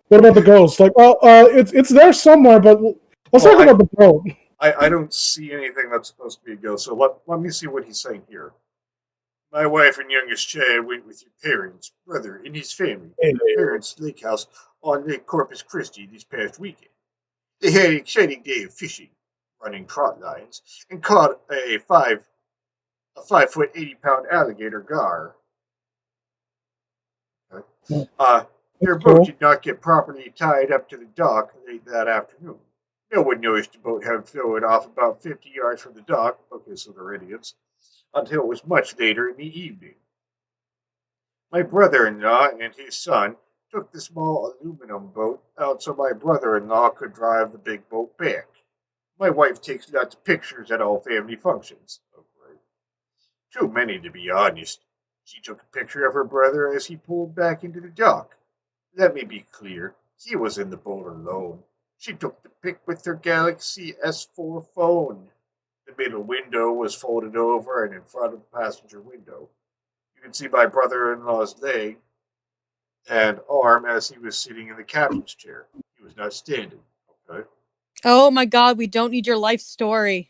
What about the ghost? Like, well, it's there somewhere, but let's talk about the boat. I don't see anything that's supposed to be a ghost. So let me see what he's saying here. My wife and youngest child went with your parents, brother, and his family to your parents' lake house on Lake Corpus Christi this past weekend. They had an exciting day of fishing, running trot lines, and caught a 5 foot 80-pound alligator gar. Okay. Their boat did not get properly tied up to the dock late that afternoon. No one noticed the boat had floated off about 50 yards from the dock. Okay, so they're idiots. Until it was much later in the evening. My brother-in-law and his son took the small aluminum boat out so my brother-in-law could drive the big boat back. My wife takes lots of pictures at all family functions. Okay. Too many, to be honest. She took a picture of her brother as he pulled back into the dock. Let me be clear, he was in the boat alone. She took the pic with her Galaxy S4 phone. The middle window was folded over and in front of the passenger window. You can see my brother-in-law's leg and arm as he was sitting in the captain's chair. He was not standing. Okay. Oh my god, we don't need your life story.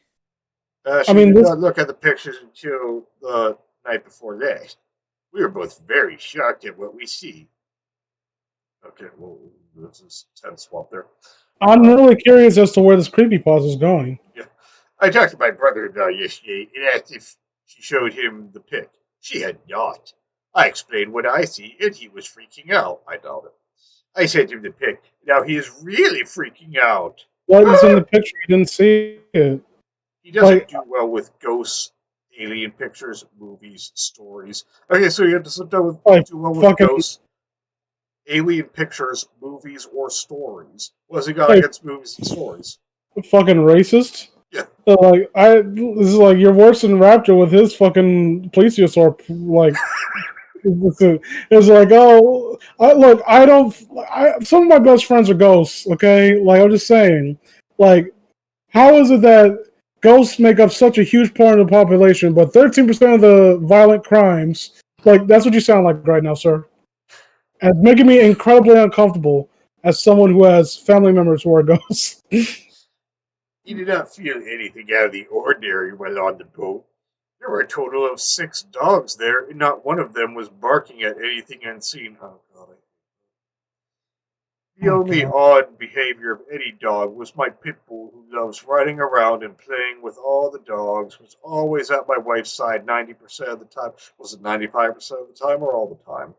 I She mean, did this not look at the pictures until the night before that. We were both very shocked at what we see. Okay, well, this is tense swap there. I'm really curious as to where this creepypasta is going. Yeah. I talked to my brother-in-law yesterday and asked if she showed him the pic. She had not. I explained what I see, and he was freaking out. I doubt it. I sent him the pic. Now he is really freaking out. What is in the picture? You didn't see it. He doesn't Like, do well with ghosts, alien pictures, movies, stories. Okay, so you doesn't do like well with fucking, ghosts, alien pictures, movies, or stories. What has he got like against movies and stories? fucking racist. Yeah. Like, this is like you're worse than Raptor with his fucking plesiosaur. Like, it's like, oh, look, I don't. Some of my best friends are ghosts. Okay, like I'm just saying, like, how is it that ghosts make up such a huge part of the population, but 13% of the violent crimes, like, that's what you sound like right now, sir. And it's making me incredibly uncomfortable as someone who has family members who are ghosts. He did not feel anything out of the ordinary while on the boat. There were a total of 6 dogs there, and not one of them was barking at anything unseen. Oh, God. The Oh only god. odd behavior of any dog was my pit bull, who loves running around and playing with all the dogs, was always at my wife's side 90% of the time. Was it 95% of the time or all the time?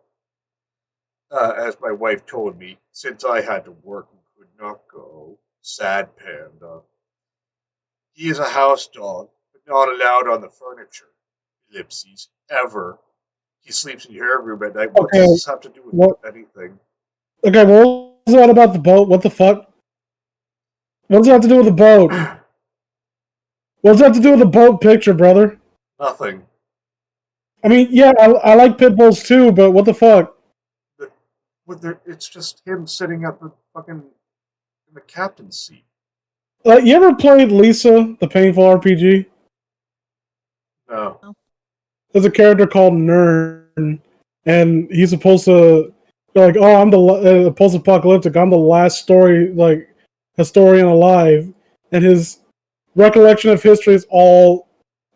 As my wife told me, since I had to work and could not go. Sad panda. He is a house dog, but not allowed on the furniture. Ellipses. Ever. He sleeps in your room at night. What Okay, does this have to do with what? anything? Okay, what was that about the boat? What the fuck? What does that have to do with the boat? What does that have to do with the boat picture, brother? Nothing. I mean, yeah, I like pit bulls too, but what the fuck? It's just him sitting at the fucking in the captain's seat. You ever played Lisa, the painful RPG? No. There's a character called Nern, and he's supposed to like, oh, I'm the post-apocalyptic. I'm the last story like historian alive, and his recollection of history is all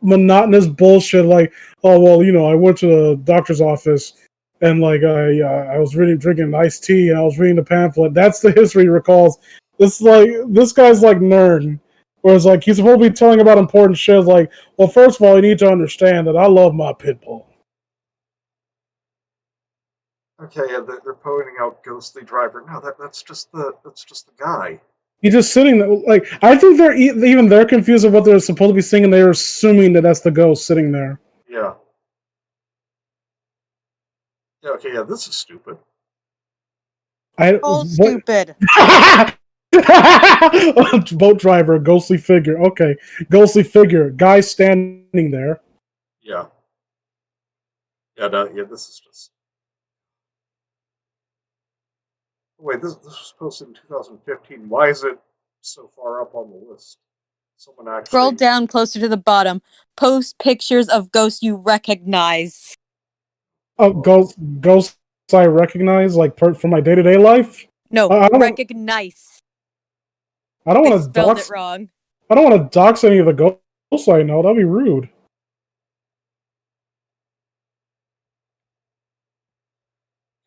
monotonous bullshit. Like, oh well, I went to the doctor's office and like I was drinking iced tea, and I was reading the pamphlet. That's the history he recalls. This guy's like Nerd. Whereas, like, he's supposed to be telling about important shit. Like, well, first of all, you need to understand that I love my pit bull. Okay, yeah, they're pointing out Ghostly Driver. No, that's just the guy. He's just sitting there. Like, I think they're confused of what they're supposed to be seeing, and they're assuming that that's the ghost sitting there. Yeah. Yeah. Okay. Yeah. This is stupid. Oh, What? stupid. Boat driver, ghostly figure. Okay, ghostly figure, guy standing there. Yeah. Yeah. No, yeah. This is just. Wait. This was posted in 2015. Why is it so far up on the list? Someone Scroll actually. down closer to the bottom. Post pictures of ghosts you recognize. Oh, ghosts I recognize like from my day to day life. No, I don't. recognize. I don't They want to spelled dox. it wrong. I don't want to dox any of the ghosts I know. That'd be rude.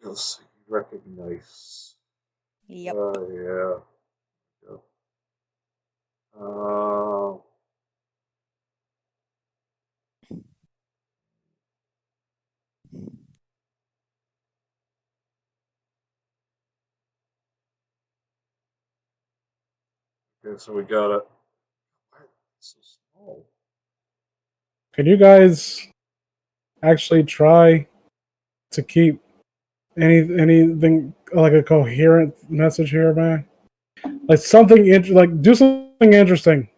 Yes, recognize. Yep. Yeah. Yeah. Uh, okay, so we got it. Why is it so small? Can you guys actually try to keep anything like a coherent message here, man? Like something like do something interesting.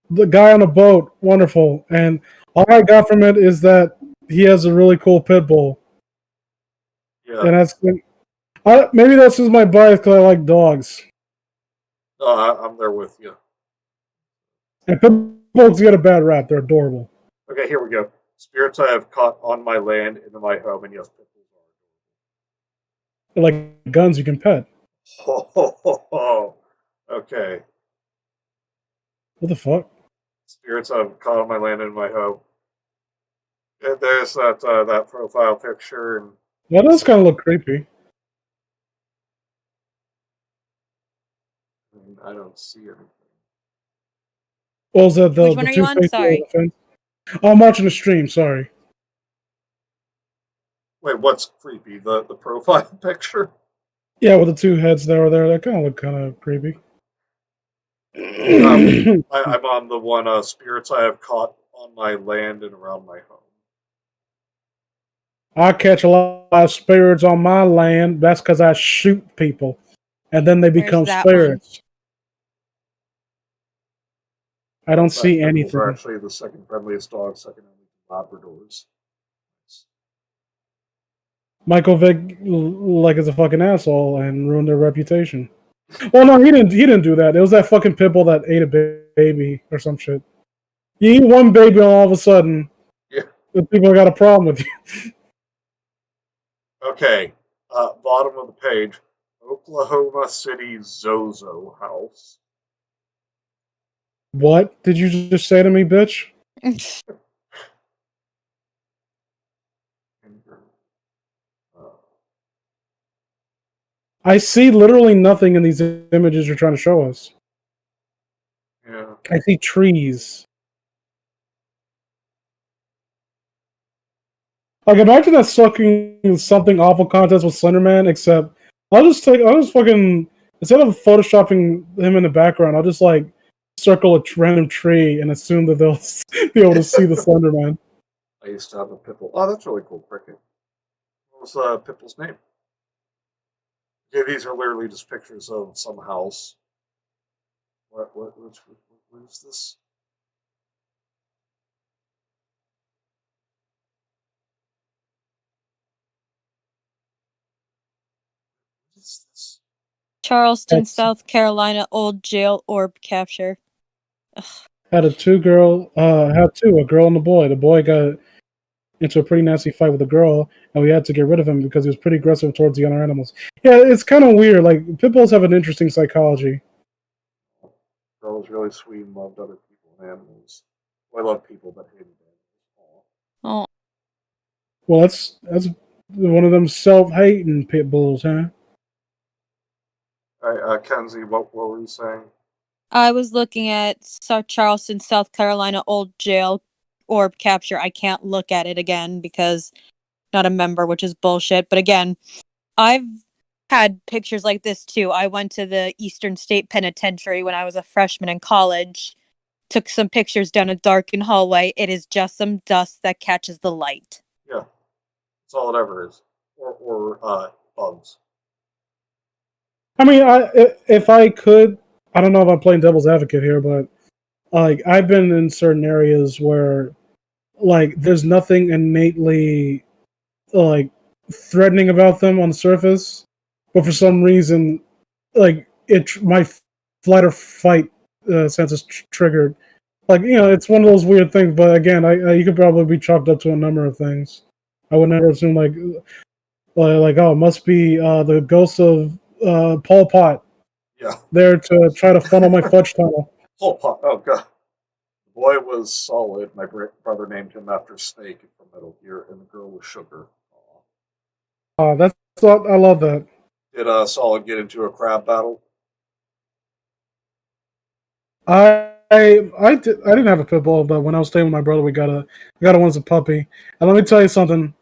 The guy on a boat, wonderful, and all I got from it is that he has a really cool pit bull, Yeah. and maybe that's just my bias because I like dogs. No, I'm there with you. And pit bulls get a bad rap; they're adorable. Okay, here we go. Spirits I have caught on my land and in my home, and yes, pit bulls They're like guns you can pet. are. Ho ho ho ho. Okay. What the fuck? Spirits I've caught on my land and in my home. And there's that profile picture, and That does kind of look creepy. I don't see anything. What was that? Which The one are you two on? faces on Sorry. the fence? Oh, I'm watching the stream. Sorry. Wait, what's creepy? The profile picture? Yeah, with the two heads that were there, that kind of looked kind of creepy. Um, I'm on the one spirits I have caught on my land and around my home. I catch a lot of spirits on my land. That's because I shoot people, and then they Where's become that one? spirits. I don't That see pit bulls are anything. actually the second friendliest dog, second only to Labradors. Michael Vick, like, is a fucking asshole and ruined their reputation. Well, no, he didn't. He didn't do that. It was that fucking pitbull that ate a baby or some shit. You eat one baby, and all of a sudden, Yeah. the people got a problem with you. Okay. Bottom of the page. Oklahoma City Zozo House. What did you just say to me, bitch? Uh, I see literally nothing in these images you're trying to show us. yeah. I see trees. Like, imagine that sucking something awful contest with Slenderman, except I'll just fucking, instead of photoshopping him in the background, I'll just like circle a random tree and assume that they'll be able to see the Slenderman. I used to have a pit bull. Oh, that's really cool. Cricket. What was pit bull's name? Yeah, these are literally just pictures of some house. What is this? What is this? Charleston, That's South Carolina, old jail orb capture. had a a girl and a boy. The boy got into a pretty nasty fight with a girl, and we had to get rid of him because he was pretty aggressive towards the other animals. Yeah, it's kind of weird. Like, pit bulls have an interesting psychology. Girl was really sweet and loved other people and animals. Well, I love people, but hated animals. Oh, Well, that's one of them self-hating pit bulls, huh? All right, Kenzie, what were you saying? I was looking at Charleston, South Carolina, old jail orb capture. I can't look at it again because not a member, which is bullshit. But again, I've had pictures like this too. I went to the Eastern State Penitentiary when I was a freshman in college. Took some pictures down a darkened hallway. It is just some dust that catches the light. Yeah, that's all it ever is. Or bugs. I mean, if I could, I don't know if I'm playing devil's advocate here, but like, I've been in certain areas where like there's nothing innately like threatening about them on the surface, but for some reason, like, my flight or fight sense is triggered. Like, it's one of those weird things. But again, you could probably be chalked up to a number of things. I would never assume like, oh, it must be the ghost of Pol Pot Yeah. there to try to funnel my fudge tunnel. Oh, oh god. The boy was Solid. My brother named him after Snake from Metal Gear, and the girl was Sugar. Aw. I love that. Did Solid get into a crab battle? I didn't have a pit bull, but when I was staying with my brother, we got a one as a puppy. And let me tell you something.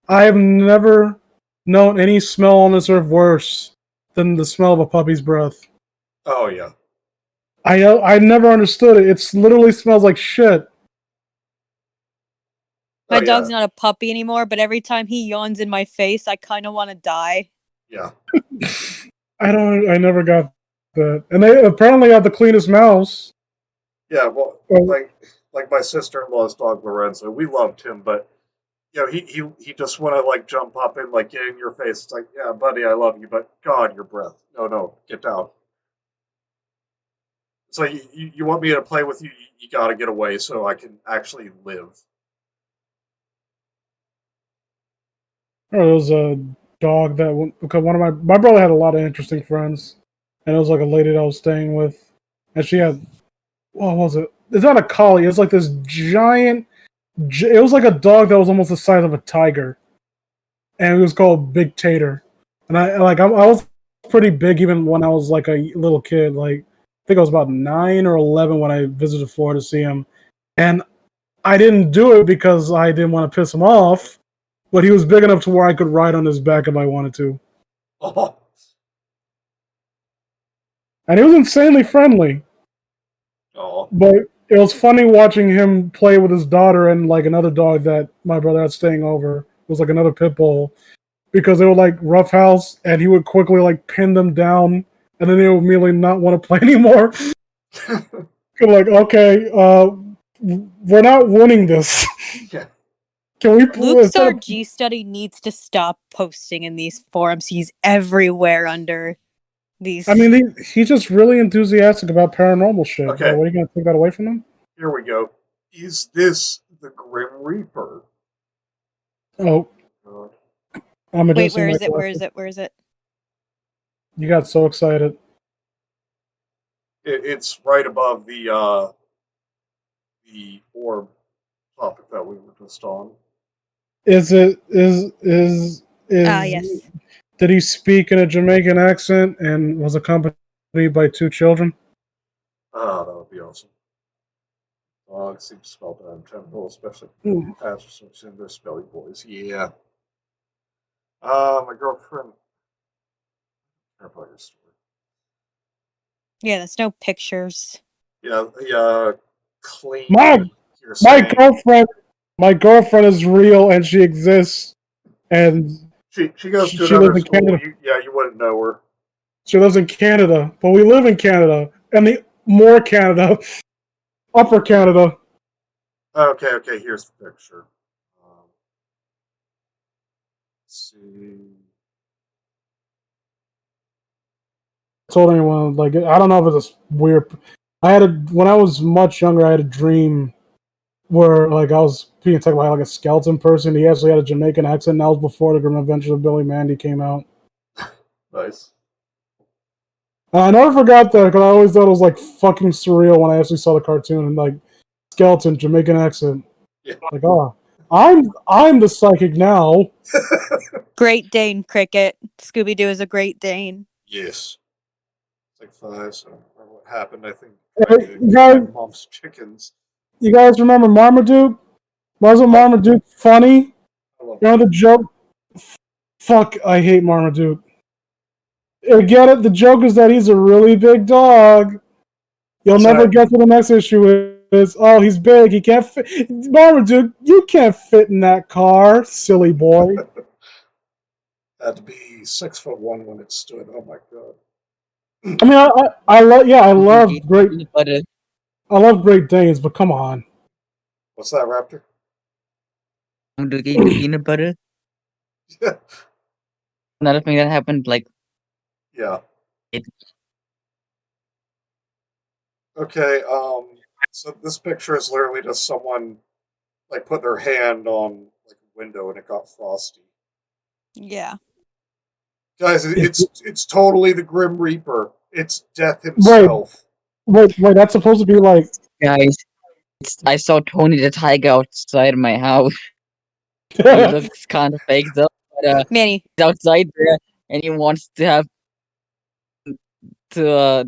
I have never known any smell on this earth worse than the smell of a puppy's breath. Oh yeah. I never understood it. It literally smells like shit. My Oh dog's yeah. not a puppy anymore, but every time he yawns in my face, I kind of want to die. Yeah. I never got that. And they apparently have the cleanest mouths. Yeah. Well, Well, like my sister-in-law's dog Lorenzo, we loved him, but he just want to like jump up and like get in your face. It's like, yeah, buddy, I love you, but God, your breath. No, get down. So you want me to play with you? You got to get away so I can actually live. There was a dog that because one of my brother had a lot of interesting friends, and it was like a lady that I was staying with, and she had what was it? It's not a collie. It's like this giant. It was like a dog that was almost the size of a tiger, and it was called Big Tater. And I was pretty big even when I was like a little kid. Like I think I was about 9 or 11 when I visited Florida to see him, and I didn't do it because I didn't want to piss him off. But he was big enough to where I could ride on his back if I wanted to, Oh, and he was insanely friendly. oh. But it was funny watching him play with his daughter and like another dog that my brother had staying over. It was like another pit bull because they were like roughhouse, and he would quickly like pin them down, and then they would immediately not want to play anymore. Like, okay, we're not winning this. Yeah. Can we? Luke's RG study needs to stop posting in these forums. He's everywhere under these. I mean, he's just really enthusiastic about paranormal shit. Okay. What are you going to take that away from him? Here we go. Is this the Grim Reaper? Oh, God. I'm wait, adjusting where my is it? Where glasses. is it? Where is it? You got so excited. It's right above the orb topic that we were just on. Is Yes. did he speak in a Jamaican accent and was accompanied by 2 children? Ah, that would be awesome. Dogs seem to smell down temple, especially Mm. pastors and their smelly boys. Yeah. My girlfriend. Care about your story. Yeah, there's no pictures. Yeah. Clean. My You're saying. my girlfriend is real and she exists, and She goes to she another lives in school. Canada. You wouldn't know her. She lives in Canada, but we live in Canada, and the more Canada, upper Canada. Okay. Here's the picture. Let's see. I told anyone like I don't know if it's weird. When I was much younger, I had a dream where like I was being attacked by like a skeleton person. He actually had a Jamaican accent. And that was before the Grim Adventures of Billy Mandy came out. Nice. And I never forgot that because I always thought it was like fucking surreal when I actually saw the cartoon and like skeleton Jamaican accent. Yeah. Like, oh, I'm the psychic now. Great Dane cricket. Scooby Doo is a Great Dane. Yes. It's like 5, so I don't remember what happened. I think Hey, my mom's chickens. you guys remember Marmaduke? Wasn't Marmaduke funny? I love You know the joke? Fuck, I hate Marmaduke. You get it? The joke is that he's a really big dog. You'll What's never that? guess what the next issue is. Oh, he's big. He can't fit. Marmaduke, you can't fit in that car, silly boy. Had to be 6'1" when it stood. Oh my god. I mean, I love. Yeah, I love great. Peanut butter. I love Great Danes, but come on. What's that, Raptor? I'm to eat the peanut butter. Another thing that happened, like Yeah. it. Okay. So this picture is literally just someone like put their hand on like a window and it got frosty. Yeah. Guys, it's totally the Grim Reaper. It's Death Wait, himself. wait. That's supposed to be like. Guys, I saw Tony the Tiger outside my house. He looks kind of faked up, but Manny. he's outside there, and he wants to have to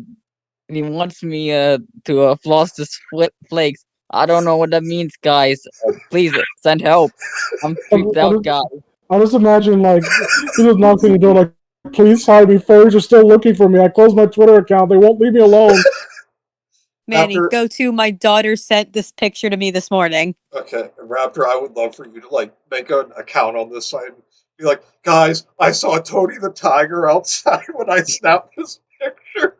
and he wants me to floss the flakes. I don't know what that means, guys. Please send help. I'm freaked out, guys. I just imagine like he just knocks on the door like, "Please hide me. Fairies are still looking for me. I closed my Twitter account. They won't leave me alone." Manny, Raptor, go to my daughter sent this picture to me this morning. okay, Raptor, I would love for you to like make an account on this site and be like, guys, I saw Tony the Tiger outside when I snapped this picture.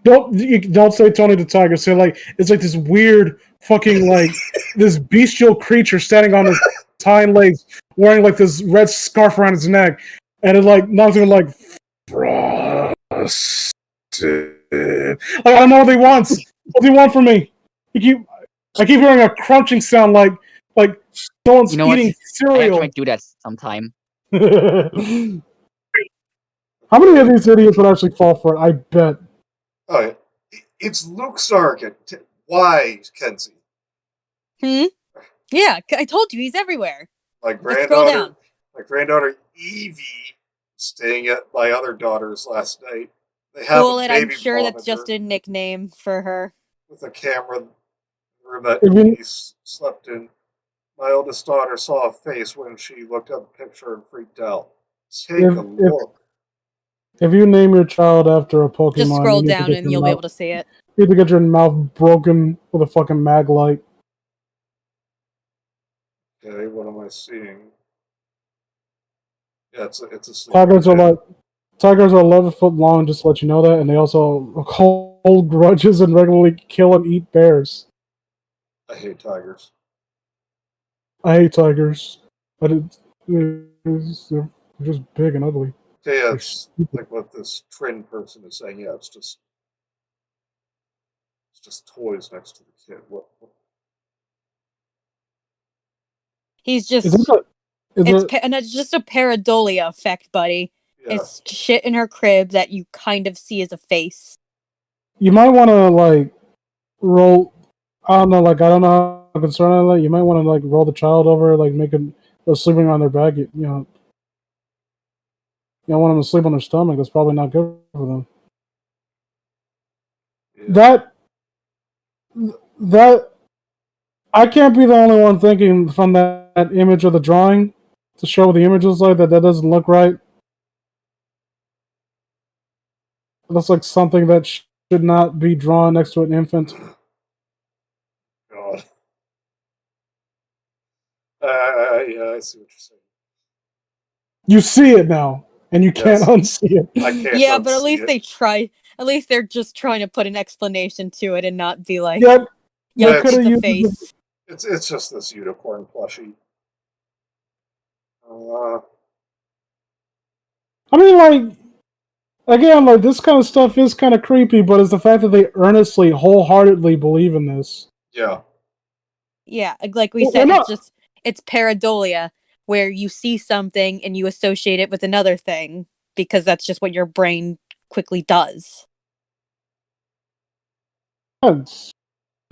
Don't say Tony the Tiger. Say like it's like this weird fucking like this bestial creature standing on his hind legs, wearing like this red scarf around his neck, and it like knocks him like frosted. Like, I don't know what he wants. What do you want from me? I keep hearing a crunching sound like someone's You know what? eating I actually cereal. might do that sometime. How many of these idiots would actually fall for it? I bet. Oh, yeah. It's Luke Sargent. Why, Kenzie? Hmm? Yeah, I told you he's everywhere. My Just scroll granddaughter, down. my granddaughter Evie, staying at my other daughter's last night. They have a Cool it, I'm baby sure that's just monitor a nickname for her. with a camera in the room that If you, Evie slept in. My oldest daughter saw a face when she looked at the picture and freaked out. Take a if look. if you name your child after a Just Pokemon, scroll down and you'll be able to see it. you need to get your mouth broken with a fucking mag light. Okay, what am I seeing? Yeah, it's a sleeping Tigers are kid. like tigers are 11 foot long, just to let you know that, and they also hold grudges and regularly kill and eat bears. I hate tigers. I hate tigers, but they're just big and ugly. Okay, yeah, They're it's stupid. like what this trend person is saying. Yeah, it's just toys next to the kid. What He's Is it? just Is it? and it's just a pareidolia effect, buddy. yeah. It's shit in her crib that you kind of see as a face. You might want to like roll. I don't know. Like I don't know how concerned I am. Like, you might want to like roll the child over, like make them they're sleeping on their back. You don't want them to sleep on their stomach. That's probably not good for them. Yeah. That I can't be the only one thinking from that image of the drawing to show the images like that. That doesn't look right. It looks like something that should not be drawn next to an infant. God. Yeah, I see what you're saying. You see it now, and you can't Yes, unsee it. I can't Yeah, but at unsee least it. they try. At least they're just trying to put an explanation to it and not be like, Yep, they "Yup, Yeah, could it's have a used it. face." it's just this unicorn plushie. Uh, I mean, like again, like this kind of stuff is kind of creepy, but it's the fact that they earnestly, wholeheartedly believe in this. yeah, Yeah, like we We're said, not. it's pareidolia, where you see something and you associate it with another thing because that's just what your brain quickly does.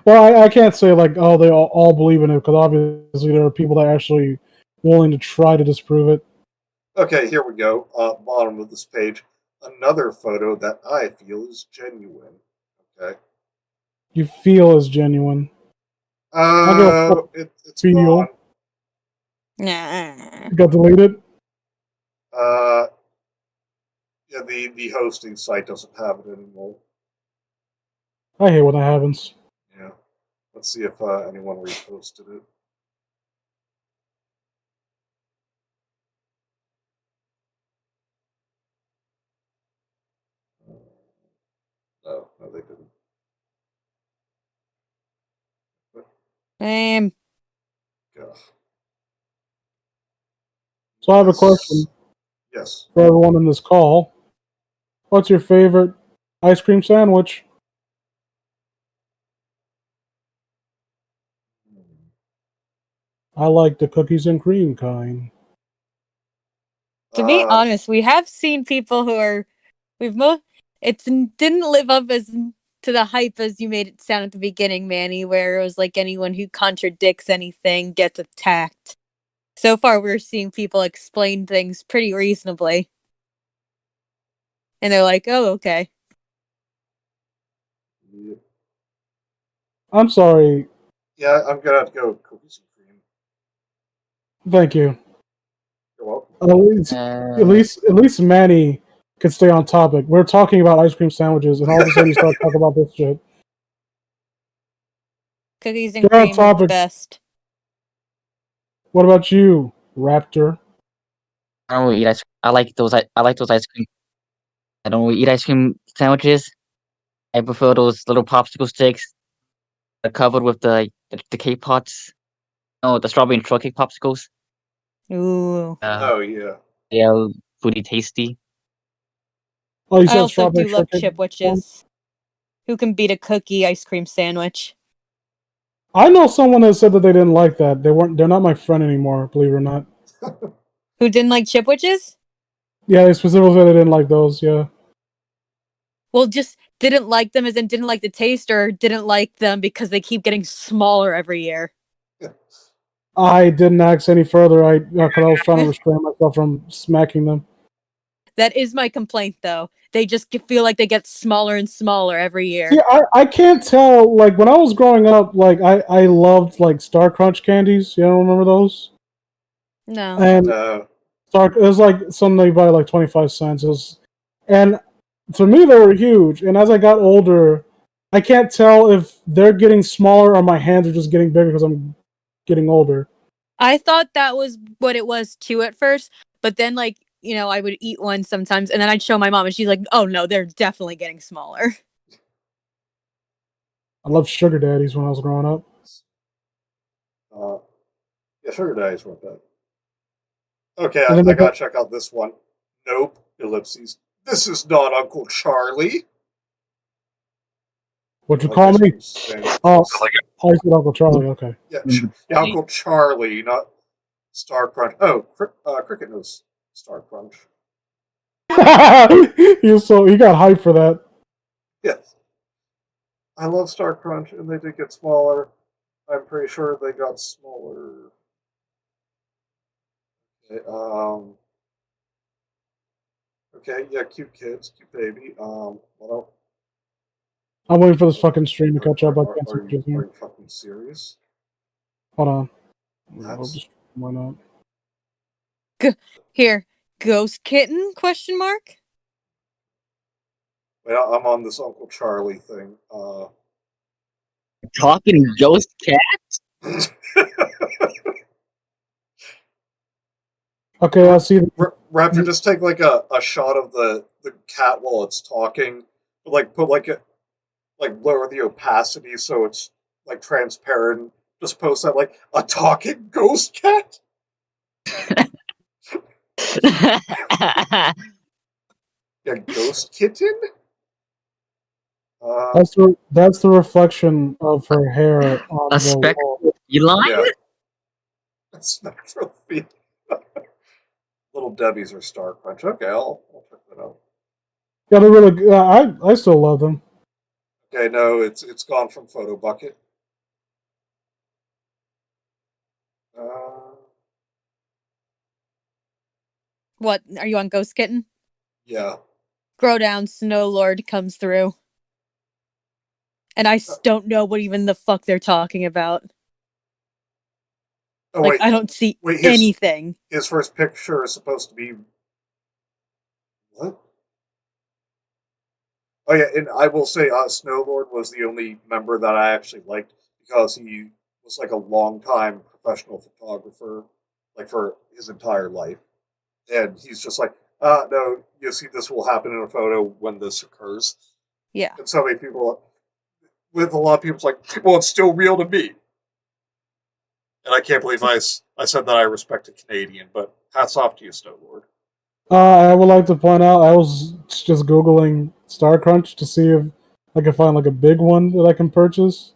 Well, I can't say like, oh, they all believe in it because obviously there are people that are actually willing to try to disprove it. Okay, here we go. Bottom of this page. Another photo that I feel is genuine. Okay. You feel is genuine. I go It's gone. feel. Nah. It got deleted. Uh, yeah, the hosting site doesn't have it anymore. I hate when that happens. Yeah. Let's see if anyone reposted it. No, they didn't. But, Um, God. So I have a Yes. question Yes. for everyone in this call. What's your favorite ice cream sandwich? I like the cookies and cream kind. to be Uh, honest, we have seen people who are we've most didn't live up as to the hype as you made it sound at the beginning, Manny, where it was like anyone who contradicts anything gets attacked. So far, we're seeing people explain things pretty reasonably, and they're like, "Oh, okay." yeah, I'm sorry. yeah, I'm gonna have to go cookies and cream. Thank you. You're welcome. At least, at least Manny could stay on topic. We're talking about ice cream sandwiches, and all of a sudden you start talking about this shit. Cookies and Get on cream is the topic. best. What about you, Raptor? I don't really eat ice. I like those. I like those ice cream. I don't really eat ice cream sandwiches. I prefer those little popsicle sticks that are covered with the cake pots. No, the strawberry and shortcake popsicles. Ooh. Oh yeah. They are pretty tasty. Oh, you I said also strawberry do love shortcake. chipwiches. Who can beat a cookie ice cream sandwich? I know someone that said that they didn't like that. They're not my friend anymore. Believe it or not. Who didn't like chipwiches? Yeah, they specifically said they didn't like those. Yeah. Well, just didn't like them as in didn't like the taste, or didn't like them because they keep getting smaller every year. I didn't ask any further. Because I was trying to restrain myself from smacking them. That is my complaint, though. They just feel like they get smaller and smaller every year. See, I can't tell. Like when I was growing up, like I loved like Star Crunch candies. You don't remember those? No. And it was like something they buy like 25 cents. And to me they were huge. And as I got older, I can't tell if they're getting smaller or my hands are just getting bigger because I'm getting older. I thought that was what it was too at first, but then like, I would eat one sometimes and then I'd show my mom and she's like, "Oh no, they're definitely getting smaller." I loved sugar daddies when I was growing up. Yeah, sugar daddies weren't bad. Okay, And then I gotta check out this one. Nope. Ellipses. This is not Uncle Charlie. What'd you call me? Oh, I said Uncle Charlie. Okay. Yeah, Uncle Charlie, not Star Crunch. Oh, Cricket knows Star Crunch. He got hyped for that. Yes. I love Star Crunch, and they did get smaller. I'm pretty sure they got smaller. Okay, okay, yeah, cute kids, cute baby. What else? I'm waiting for this fucking stream to catch up. I can't Are switch here. you fucking serious? Hold on. That's... Why not? Here, ghost kitten? Question mark. Wait, I'm on this Uncle Charlie thing. Talking ghost cat? Okay, I see. Raptor, just take like a shot of the cat while it's talking, but like put like lower the opacity so it's like transparent. Just post that like a talking ghost cat. Yeah, ghost kitten. That's the reflection of her hair on A the wall. spectral feline? Yeah. Spectral feline. Little Debbie's are Star Crunch. Okay, I'll check that out. Yeah, they're really good. I still love them. Okay, no, it's gone from Photo Bucket. What, are you on ghost kitten? Yeah. Grow down, Snow Lord comes through. And I don't know what even the fuck they're talking about. Oh, like, wait. I don't see anything. His first picture is supposed to be... What? Oh, yeah, and I will say Snowlord was the only member that I actually liked because he was like a long-time professional photographer, like for his entire life. And he's just like, no, you see, this will happen in a photo when this occurs. Yeah. And so many people, with a lot of people, it's like, well, it's still real to me. And I can't believe I said that I respect a Canadian, but hats off to you, Snowlord. I would like to point out I was just Googling Star Crunch to see if I could find like a big one that I can purchase.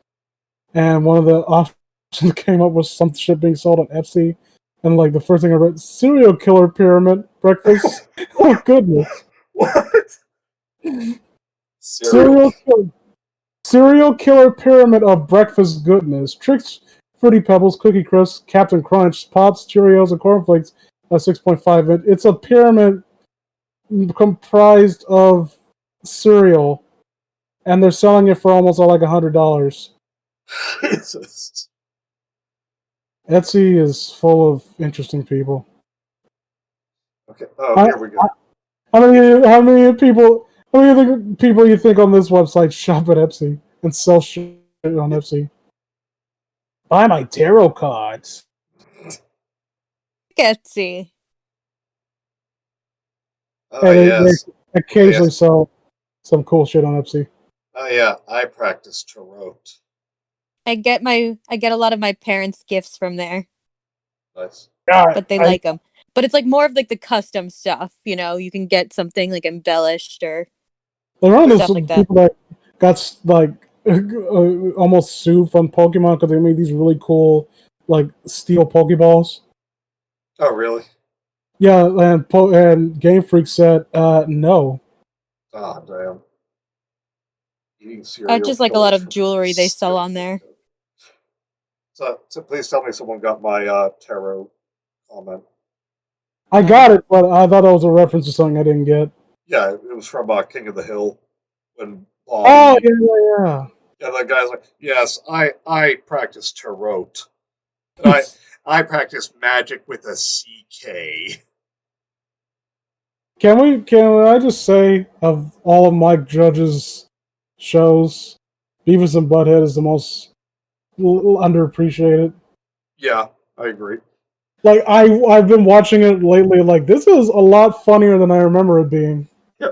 And one of the options came up with some shit being sold on Etsy. And like the first thing I read, serial killer pyramid breakfast. Oh goodness. What? Serial killer pyramid of breakfast goodness. Tricks, Fruity Pebbles, Cookie Crisp, Captain Crunch, Pops, Cheerios, and Cornflakes. 6.5. It's a pyramid comprised of cereal, and they're selling it for almost like $100. Jesus. Etsy is full of interesting people. Okay. Oh, here we go. How many people you think on this website shop at Etsy and sell shit on Etsy? Buy my tarot cards. Etsy. Oh, and yes. they occasionally sell some cool shit on Etsy. Oh, yeah. I practice tarot. I get a lot of my parents' gifts from there. Nice. But they like them. But it's like more of like the custom stuff, you can get something like embellished or stuff like that. People that got like almost sued from Pokemon because they made these really cool like steel Pokeballs. Oh, really? Yeah, and Game Freak said no. Ah, damn. Eating I serial just like a lot killers of for jewelry they sell on stupid. there. So please tell me someone got my tarot comment. I No. got it, but I thought that was a reference to something I didn't get. Yeah, it was from King of the Hill when Oh Bobby. yeah, yeah, Yeah, that guy's like, yes, I practice tarot. And yeah. I practice magic with a CK. Can I just say of all of Mike Judge's shows, Beavis and Butthead is the most underappreciated. Yeah, I agree. Like I've been watching it lately. Like this is a lot funnier than I remember it being. Yeah.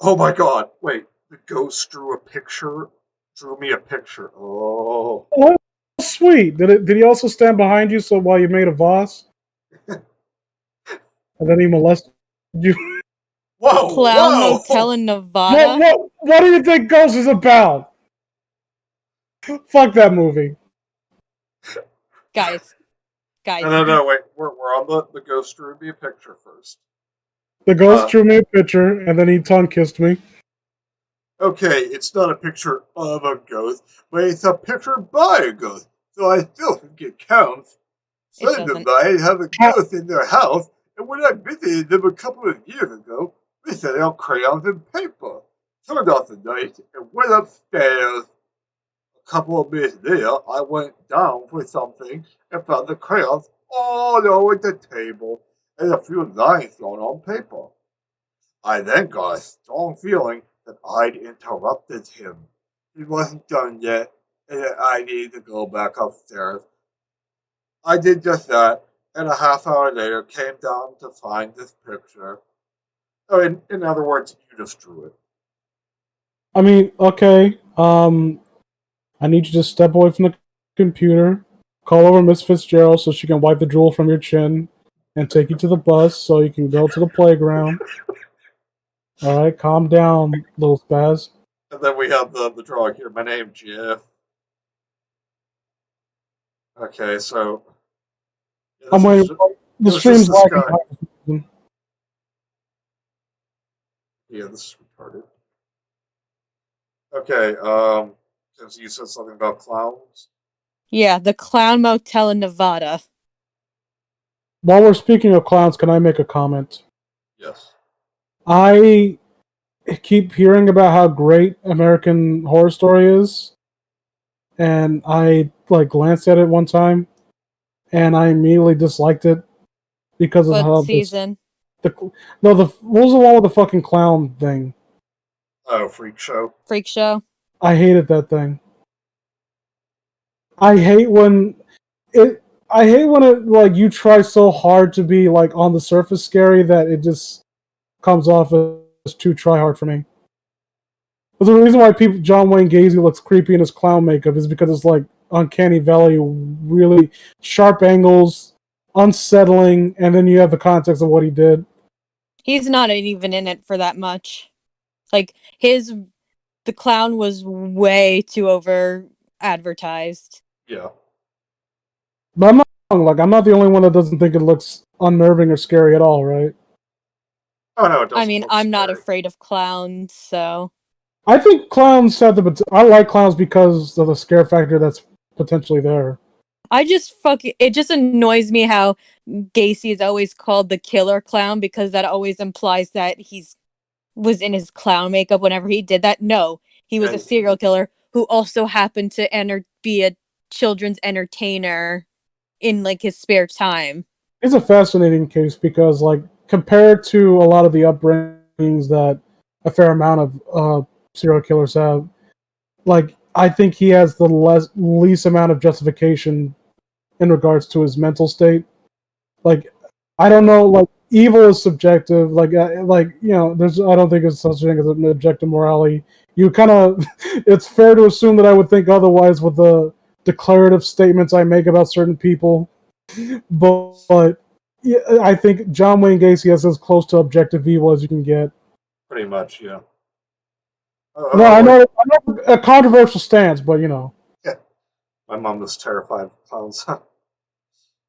Oh my god, wait. The ghost drew me a picture. Oh. Oh, sweet. Did he also stand behind you so while you made a vase, and then he molested you? Whoa, Clown Motel whoa! in Nevada. What do you think Ghost is about? Fuck that movie. Guys, No, guys, no, no, wait. We're on the ghost drew me a picture first. The Ghost Uh, drew me a picture, and then he tongue kissed me. okay, it's not a picture of a ghost, but it's a picture by a ghost, so I still think it counts. it Friend of doesn't. mine have a ghost in their house, and when I visited them a couple of years ago, they set out crayons and paper. Turned off the light and went upstairs. A couple of minutes later, I went down for something and found the crayons all over the table and a few lines drawn on paper. I then got a strong feeling that I'd interrupted him. He wasn't done yet, and that I needed to go back upstairs. I did just that, and a half hour later came down to find this picture. Oh, in other words, you just drew it. I mean, okay. I need you to step away from the computer, call over Miss Fitzgerald so she can wipe the drool from your chin, and take you to the bus so you can go to the playground. All right, calm down, little spaz. And then we have the drawing here. My name, Jeff. Okay, so yeah, I'm waiting. it The was just stream's this lagging. guy. Yeah, this is retarded. Okay, because you said something about clowns. Yeah, the Clown Motel in Nevada. While we're speaking of clowns, can I make a comment? Yes. I keep hearing about how great American Horror Story is, and I like glanced at it one time, and I immediately disliked it because of What how this season? the no the what was the one with the fucking clown thing? Oh, freak show. Freak Show. I hated that thing. I hate when it. I hate when it like you try so hard to be like on the surface scary that it just comes off as too try hard for me. But the reason why people John Wayne Gacy looks creepy in his clown makeup is because it's like uncanny valley, really sharp angles, unsettling, and then you have the context of what he did. He's not even in it for that much. Like the clown was way too over advertised. Yeah. But I'm not wrong, like I'm not the only one that doesn't think it looks unnerving or scary at all, right? Oh no, it I doesn't mean, look I'm not scary. afraid of clowns, so I think clowns have the. I like clowns because of the scare factor that's potentially there. I just it just annoys me how Gacy is always called the killer clown because that always implies that he's was in his clown makeup whenever he did that. No, he was a And serial killer who also happened to be a children's entertainer in like his spare time. It's a fascinating case because, like, compared to a lot of the upbringings that a fair amount of serial killers have, like, I think he has the least amount of justification in regards to his mental state. Like, I don't know, like, evil is subjective. Like you know, there's I don't think it's such a thing as an objective morality. You kind of, it's fair to assume that I would think otherwise with the declarative statements I make about certain people. But yeah, I think John Wayne Gacy is as close to objective evil as you can get. pretty much, yeah. No, Like I know a controversial stance, but you know, yeah. My mom was terrified of clowns.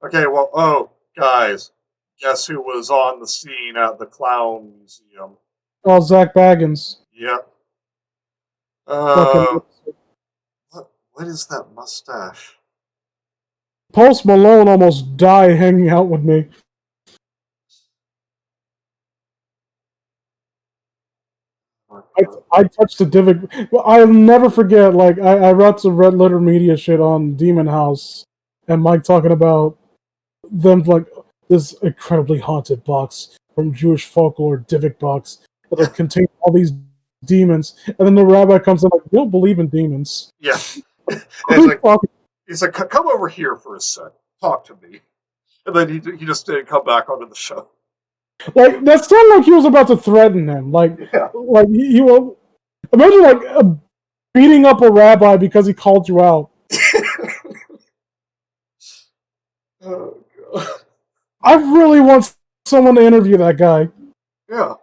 Okay, well, oh, guys, guess who was on the scene at the clown museum? Oh, Zach Baggins. Yep. Fucking What is that mustache? Post Malone almost died hanging out with me. I touched the Divic. Well, I'll never forget. Like I wrote some Red Letter Media shit on Demon House, and Mike talking about them like this incredibly haunted box from Jewish folklore, Divic box that contains all these demons, and then the rabbi comes in like, "You don't believe in demons?" Yeah. He's like, come over here for a sec. Talk to me. And then he just didn't come back onto the show. Like that sounded like he was about to threaten him. Like he will imagine like beating up a rabbi because he called you out. Oh god. I really want someone to interview that guy. Yeah.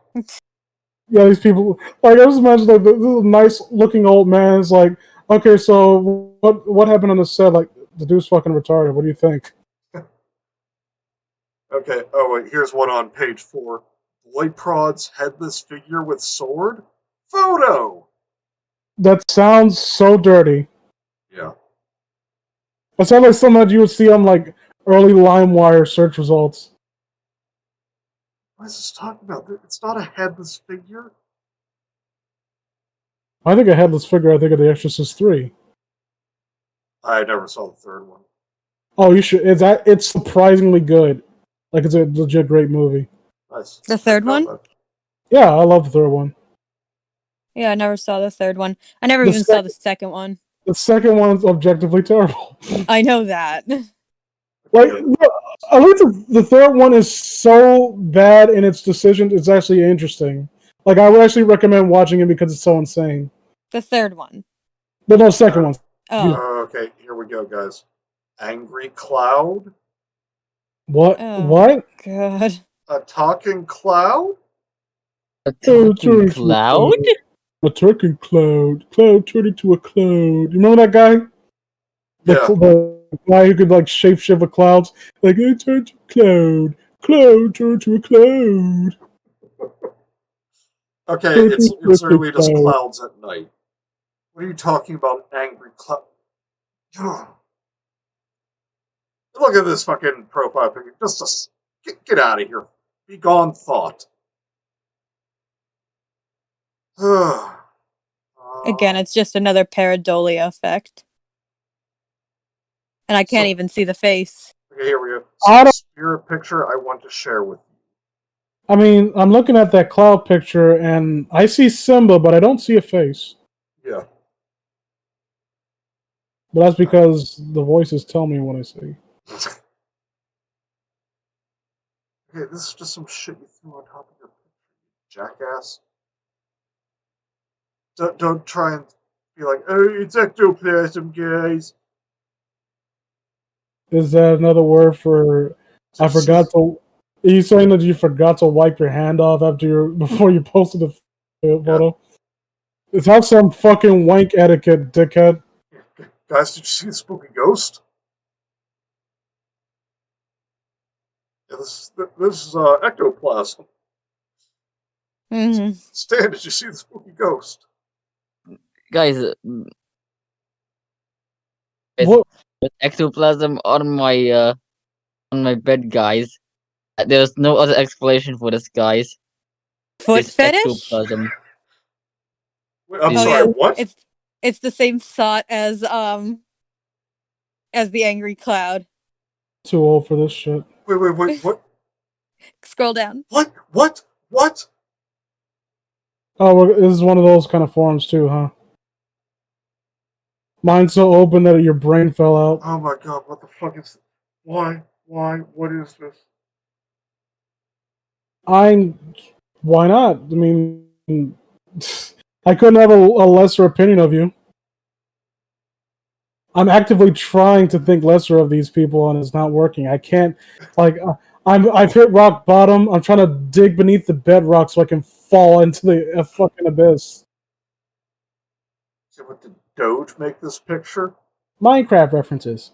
Yeah, these people. Like I just imagine like this nice looking old man is like, okay, so what happened on the set? Like the dude's fucking retarded. What do you think? Okay. Oh wait, here's one on page 4. Boy prods headless figure with sword. Photo. That sounds so dirty. Yeah. That sounds like something that you would see on like early LimeWire search results. What is this talking about? It's not a headless figure. I think a headless figure. I think of The Exorcist 3. I never saw the third one. Oh, you should. It's surprisingly good. Like it's a legit great movie. Nice. The third one? Yeah, I love the third one. Yeah, I never saw the third one. I never The even saw the second one. The second one's objectively terrible. I know that. Like, at least the third one is so bad in its decisions, it's actually interesting. Like, I would actually recommend watching it because it's so insane. The third one. But no, second one. Oh. Okay, here we go, guys. Angry cloud? What? Oh, What? God. A talking cloud? A talking cloud? cloud? A talking cloud. Cloud turned into a cloud. You remember that guy? The guy who could, like, shapeshift with clouds? Like, it turned to cloud. Cloud turned to a cloud. Okay, it's literally just clouds at night. What are you talking about, angry cloud? Look at this fucking profile picture. Just get out of here. Be gone, thought. Again, it's just another pareidolia effect. And I can't even see the face. Okay, here we go. So spirit picture I want to share with you. I mean, I'm looking at that cloud picture, and I see Simba, but I don't see a face. Yeah. But that's because the voices tell me what I see. Okay, this is just some shit you threw on top of your picture, jackass. Don't try and be like, oh, it's ectoplasm, guys. Is that another word for I forgot to? Are you saying that you forgot to wipe your hand off before you posted the photo? Yeah. It's have some fucking wank etiquette, dickhead. Guys, did you see the spooky ghost? Yeah, this is ectoplasm. Mm-hmm. Stan, did you see the spooky ghost? Guys, what? With ectoplasm on my bed, guys. There's no other explanation for this, guys. Foot It's fetish? ectoplasm. Wait, I'm sorry, what? It's the same thought as the angry cloud. Too old for this shit. Wait, what? Scroll down. What? Oh, this is one of those kind of forums too, huh? Mine's so open that your brain fell out. Oh my god, what the fuck is... Why? What is this? Why not? I mean, I couldn't have a lesser opinion of you. I'm actively trying to think lesser of these people, and it's not working. I can't, like, I've hit rock bottom. I'm trying to dig beneath the bedrock so I can fall into the fucking abyss. So what, did Doge make this picture? Minecraft references.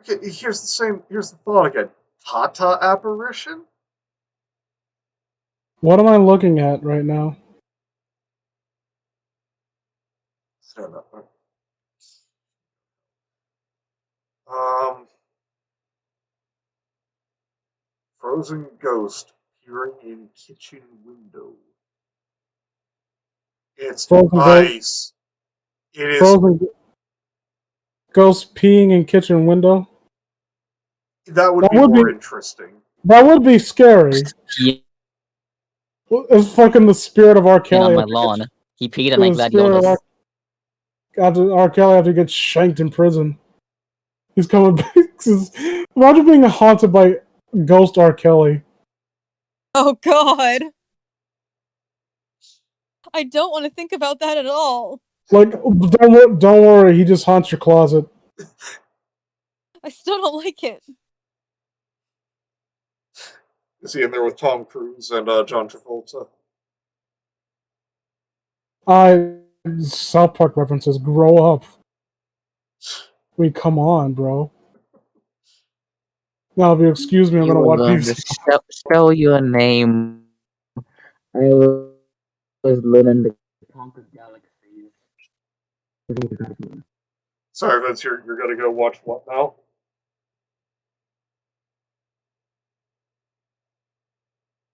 Okay, here's the thought again. Tata apparition? What am I looking at right now? I don't know. Um, frozen ghost peering in kitchen window. It's Frozen ghost. ice. It is. Frozen ghost peeing in kitchen window. That would That be would more be interesting. that would be scary. Yeah, It's fucking the spirit of R. on Kelly. my lawn. He peed on my The spirit of gladiolas. R. Kelly after he gets shanked in prison. He's coming back. Imagine being haunted by ghost R. Kelly. Oh God. I don't want to think about that at all. Like, don't worry, he just haunts your closet. I still don't like it. Is he in there with Tom Cruise and John Travolta? South Park references. Grow up. I mean, come on, bro. Now, if you excuse me, I'm You gonna were watch going these. to spell your name. I was learning the conquer galaxies. Sorry, Vince, you're gonna go watch what now?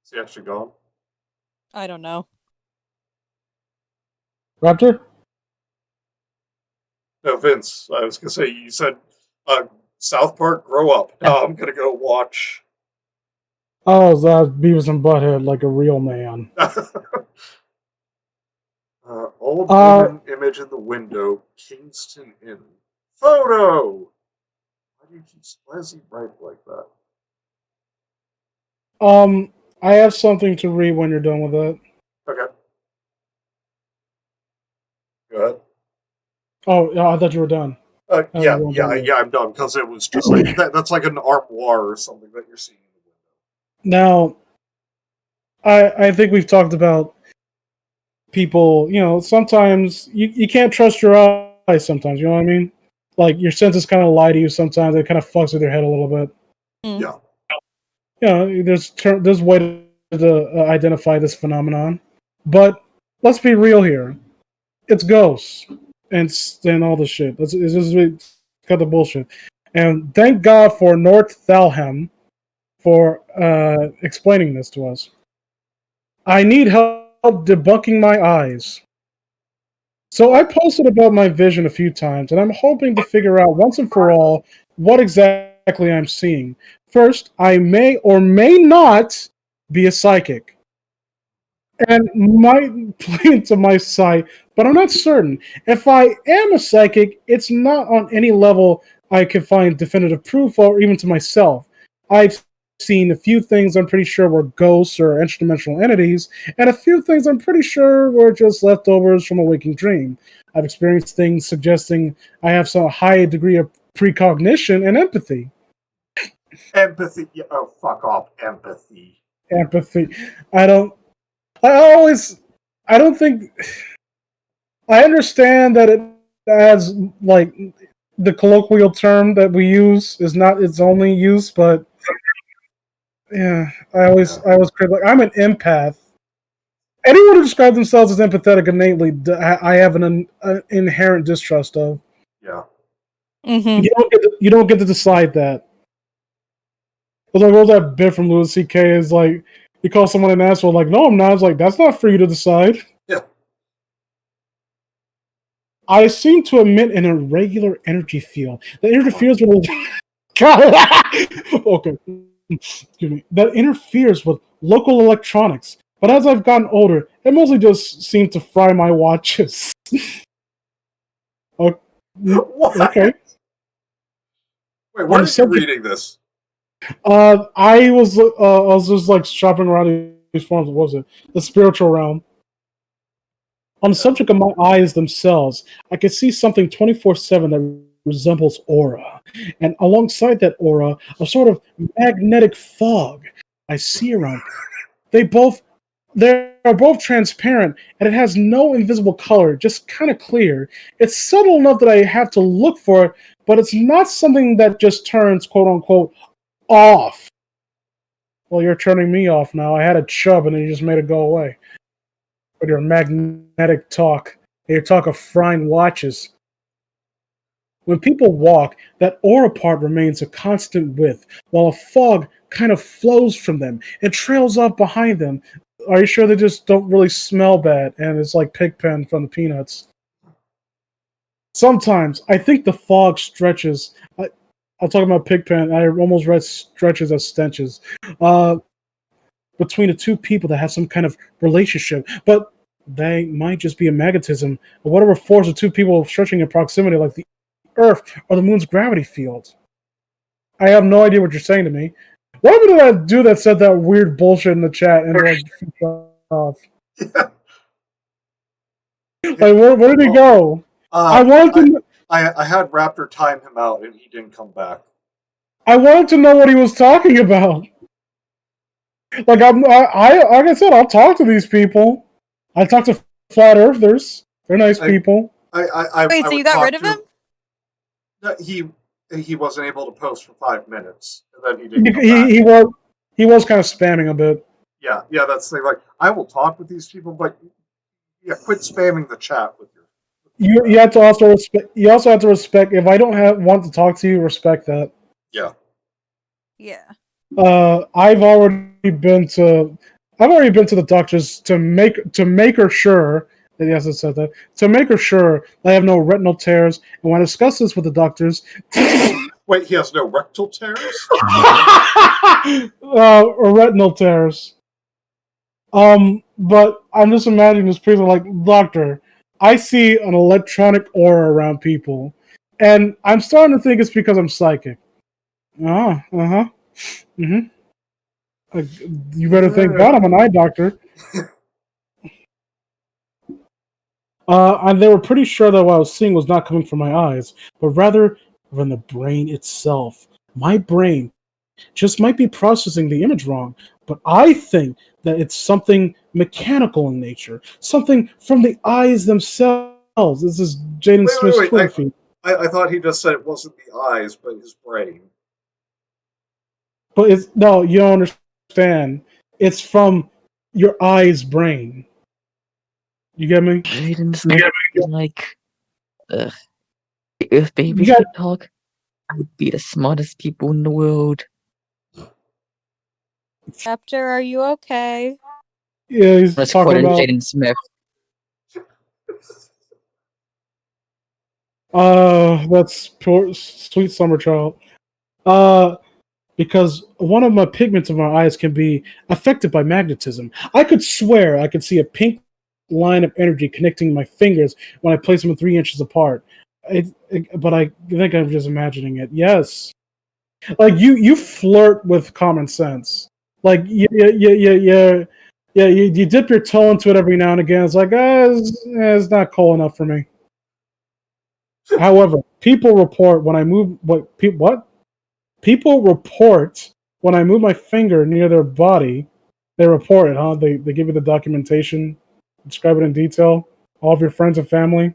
Is he actually gone? I don't know. Raptor? No, Vince. I was gonna say you said South Park. Grow up. No, I'm gonna go watch. Oh, that's Beavis and Butthead like a real man. Old woman image in the window. Kingston Inn. Photo. Why does he write like that? I have something to read when you're done with that. Okay. Go ahead. Oh, I thought you were done. Yeah, I'm done because it was just like that's like an armoire or something that you're seeing in the window. Now, I think we've talked about people, sometimes you can't trust your eyes sometimes, you know what I mean? Like, your senses kind of lie to you sometimes. It kind of fucks with your head a little bit. Yeah. There's way to identify this phenomenon. But let's be real here. It's ghosts and all the shit. It's just cut the bullshit. And thank God for North Thalham for explaining this to us. I need help debunking my eyes. So I posted about my vision a few times, and I'm hoping to figure out once and for all what exactly I'm seeing. First, I may or may not be a psychic, and might play into my sight, but I'm not certain. If I am a psychic, it's not on any level I can find definitive proof or even to myself. I've seen a few things I'm pretty sure were ghosts or interdimensional entities, and a few things I'm pretty sure were just leftovers from a waking dream. I've experienced things suggesting I have some high degree of precognition and empathy. Empathy. Yeah, oh, fuck off. Empathy. Empathy. I don't. I don't think. I understand that it has, like, the colloquial term that we use is not its only use, but yeah, I always like, I'm an empath. Anyone who describes themselves as empathetic innately, I have an inherent distrust of. Yeah. Mm-hmm. You don't get to decide that. Because like, what was that bit from Louis C.K. is like, you call someone an asshole, like, no, I'm not. It's like, that's not for you to decide. Yeah. I seem to emit an irregular energy field that interferes with. God. Okay. Excuse me. That interferes with local electronics. But as I've gotten older, it mostly just seemed to fry my watches. What? Okay. Wait, where are you reading this? I was just like shopping around these forums. What was it? The spiritual realm. On the subject of my eyes themselves, I could see something 24/7 that resembles aura. And alongside that aura, a sort of magnetic fog I see around. They both They are both transparent, and it has no invisible color, just kind of clear. It's subtle enough that I have to look for it, but it's not something that just turns quote unquote off. Well, you're turning me off now. I had a chub, and then you just made it go away. With your magnetic talk, and your talk of frying watches. When people walk, that aura part remains a constant width, while a fog kind of flows from them and trails off behind them. Are you sure they just don't really smell bad and it's like Pigpen from the Peanuts? Sometimes I think the fog stretches. I'll talk about Pigpen. I almost read stretches as stenches. Between the two people that have some kind of relationship, but they might just be a magnetism or whatever force the two people stretching in proximity, like the Earth or the moon's gravity field. I have no idea what you're saying to me. What happened to that dude that said that weird bullshit in the chat and like off? Like where did he go? I wanted to. I had Raptor time him out and he didn't come back. I wanted to know what he was talking about. Like like I said, I'll talk to these people. I talk to flat earthers. They're nice people. Wait, so you got rid of him? He wasn't able to post for 5 minutes, and then he didn't come back. He was kind of spamming a bit. Yeah, that's the thing. Like, I will talk with these people, but yeah, quit spamming the chat with your. You have to also respect. You also have to respect. If I don't want to talk to you, respect that. Yeah. Yeah. I've already been to the doctors to make her sure. Yes, I said that. To make her sure I have no retinal tears, and when I discuss this with the doctors, wait, he has no rectal tears? Retinal tears. But I'm just imagining this person like, doctor, I see an electronic aura around people, and I'm starting to think it's because I'm psychic. Mm-hmm. You better thank God I'm an eye doctor. And they were pretty sure that what I was seeing was not coming from my eyes, but rather from the brain itself. My brain just might be processing the image wrong, but I think that it's something mechanical in nature, something from the eyes themselves. This is Jaden Smith's Twitter feed. I thought he just said it wasn't the eyes, but his brain. But no, you don't understand. It's from your eye's brain. You get me? Jaden Smith is like, if babies could talk, I'd be the smartest people in the world. Raptor, are you okay? Yeah, he's Let's talking about Jaden Smith. That's poor, sweet summer child. Because one of my pigments of my eyes can be affected by magnetism. I could swear I could see a pink line of energy connecting my fingers when I place them 3 inches apart. But I think I'm just imagining it. Yes, like you flirt with common sense. Like you dip your toe into it every now and again. It's like, it's not cold enough for me. However, people report when I move. What? People report when I move my finger near their body. They report it, huh? They give you the documentation, describe it in detail. All of your friends and family.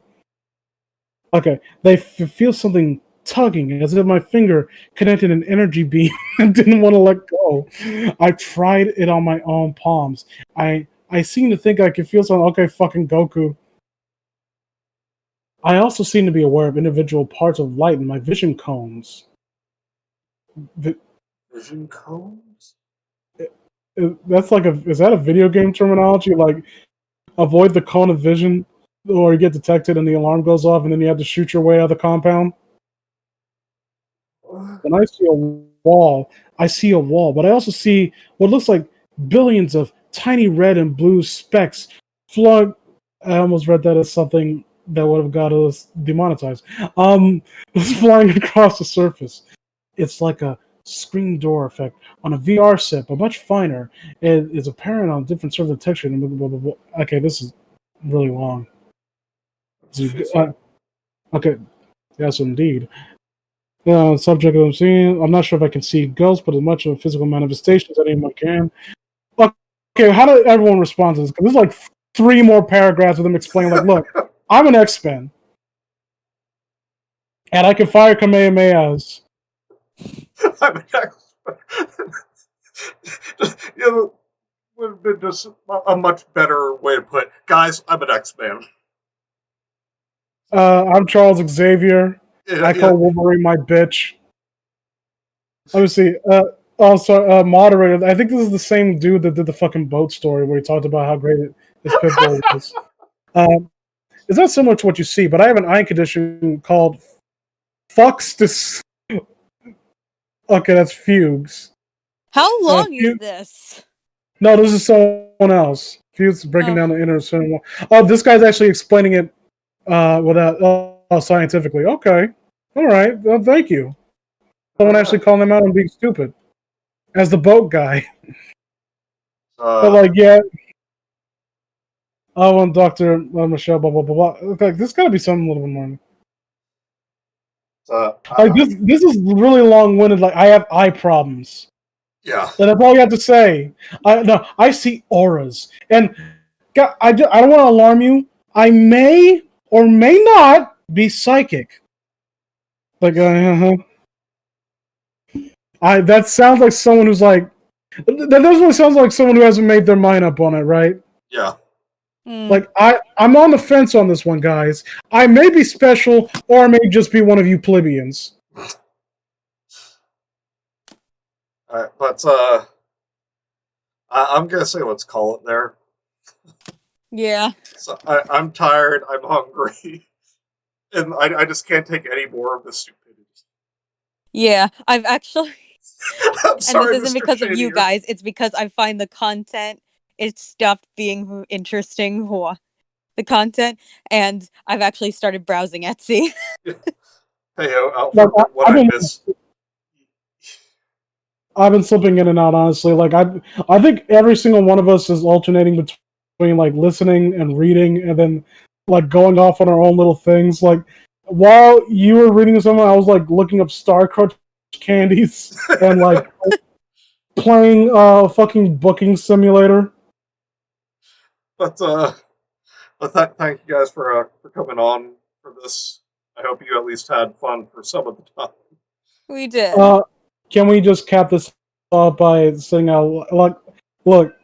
Okay, they feel something tugging, as if my finger connected an energy beam and didn't want to let go. I tried it on my own palms. I seem to think I could feel something. Okay, fucking Goku. I also seem to be aware of individual parts of light in my vision cones. Vision cones? That's like is that a video game terminology? Like, avoid the cone of vision, or you get detected and the alarm goes off and then you have to shoot your way out of the compound? When I see a wall, but I also see what looks like billions of tiny red and blue specks flung. I almost read that as something that would have got us demonetized. It's flying across the surface. It's like a screen door effect on a VR set, but much finer. It is apparent on different surface texture. Okay, this is really long. Okay, yes, indeed. Subject I'm seeing. I'm not sure if I can see ghosts, but as much of a physical manifestation as anyone can. okay, how did everyone respond to this? Because there's like 3 more paragraphs of them explaining, like, look, I'm an X-Men. And I can fire Kamehamehas. I'm an you know, would have been just a much better way to put it. Guys, I'm an X-Man. I'm Charles Xavier. Yeah, I yeah. call Wolverine my bitch. Let me see. Also, moderator. I think this is the same dude that did the fucking boat story where he talked about how great his pit bull was. It's not so much what you see, but I have an eye condition called fucks this. Okay, that's fugues. How long is Fugue- this? No, this is someone else. Fugues is breaking Oh. down the inner cinema. Oh, this guy's actually explaining it without scientifically. Okay, all right. Well, thank you. Someone actually calling him out on being stupid as the boat guy. But like, yeah. Oh, and Doctor Michelle, blah blah blah blah. Like, this got to be something a little bit more. Like this is really long winded. Like, I have eye problems. Yeah. That's all you have to say. I see auras, and I don't want to alarm you. I may or may not be psychic. Like, that sounds like someone who's like. That definitely sounds like someone who hasn't made their mind up on it, right? Yeah. Like, I'm on the fence on this one, guys. I may be special, or I may just be one of you plebeians. But I'm gonna say let's call it there. Yeah. So I'm tired. I'm hungry, and I just can't take any more of this stupidity. Yeah. I've actually. I'm sorry, And this isn't Mr. because of you Shadier. guys. It's because I find the content. It stopped being interesting. The content, and I've actually started browsing Etsy. Hey, Like, for what I missed. I've been slipping in and out, honestly. Like, I think every single one of us is alternating between like listening and reading, and then like going off on our own little things. Like, while you were reading something, I was like looking up Star Crunch candies and like playing fucking booking simulator. But thank you guys for coming on for this. I hope you at least had fun for some of the time. We did. Can we just cap this off by saying out like, look,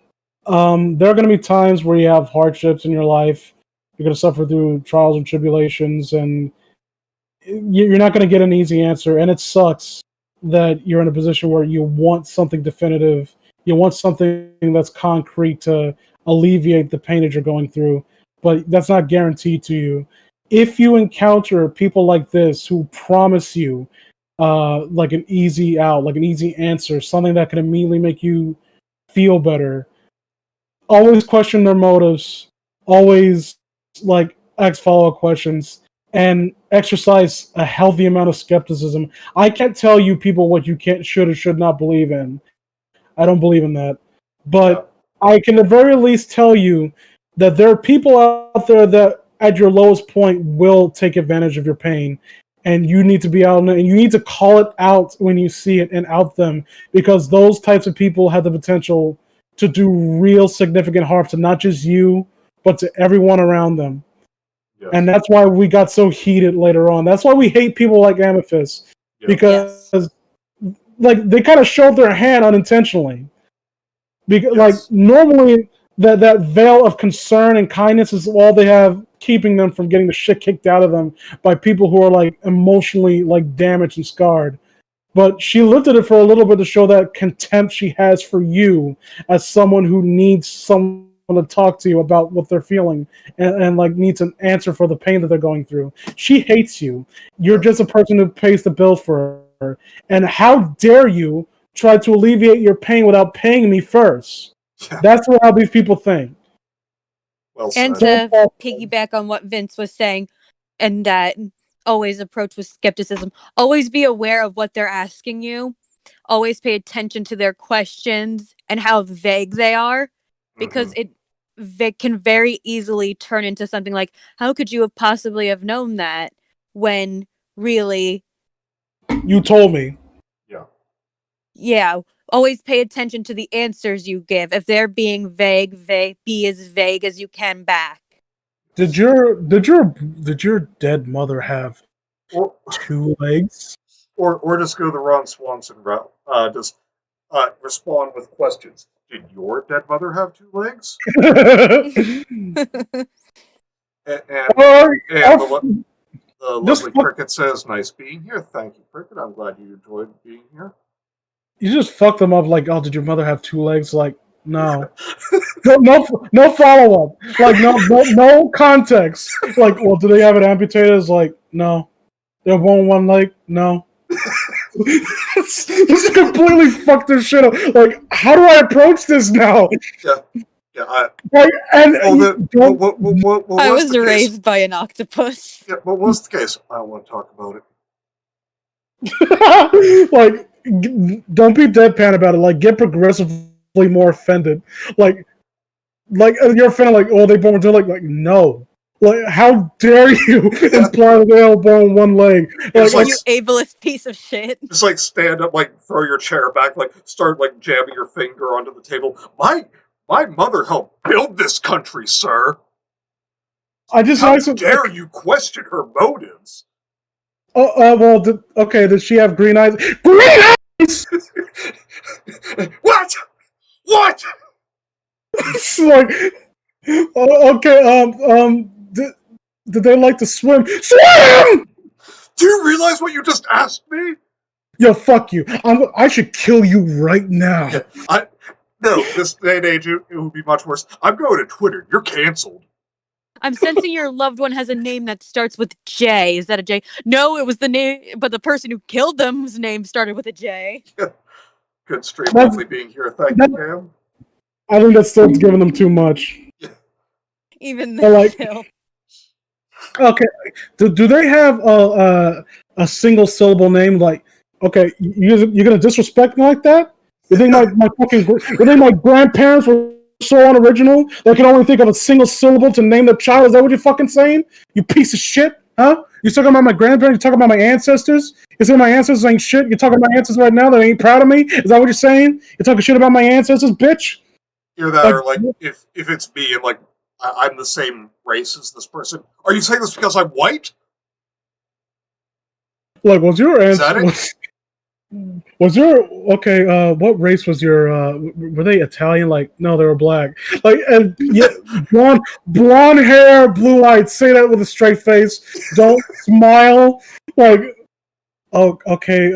there are going to be times where you have hardships in your life. You're going to suffer through trials and tribulations, and you're not going to get an easy answer. And it sucks that you're in a position where you want something definitive. You want something that's concrete to alleviate the pain that you're going through, but that's not guaranteed to you. If you encounter people like this who promise you like an easy out, like an easy answer, something that can immediately make you feel better, always question their motives, always like ask follow-up questions, and exercise a healthy amount of skepticism. I can't tell you people what you should or should not believe in. I don't believe in that. But I can at the very least tell you that there are people out there that at your lowest point will take advantage of your pain. And you need to be out and you need to call it out when you see it and out them, because those types of people have the potential to do real significant harm to not just you, but to everyone around them. Yes. And that's why we got so heated later on. That's why we hate people like Amethyst. Yes. Because like they kind of showed their hand unintentionally. Because like normally that veil of concern and kindness is all they have keeping them from getting the shit kicked out of them by people who are like emotionally like damaged and scarred. But she lifted it for a little bit to show that contempt she has for you as someone who needs someone to talk to you about what they're feeling and like needs an answer for the pain that they're going through. She hates you. You're just a person who pays the bill for her. And how dare you try to alleviate your pain without paying me first? That's how these people think. Well and said. to piggyback on what Vince was saying, and that always approach with skepticism. Always be aware of what they're asking you. Always pay attention to their questions and how vague they are, because it can very easily turn into something like, how could you have possibly have known that, when really you told me. Yeah. Yeah, always pay attention to the answers you give. If they're being vague, be as vague as you can back. Did your dead mother have Or 2 legs? or just go the Ron Swanson route. Just respond with questions. Did your dead mother have 2 legs? And or, and or the just lovely Cricket says, "Nice being here. Thank you, Cricket. I'm glad you enjoyed being here." you just fuck them up like, oh, did your mother have 2 legs? Like, no. No follow up. Like no context. Like, well, do they have it amputated? It's like, no. They have one leg? No. Just completely fucked this shit up. Like, how do I approach this now? Yeah. Like, and I was the raised case? by an octopus. Yeah, what was the case? I don't want to talk about it. like, don't be deadpan about it. Like, get progressively more offended. Like you're offended. Like, oh, they born with 2 legs. Like, no. Like, how dare you imply that they all born 1 leg? Like, You ableist piece of shit. Just like stand up, like throw your chair back, like start like jamming your finger onto the table. My mother helped build this country, sir. I just How also dare you question her motives? well, did she have green eyes? Green eyes! What? It's like, okay, did they like to swim? Swim! Do you realize what you just asked me? Yo, fuck you. I should kill you right now. Yeah, no, this day and age, it would be much worse. I'm going to Twitter. You're canceled. I'm sensing your loved one has a name that starts with J. Is that a J? No, it was the name, but the person who killed them's name started with a J. Good stream, lovely being here. Thank you, Cam. I think that's still giving them too much. Even But, like, still. Okay, do they have a single syllable name? Like, okay, you're gonna disrespect me like that? You think my grandparents were so unoriginal they can only think of a single syllable to name their child? Is that what you're fucking saying? You piece of shit, huh? You're talking about my grandparents? You're talking about my ancestors? You're saying my ancestors ain't shit? You're talking about my ancestors right now that ain't proud of me? Is that what you're saying? You're talking shit about my ancestors, bitch? Either that, or like if it's me and like I'm the same race as this person. Are you saying this because I'm white? Like, was your Is that answer? it? Was your okay? What race was your? Were they Italian? Like, no, they were black. Like, and yeah, blonde hair, blue eyes. Say that with a straight face. Don't smile. Like, oh, okay.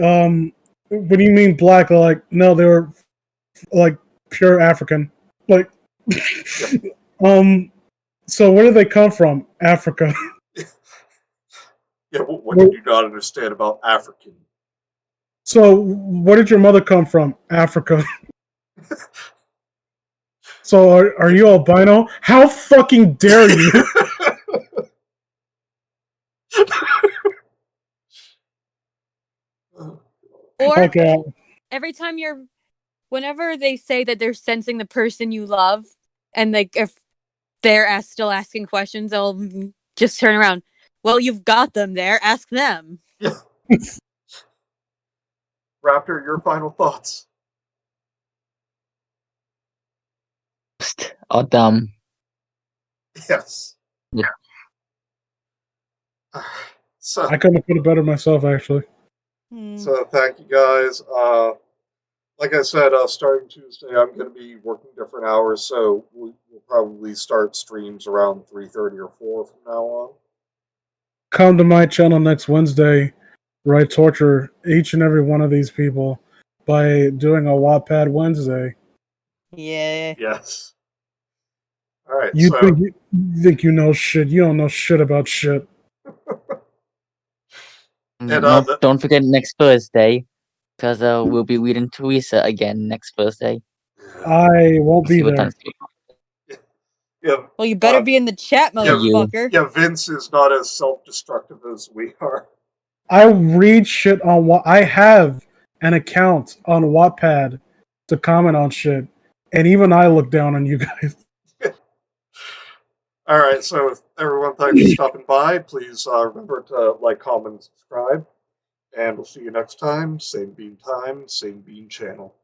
What do you mean black? Like, no, they were like pure African. Like, So where do they come from? Africa. Yeah, what did you not understand about African? So where did your mother come from? Africa. So are you albino? How fucking dare you? Or Okay. every time whenever they say that they're sensing the person you love, and like if they're still asking questions, I'll just turn around. Well, you've got them there. Ask them. Yeah. Raptor, your final thoughts. Or dumb. Yes. Yeah. So I couldn't have put it better myself, actually. So thank you guys. Like I said, starting Tuesday, I'm going to be working different hours, so we'll probably start streams around 3:30 or 4 from now on. Come to my channel next Wednesday, where I torture each and every one of these people by doing a Wattpad Wednesday. Yeah. Yes. All right. You so think you know shit? You don't know shit about shit. And, No, don't forget next Thursday, because we'll be reading Teresa again next Thursday. I won't be there. Yeah. Well, you better be in the chat, motherfucker. Yeah, Vince is not as self-destructive as we are. I read shit on what I have an account on Wattpad to comment on shit, and even I look down on you guys. All right, so everyone, thanks for stopping by. Please remember to like, comment, and subscribe. And we'll see you next time. Same bean time, same bean channel.